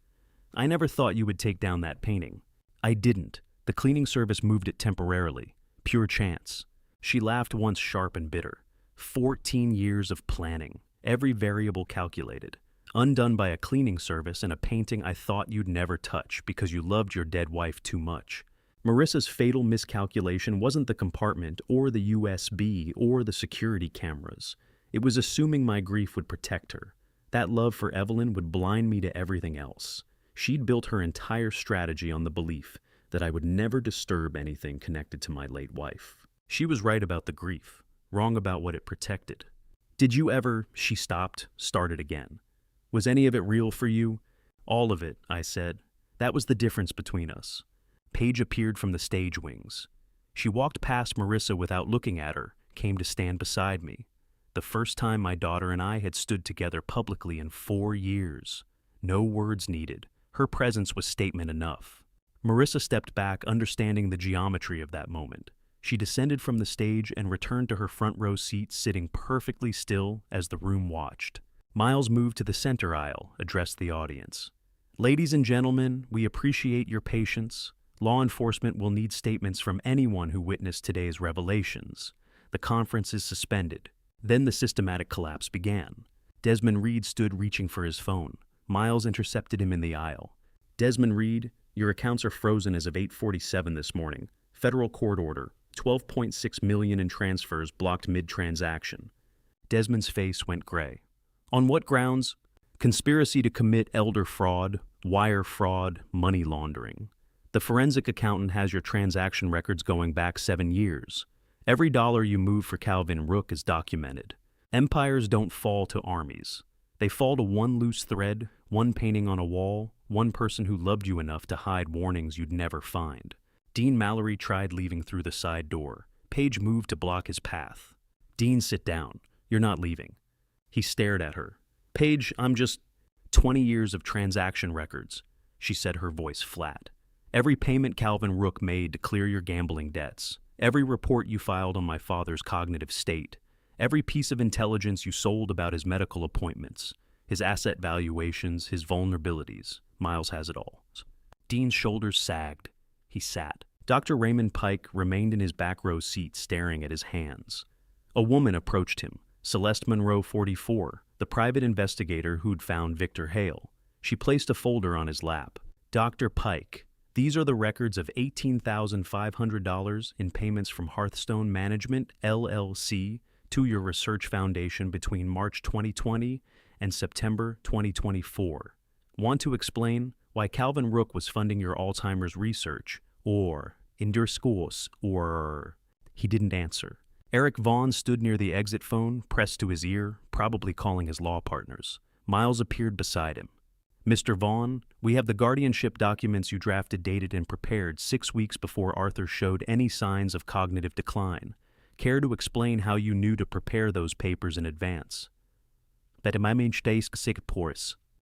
"I never thought you would take down that painting." "I didn't. The cleaning service moved it temporarily. Pure chance." She laughed once, sharp and bitter. 14 years of planning, every variable calculated. Undone by a cleaning service and a painting I thought you'd never touch because you loved your dead wife too much. Marissa's fatal miscalculation wasn't the compartment or the USB or the security cameras. It was assuming my grief would protect her. That love for Evelyn would blind me to everything else. She'd built her entire strategy on the belief that I would never disturb anything connected to my late wife. She was right about the grief, wrong about what it protected. "Did you ever—" She stopped, started again. "Was any of it real for you?" "All of it," I said. "That was the difference between us." Paige appeared from the stage wings. She walked past Marissa without looking at her, came to stand beside me. The first time my daughter and I had stood together publicly in 4 years. No words needed. Her presence was statement enough. Marissa stepped back, understanding the geometry of that moment. She descended from the stage and returned to her front row seat, sitting perfectly still as the room watched. Miles moved to the center aisle, addressed the audience. "Ladies and gentlemen, we appreciate your patience. Law enforcement will need statements from anyone who witnessed today's revelations. The conference is suspended." Then the systematic collapse began. Desmond Reed stood reaching for his phone. Miles intercepted him in the aisle. "Desmond Reed, your accounts are frozen as of 8:47 this morning. Federal court order. 12.6 million in transfers blocked mid-transaction." Desmond's face went gray. "On what grounds?" "Conspiracy to commit elder fraud, wire fraud, money laundering. The forensic accountant has your transaction records going back 7 years. Every dollar you move for Calvin Rook is documented. Empires don't fall to armies. They fall to one loose thread, one painting on a wall, one person who loved you enough to hide warnings you'd never find." Dean Mallory tried leaving through the side door. Paige moved to block his path. "Dean, sit down. You're not leaving." He stared at her. "Paige, I'm just— 20 years of transaction records," she said, her voice flat. "Every payment Calvin Rook made to clear your gambling debts. Every report you filed on my father's cognitive state. Every piece of intelligence you sold about his medical appointments, his asset valuations, his vulnerabilities. Miles has it all." Dean's shoulders sagged. He sat. Dr. Raymond Pike remained in his back row seat, staring at his hands. A woman approached him, Celeste Monroe, 44, the private investigator who'd found Victor Hale. She placed a folder on his lap. "Dr. Pike, these are the records of $18,500 in payments from Hearthstone Management, LLC, to your research foundation between March 2020 and September 2024. Want to explain why Calvin Rook was funding your Alzheimer's research, or in your schools, or—" He didn't answer. Eric Vaughn stood near the exit phone, pressed to his ear, probably calling his law partners. Miles appeared beside him. "Mr. Vaughn, we have the guardianship documents you drafted, dated and prepared 6 weeks before Arthur showed any signs of cognitive decline. Care to explain how you knew to prepare those papers in advance?"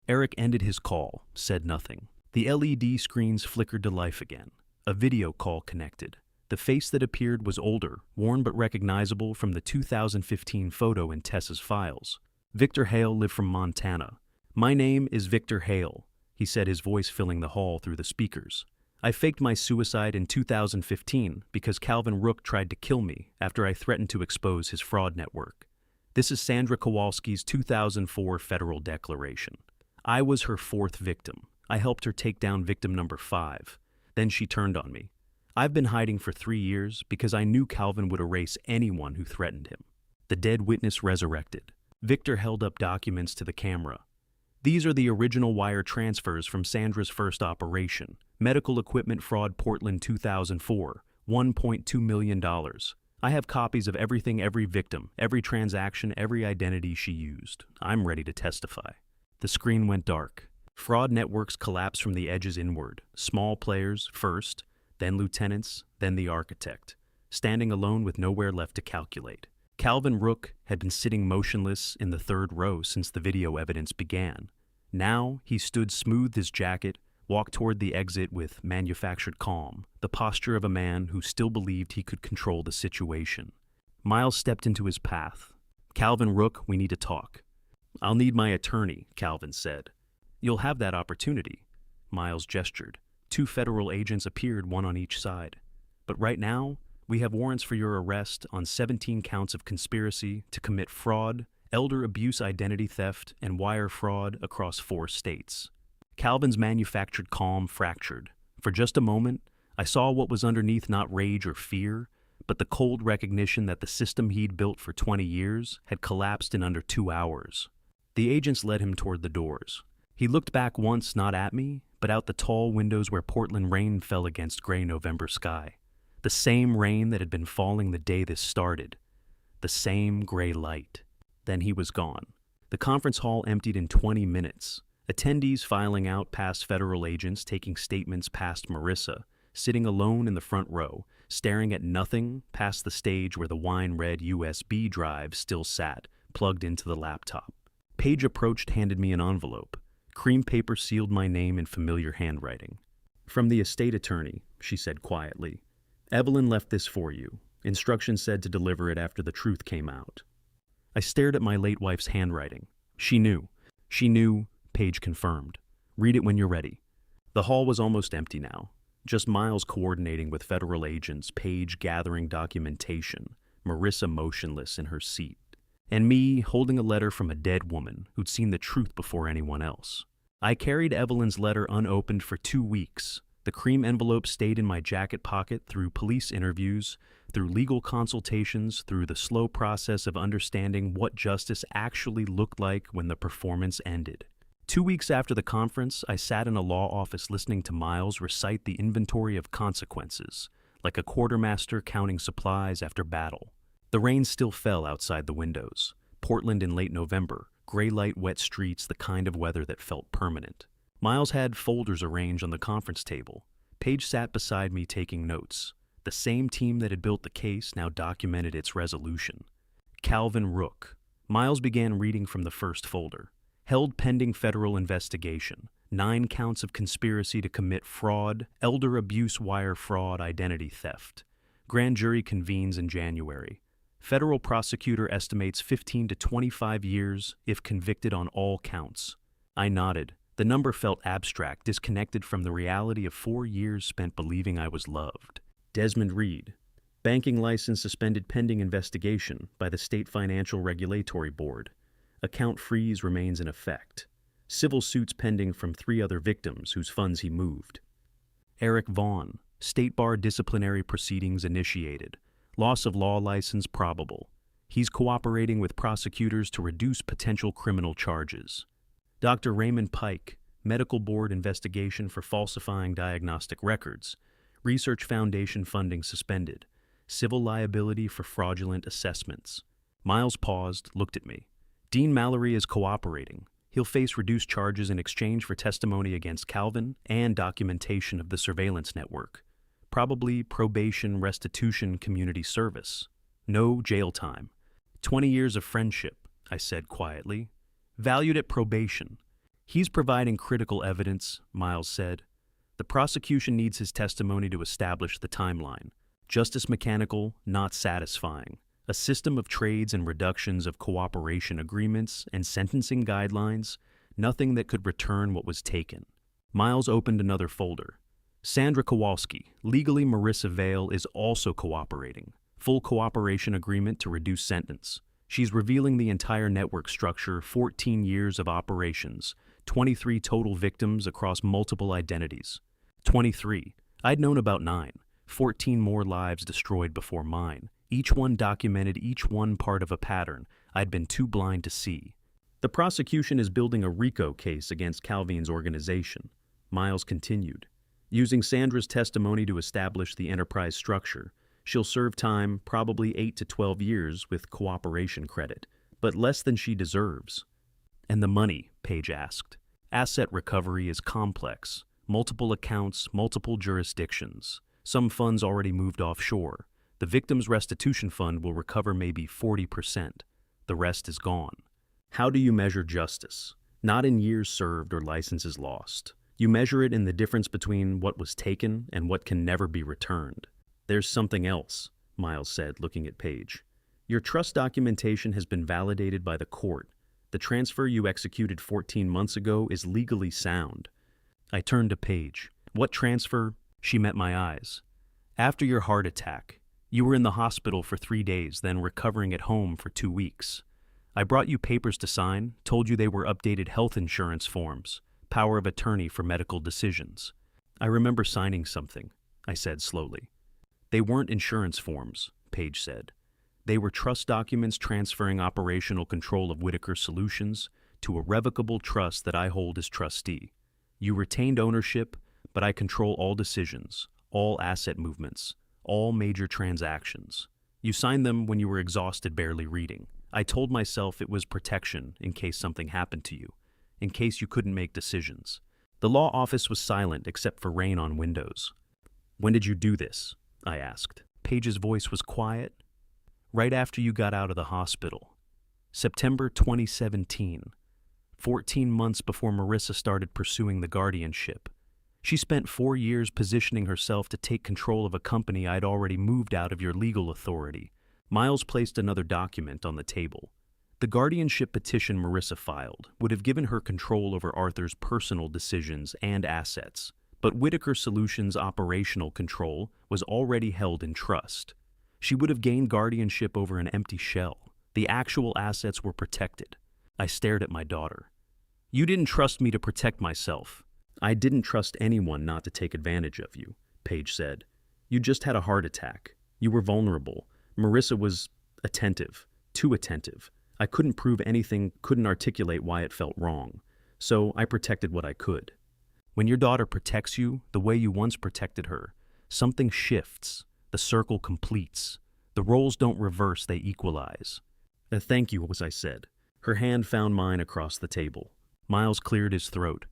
Eric ended his call, said nothing. The LED screens flickered to life again. A video call connected. The face that appeared was older, worn but recognizable from the 2015 photo in Tessa's files. Victor Hale lived from Montana. "My name is Victor Hale," he said, his voice filling the hall through the speakers. I faked my suicide in 2015 because Calvin Rook tried to kill me after I threatened to expose his fraud network. This is Sandra Kowalski's 2004 federal declaration. I was her fourth victim. I helped her take down victim number 5. Then she turned on me. I've been hiding for 3 years because I knew Calvin would erase anyone who threatened him. The dead witness resurrected. Victor held up documents to the camera. These are the original wire transfers from Sandra's first operation. Medical equipment fraud, Portland 2004, $1.2 million. I have copies of everything, every victim, every transaction, every identity she used. I'm ready to testify. The screen went dark. Fraud networks collapsed from the edges inward. Small players first, then lieutenants, then the architect, standing alone with nowhere left to calculate. Calvin Rook had been sitting motionless in the third row since the video evidence began. Now he stood, smoothed his jacket, walked toward the exit with manufactured calm, the posture of a man who still believed he could control the situation. Miles stepped into his path. "Calvin Rook, we need to talk." "I'll need my attorney," Calvin said. "You'll have that opportunity." Miles gestured. 2 federal agents appeared, one on each side. "But right now, we have warrants for your arrest on 17 counts of conspiracy to commit fraud, elder abuse, identity theft, and wire fraud across 4 states. Calvin's manufactured calm fractured. For just a moment, I saw what was underneath, not rage or fear, but the cold recognition that the system he'd built for 20 years had collapsed in under 2 hours. The agents led him toward the doors. He looked back once, not at me, but out the tall windows where Portland rain fell against gray November sky. The same rain that had been falling the day this started. The same gray light. Then he was gone. The conference hall emptied in 20 minutes. Attendees filing out past federal agents, taking statements past Marissa, sitting alone in the front row, staring at nothing past the stage where the wine-red USB drive still sat, plugged into the laptop. Paige approached, handed me an envelope. Cream paper sealed my name in familiar handwriting. "From the estate attorney," she said quietly. "Evelyn left this for you. Instructions said to deliver it after the truth came out." I stared at my late wife's handwriting. She knew. She knew, Paige confirmed. "Read it when you're ready." The hall was almost empty now. Just Miles coordinating with federal agents, Paige gathering documentation, Marissa motionless in her seat, and me holding a letter from a dead woman who'd seen the truth before anyone else. I carried Evelyn's letter unopened for 2 weeks. The cream envelope stayed in my jacket pocket through police interviews, through legal consultations, through the slow process of understanding what justice actually looked like when the performance ended. 2 weeks after the conference, I sat in a law office listening to Miles recite the inventory of consequences, like a quartermaster counting supplies after battle. The rain still fell outside the windows. Portland in late November, gray light, wet streets, the kind of weather that felt permanent. Miles had folders arranged on the conference table. Paige sat beside me taking notes. The same team that had built the case now documented its resolution. Calvin Rook. Miles began reading from the first folder. Held pending federal investigation. 9 counts of conspiracy to commit fraud, elder abuse, wire fraud, identity theft. Grand jury convenes in January. Federal prosecutor estimates 15 to 25 years if convicted on all counts. I nodded. The number felt abstract, disconnected from the reality of 4 years spent believing I was loved. Desmond Reed. Banking license suspended pending investigation by the State Financial Regulatory Board. Account freeze remains in effect. Civil suits pending from 3 other victims whose funds he moved. Eric Vaughn. State bar disciplinary proceedings initiated. Loss of law license probable. He's cooperating with prosecutors to reduce potential criminal charges. Dr. Raymond Pike. Medical board investigation for falsifying diagnostic records. Research Foundation funding suspended. Civil liability for fraudulent assessments. Miles paused, looked at me. Dean Mallory is cooperating. He'll face reduced charges in exchange for testimony against Calvin and documentation of the surveillance network. Probably probation, restitution, community service. No jail time. 20 years of friendship, I said quietly. Valued at probation. He's providing critical evidence, Miles said. The prosecution needs his testimony to establish the timeline. Justice mechanical, not satisfying. A system of trades and reductions of cooperation agreements and sentencing guidelines, nothing that could return what was taken. Miles opened another folder. Sandra Kowalski, legally Marissa Vale, is also cooperating. Full cooperation agreement to reduce sentence. She's revealing the entire network structure, 14 years of operations, 23 total victims across multiple identities. 23. I'd known about 9. 14 more lives destroyed before mine. Each one documented, each one part of a pattern I'd been too blind to see. The prosecution is building a RICO case against Calvine's organization. Miles continued. Using Sandra's testimony to establish the enterprise structure, she'll serve time, probably 8 to 12 years with cooperation credit, but less than she deserves. And the money, Page asked. Asset recovery is complex. Multiple accounts, multiple jurisdictions. Some funds already moved offshore. The victim's restitution fund will recover maybe 40%. The rest is gone. How do you measure justice? Not in years served or licenses lost. You measure it in the difference between what was taken and what can never be returned. There's something else, Miles said, looking at Page. Your trust documentation has been validated by the court. The transfer you executed 14 months ago is legally sound. I turned to Page. What transfer? She met my eyes. After your heart attack, you were in the hospital for 3 days, then recovering at home for 2 weeks. I brought you papers to sign, told you they were updated health insurance forms, power of attorney for medical decisions. I remember signing something, I said slowly. They weren't insurance forms, Page said. They were trust documents transferring operational control of Whitaker Solutions to a revocable trust that I hold as trustee. You retained ownership, but I control all decisions, all asset movements, all major transactions. You signed them when you were exhausted barely reading. I told myself it was protection in case something happened to you, in case you couldn't make decisions. The law office was silent except for rain on windows. When did you do this? I asked. Page's voice was quiet. Right after you got out of the hospital. September 2017. 14 months before Marissa started pursuing the guardianship. She spent 4 years positioning herself to take control of a company I'd already moved out of your legal authority. Miles placed another document on the table. The guardianship petition Marissa filed would have given her control over Arthur's personal decisions and assets, but Whitaker Solutions' operational control was already held in trust. She would have gained guardianship over an empty shell. The actual assets were protected. I stared at my daughter. You didn't trust me to protect myself. I didn't trust anyone not to take advantage of you, Page said. You just had a heart attack. You were vulnerable. Marissa was attentive, too attentive. I couldn't prove anything, couldn't articulate why it felt wrong. So I protected what I could. When your daughter protects you the way you once protected her, something shifts. The circle completes. The roles don't reverse, they equalize. Thank you, as I said. Her hand found mine across the table. Miles cleared his throat.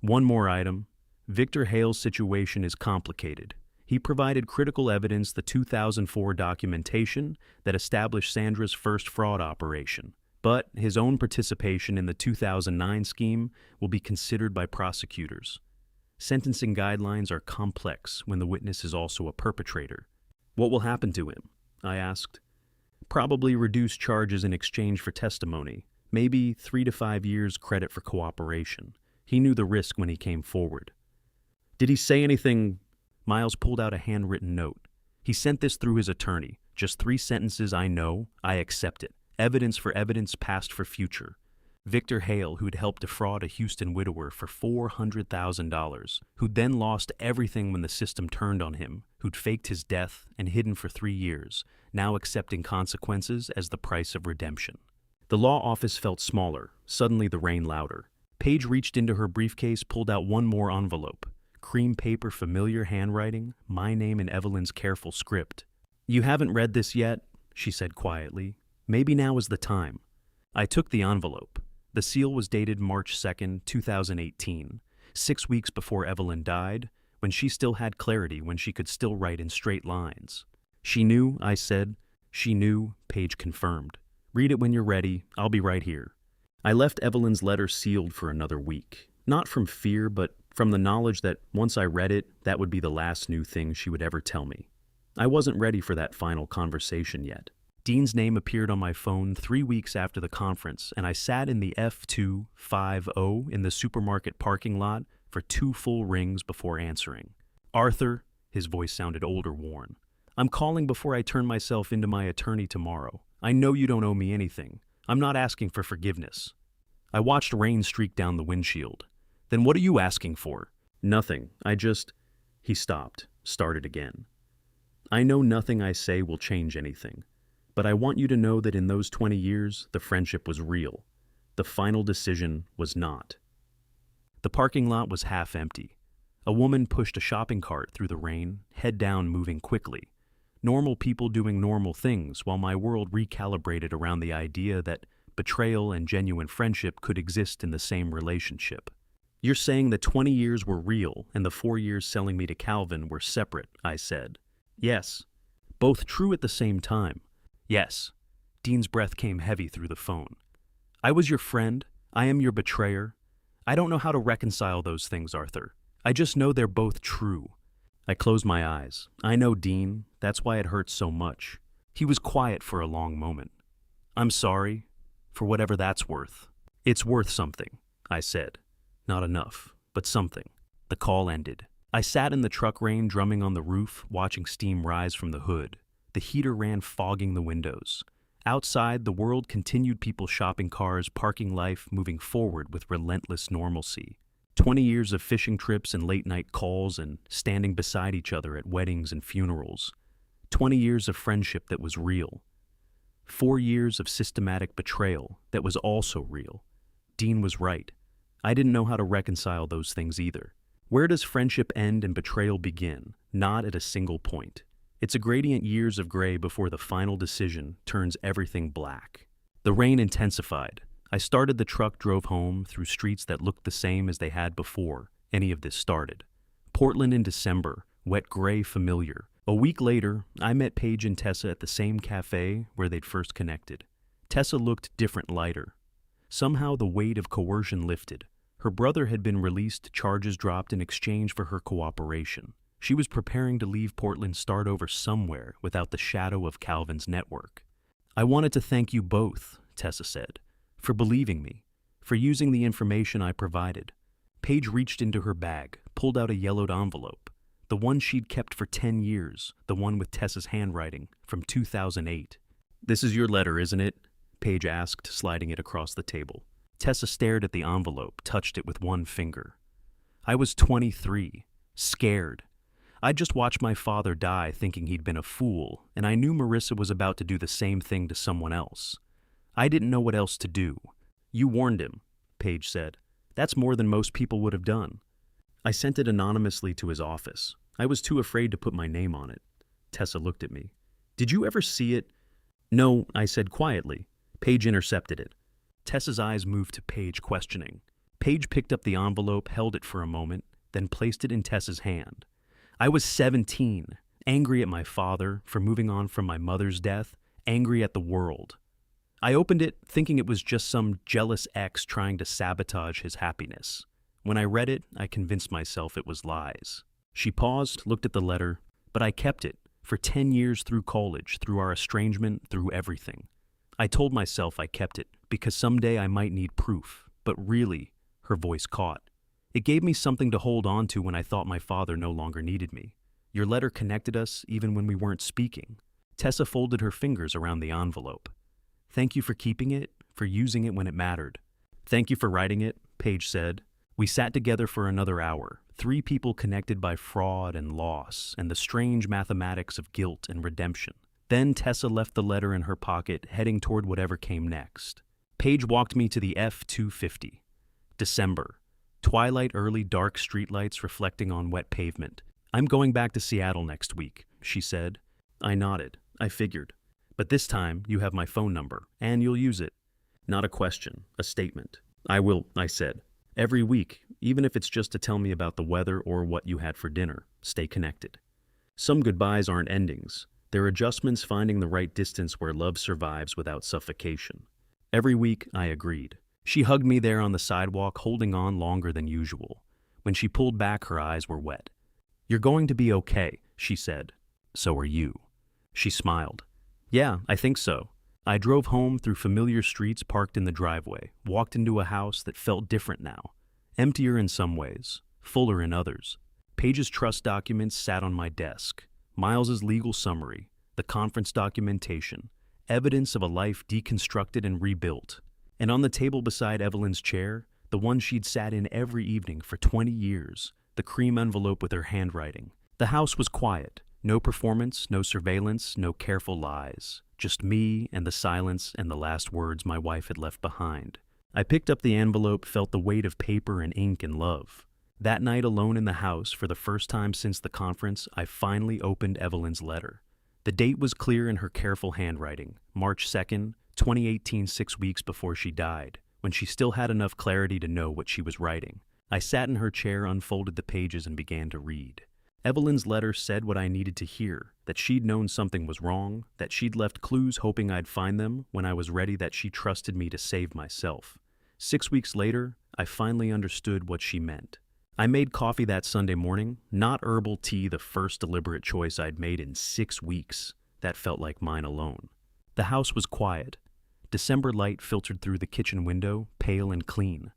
One more item. Victor Hale's situation is complicated. He provided critical evidence, the 2004 documentation that established Sandra's first fraud operation. But his own participation in the 2009 scheme will be considered by prosecutors. Sentencing guidelines are complex when the witness is also a perpetrator. What will happen to him? I asked. Probably reduced charges in exchange for testimony. Maybe 3 to 5 years credit for cooperation. He knew the risk when he came forward. Did he say anything? Miles pulled out a handwritten note. He sent this through his attorney. Just 3 sentences. I know. I accept it. Evidence for evidence, past for future. Victor Hale, who'd helped defraud a Houston widower for $400,000, who'd then lost everything when the system turned on him, who'd faked his death and hidden for 3 years, now accepting consequences as the price of redemption. The law office felt smaller, suddenly the rain louder. Paige reached into her briefcase, pulled out one more envelope. Cream paper, familiar handwriting, my name in Evelyn's careful script. You haven't read this yet, she said quietly. Maybe now is the time. I took the envelope. The seal was dated March 2nd, 2018, 6 weeks before Evelyn died, when she still had clarity, when she could still write in straight lines. She knew, I said. She knew, Paige confirmed. Read it when you're ready. I'll be right here. I left Evelyn's letter sealed for another week. Not from fear, but from the knowledge that once I read it, that would be the last new thing she would ever tell me. I wasn't ready for that final conversation yet. Dean's name appeared on my phone 3 weeks after the conference, and I sat in the F250 in the supermarket parking lot for 2 full rings before answering. Arthur, his voice sounded old or worn. I'm calling before I turn myself into my attorney tomorrow. I know you don't owe me anything. I'm not asking for forgiveness. I watched rain streak down the windshield. Then what are you asking for? Nothing. He stopped, started again. I know nothing I say will change anything, but I want you to know that in those 20 years, the friendship was real. The final decision was not. The parking lot was half empty. A woman pushed a shopping cart through the rain, head down, moving quickly. Normal people doing normal things, while my world recalibrated around the idea that betrayal and genuine friendship could exist in the same relationship. You're saying that 20 years were real and the 4 years selling me to Calvin were separate, I said. Yes. Both true at the same time. Yes. Dean's breath came heavy through the phone. I was your friend. I am your betrayer. I don't know how to reconcile those things, Arthur. I just know they're both true. I closed my eyes. I know Dean. That's why it hurts so much. He was quiet for a long moment. I'm sorry, for whatever that's worth. It's worth something, I said. Not enough, but something. The call ended. I sat in the truck rain, drumming on the roof, watching steam rise from the hood. The heater ran, fogging the windows. Outside, the world continued, people shopping cars, parking life, moving forward with relentless normalcy. 20 years of fishing trips and late-night calls and standing beside each other at weddings and funerals. 20 years of friendship that was real. 4 years of systematic betrayal that was also real. Dean was right. I didn't know how to reconcile those things either. Where does friendship end and betrayal begin? Not at a single point. It's a gradient, years of gray before the final decision turns everything black. The rain intensified. I started the truck, drove home through streets that looked the same as they had before any of this started. Portland in December, wet, gray, familiar. A week later, I met Paige and Tessa at the same cafe where they'd first connected. Tessa looked different, lighter. Somehow the weight of coercion lifted. Her brother had been released, charges dropped in exchange for her cooperation. She was preparing to leave Portland, start over somewhere without the shadow of Calvin's network. I wanted to thank you both, Tessa said, for believing me, for using the information I provided. Paige reached into her bag, pulled out a yellowed envelope, the one she'd kept for 10 years, the one with Tessa's handwriting from 2008. This is your letter, isn't it? Paige asked, sliding it across the table. Tessa stared at the envelope, touched it with one finger. I was 23, scared. I'd just watched my father die thinking he'd been a fool, and I knew Marissa was about to do the same thing to someone else. I didn't know what else to do. You warned him, Paige said. That's more than most people would have done. I sent it anonymously to his office. I was too afraid to put my name on it. Tessa looked at me. Did you ever see it? No, I said quietly. Paige intercepted it. Tessa's eyes moved to Paige, questioning. Paige picked up the envelope, held it for a moment, then placed it in Tessa's hand. I was 17, angry at my father for moving on from my mother's death, angry at the world. I opened it, thinking it was just some jealous ex trying to sabotage his happiness. When I read it, I convinced myself it was lies. She paused, looked at the letter, but I kept it for 10 years, through college, through our estrangement, through everything. I told myself I kept it because someday I might need proof, but really, her voice caught. It gave me something to hold on to when I thought my father no longer needed me. Your letter connected us even when we weren't speaking. Tessa folded her fingers around the envelope. Thank you for keeping it, for using it when it mattered. Thank you for writing it, Paige said. We sat together for another hour, 3 people connected by fraud and loss and the strange mathematics of guilt and redemption. Then Tessa left the letter in her pocket, heading toward whatever came next. Paige walked me to the F-250. December. Twilight, early, dark streetlights reflecting on wet pavement. I'm going back to Seattle next week, she said. I nodded. I figured. But this time, you have my phone number, and you'll use it. Not a question, a statement. I will, I said. Every week, even if it's just to tell me about the weather or what you had for dinner. Stay connected. Some goodbyes aren't endings. They're adjustments, finding the right distance where love survives without suffocation. Every week, I agreed. She hugged me there on the sidewalk, holding on longer than usual. When she pulled back, her eyes were wet. You're going to be okay, she said. So are you. She smiled. Yeah, I think so. I drove home through familiar streets, parked in the driveway, walked into a house that felt different now. Emptier in some ways, fuller in others. Paige's trust documents sat on my desk, Miles's legal summary, the conference documentation, evidence of a life deconstructed and rebuilt. And on the table beside Evelyn's chair, the one she'd sat in every evening for 20 years, the cream envelope with her handwriting. The house was quiet. No performance, no surveillance, no careful lies. Just me and the silence and the last words my wife had left behind. I picked up the envelope, felt the weight of paper and ink and love. That night alone in the house, for the first time since the conference, I finally opened Evelyn's letter. The date was clear in her careful handwriting, March 2nd, 2018, 6 weeks before she died, when she still had enough clarity to know what she was writing. I sat in her chair, unfolded the pages, and began to read. Evelyn's letter said what I needed to hear, that she'd known something was wrong, that she'd left clues hoping I'd find them when I was ready, that she trusted me to save myself. 6 weeks later, I finally understood what she meant. I made coffee that Sunday morning, not herbal tea, the first deliberate choice I'd made in 6 weeks. That felt like mine alone. The house was quiet. December light filtered through the kitchen window, pale and clean.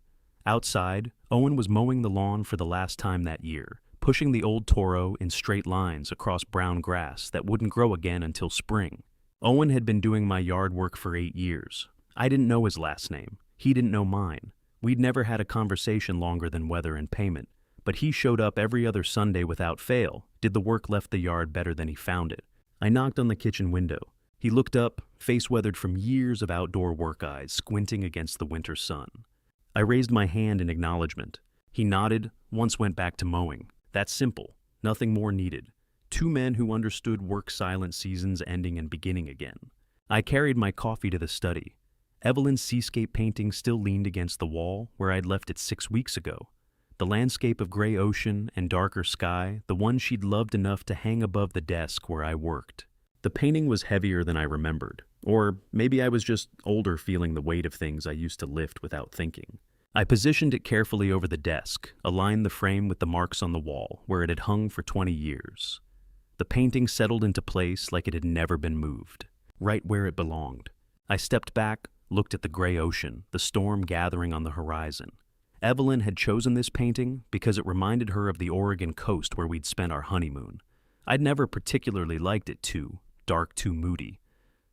Outside, Owen was mowing the lawn for the last time that year, pushing the old Toro in straight lines across brown grass that wouldn't grow again until spring. Owen had been doing my yard work for 8 years. I didn't know his last name. He didn't know mine. We'd never had a conversation longer than weather and payment, but he showed up every other Sunday without fail, did the work, left the yard better than he found it. I knocked on the kitchen window. He looked up, face weathered from years of outdoor work eyes squinting against the winter sun. I raised my hand in acknowledgement. He nodded, once went back to mowing. That's simple. Nothing more needed. Two men who understood work-silent seasons ending and beginning again. I carried my coffee to the study. Evelyn's seascape painting still leaned against the wall where I'd left it 6 weeks ago. The landscape of gray ocean and darker sky, the one she'd loved enough to hang above the desk where I worked. The painting was heavier than I remembered, or maybe I was just older, feeling the weight of things I used to lift without thinking. I positioned it carefully over the desk, aligned the frame with the marks on the wall where it had hung for 20 years. The painting settled into place like it had never been moved, right where it belonged. I stepped back, looked at the gray ocean, the storm gathering on the horizon. Evelyn had chosen this painting because it reminded her of the Oregon coast where we'd spent our honeymoon. I'd never particularly liked it, too dark, too moody.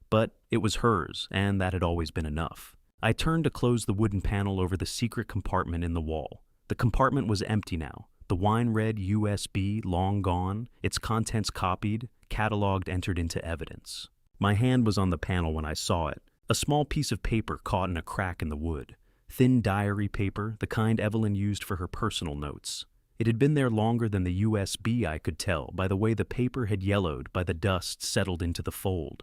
But it was hers, and that had always been enough. I turned to close the wooden panel over the secret compartment in the wall. The compartment was empty now, the wine-red USB long gone, its contents copied, cataloged, entered into evidence. My hand was on the panel when I saw it. A small piece of paper caught in a crack in the wood. Thin diary paper, the kind Evelyn used for her personal notes. It had been there longer than the USB, I could tell, by the way the paper had yellowed, by the dust settled into the fold.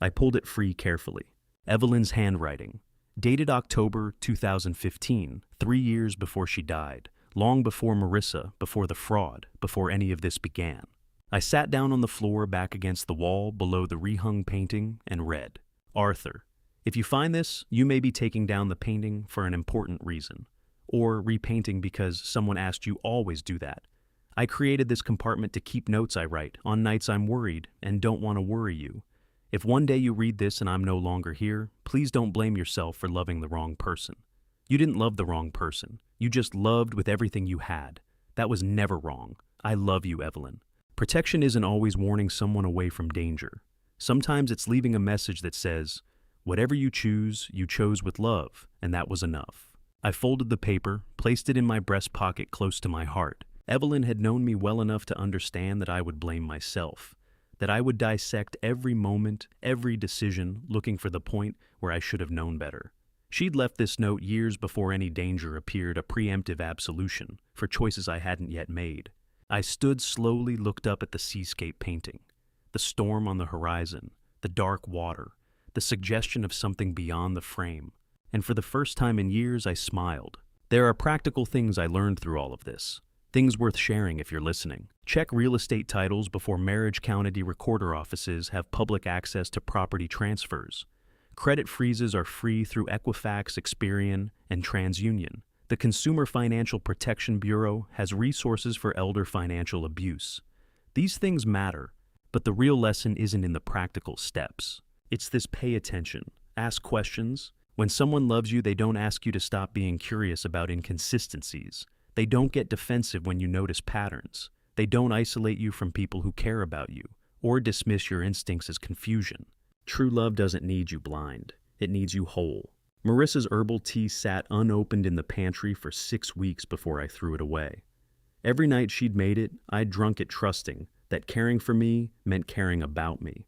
I pulled it free carefully. Evelyn's handwriting. Dated October 2015, 3 years before she died, long before Marissa, before the fraud, before any of this began. I sat down on the floor back against the wall below the rehung painting and read, Arthur, if you find this, you may be taking down the painting for an important reason, or repainting because someone asked you always do that. I created this compartment to keep notes I write on nights I'm worried and don't want to worry you. If one day you read this and I'm no longer here, please don't blame yourself for loving the wrong person. You didn't love the wrong person. You just loved with everything you had. That was never wrong. I love you, Evelyn. Protection isn't always warning someone away from danger. Sometimes it's leaving a message that says, whatever you choose, you chose with love, and that was enough. I folded the paper, placed it in my breast pocket close to my heart. Evelyn had known me well enough to understand that I would blame myself, that I would dissect every moment, every decision, looking for the point where I should have known better. She'd left this note years before any danger appeared, a preemptive absolution for choices I hadn't yet made. I stood slowly, looked up at the seascape painting, the storm on the horizon, the dark water, the suggestion of something beyond the frame. And for the first time in years, I smiled. There are practical things I learned through all of this. Things worth sharing if you're listening. Check real estate titles before marriage county recorder offices have public access to property transfers. Credit freezes are free through Equifax, Experian, and TransUnion. The Consumer Financial Protection Bureau has resources for elder financial abuse. These things matter, but the real lesson isn't in the practical steps. It's this: pay attention, ask questions. When someone loves you, they don't ask you to stop being curious about inconsistencies. They don't get defensive when you notice patterns. They don't isolate you from people who care about you or dismiss your instincts as confusion. True love doesn't need you blind. It needs you whole. Marissa's herbal tea sat unopened in the pantry for 6 weeks before I threw it away. Every night she'd made it, I'd drunk it trusting that caring for me meant caring about me.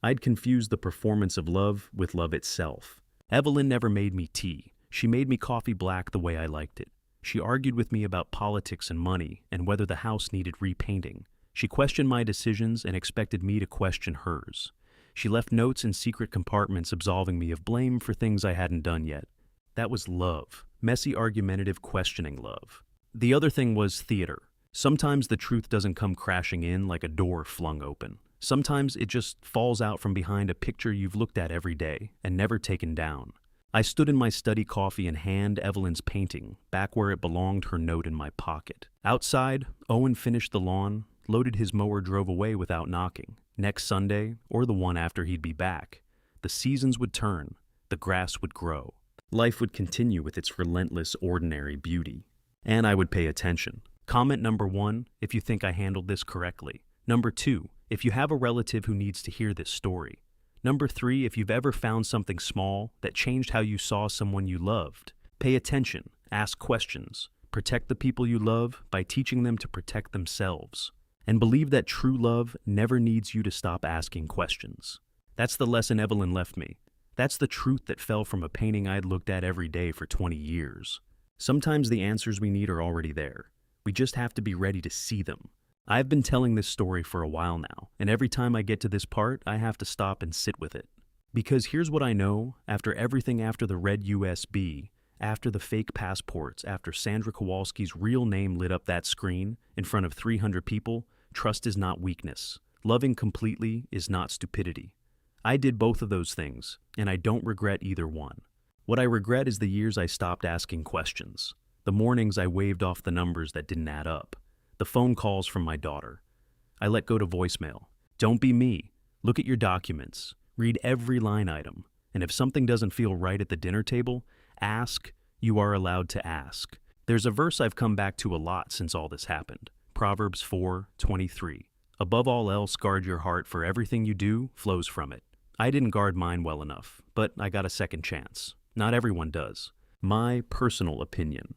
I'd confused the performance of love with love itself. Evelyn never made me tea. She made me coffee black the way I liked it. She argued with me about politics and money and whether the house needed repainting. She questioned my decisions and expected me to question hers. She left notes in secret compartments absolving me of blame for things I hadn't done yet. That was love. Messy, argumentative, questioning love. The other thing was theater. Sometimes the truth doesn't come crashing in like a door flung open. Sometimes it just falls out from behind a picture you've looked at every day and never taken down. I stood in my study, coffee in hand, Evelyn's painting, back where it belonged, her note in my pocket. Outside, Owen finished the lawn, loaded his mower, drove away without knocking. Next Sunday, or the one after, he'd be back. The seasons would turn, the grass would grow. Life would continue with its relentless, ordinary beauty. And I would pay attention. Comment number 1, if you think I handled this correctly. Number 2, if you have a relative who needs to hear this story. Number 3, if you've ever found something small that changed how you saw someone you loved. Pay attention, ask questions, protect the people you love by teaching them to protect themselves. And believe that true love never needs you to stop asking questions. That's the lesson Evelyn left me. That's the truth that fell from a painting I'd looked at every day for 20 years. Sometimes the answers we need are already there. We just have to be ready to see them. I've been telling this story for a while now, and every time I get to this part, I have to stop and sit with it. Because here's what I know, after everything, after the red USB, after the fake passports, after Sandra Kowalski's real name lit up that screen in front of 300 people, trust is not weakness. Loving completely is not stupidity. I did both of those things, and I don't regret either one. What I regret is the years I stopped asking questions, the mornings I waved off the numbers that didn't add up, the phone calls from my daughter. I let go to voicemail. Don't be me. Look at your documents. Read every line item. And if something doesn't feel right at the dinner table, ask. You are allowed to ask. There's a verse I've come back to a lot since all this happened. Proverbs 4:23. Above all else, guard your heart, for everything you do flows from it. I didn't guard mine well enough, but I got a second chance. Not everyone does. My personal opinion.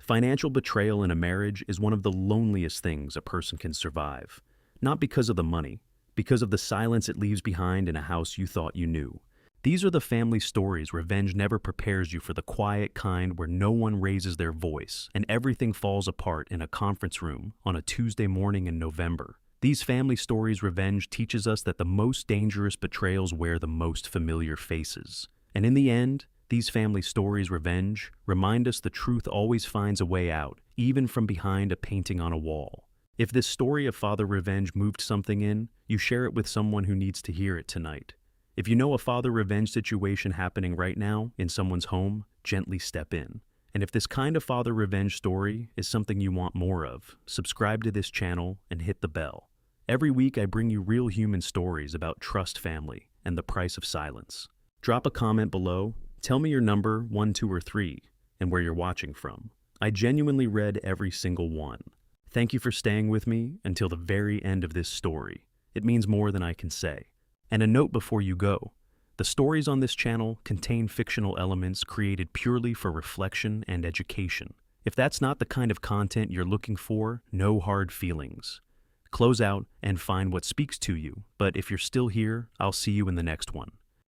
Financial betrayal in a marriage is one of the loneliest things a person can survive. Not because of the money, because of the silence it leaves behind in a house you thought you knew. These are the family stories revenge never prepares you for, the quiet kind where no one raises their voice and everything falls apart in a conference room on a Tuesday morning in November. These family stories revenge teaches us that the most dangerous betrayals wear the most familiar faces. And in the end, these family stories revenge remind us the truth always finds a way out, even from behind a painting on a wall. If this story of father revenge moved something in, you share it with someone who needs to hear it tonight. If you know a father revenge situation happening right now in someone's home, gently step in. And if this kind of father revenge story is something you want more of, subscribe to this channel and hit the bell. Every week I bring you real human stories about trust, family, and the price of silence. Drop a comment below. Tell me your number, 1, 2, or 3, and where you're watching from. I genuinely read every single one. Thank you for staying with me until the very end of this story. It means more than I can say. And a note before you go. The stories on this channel contain fictional elements created purely for reflection and education. If that's not the kind of content you're looking for, no hard feelings. Close out and find what speaks to you. But if you're still here, I'll see you in the next one.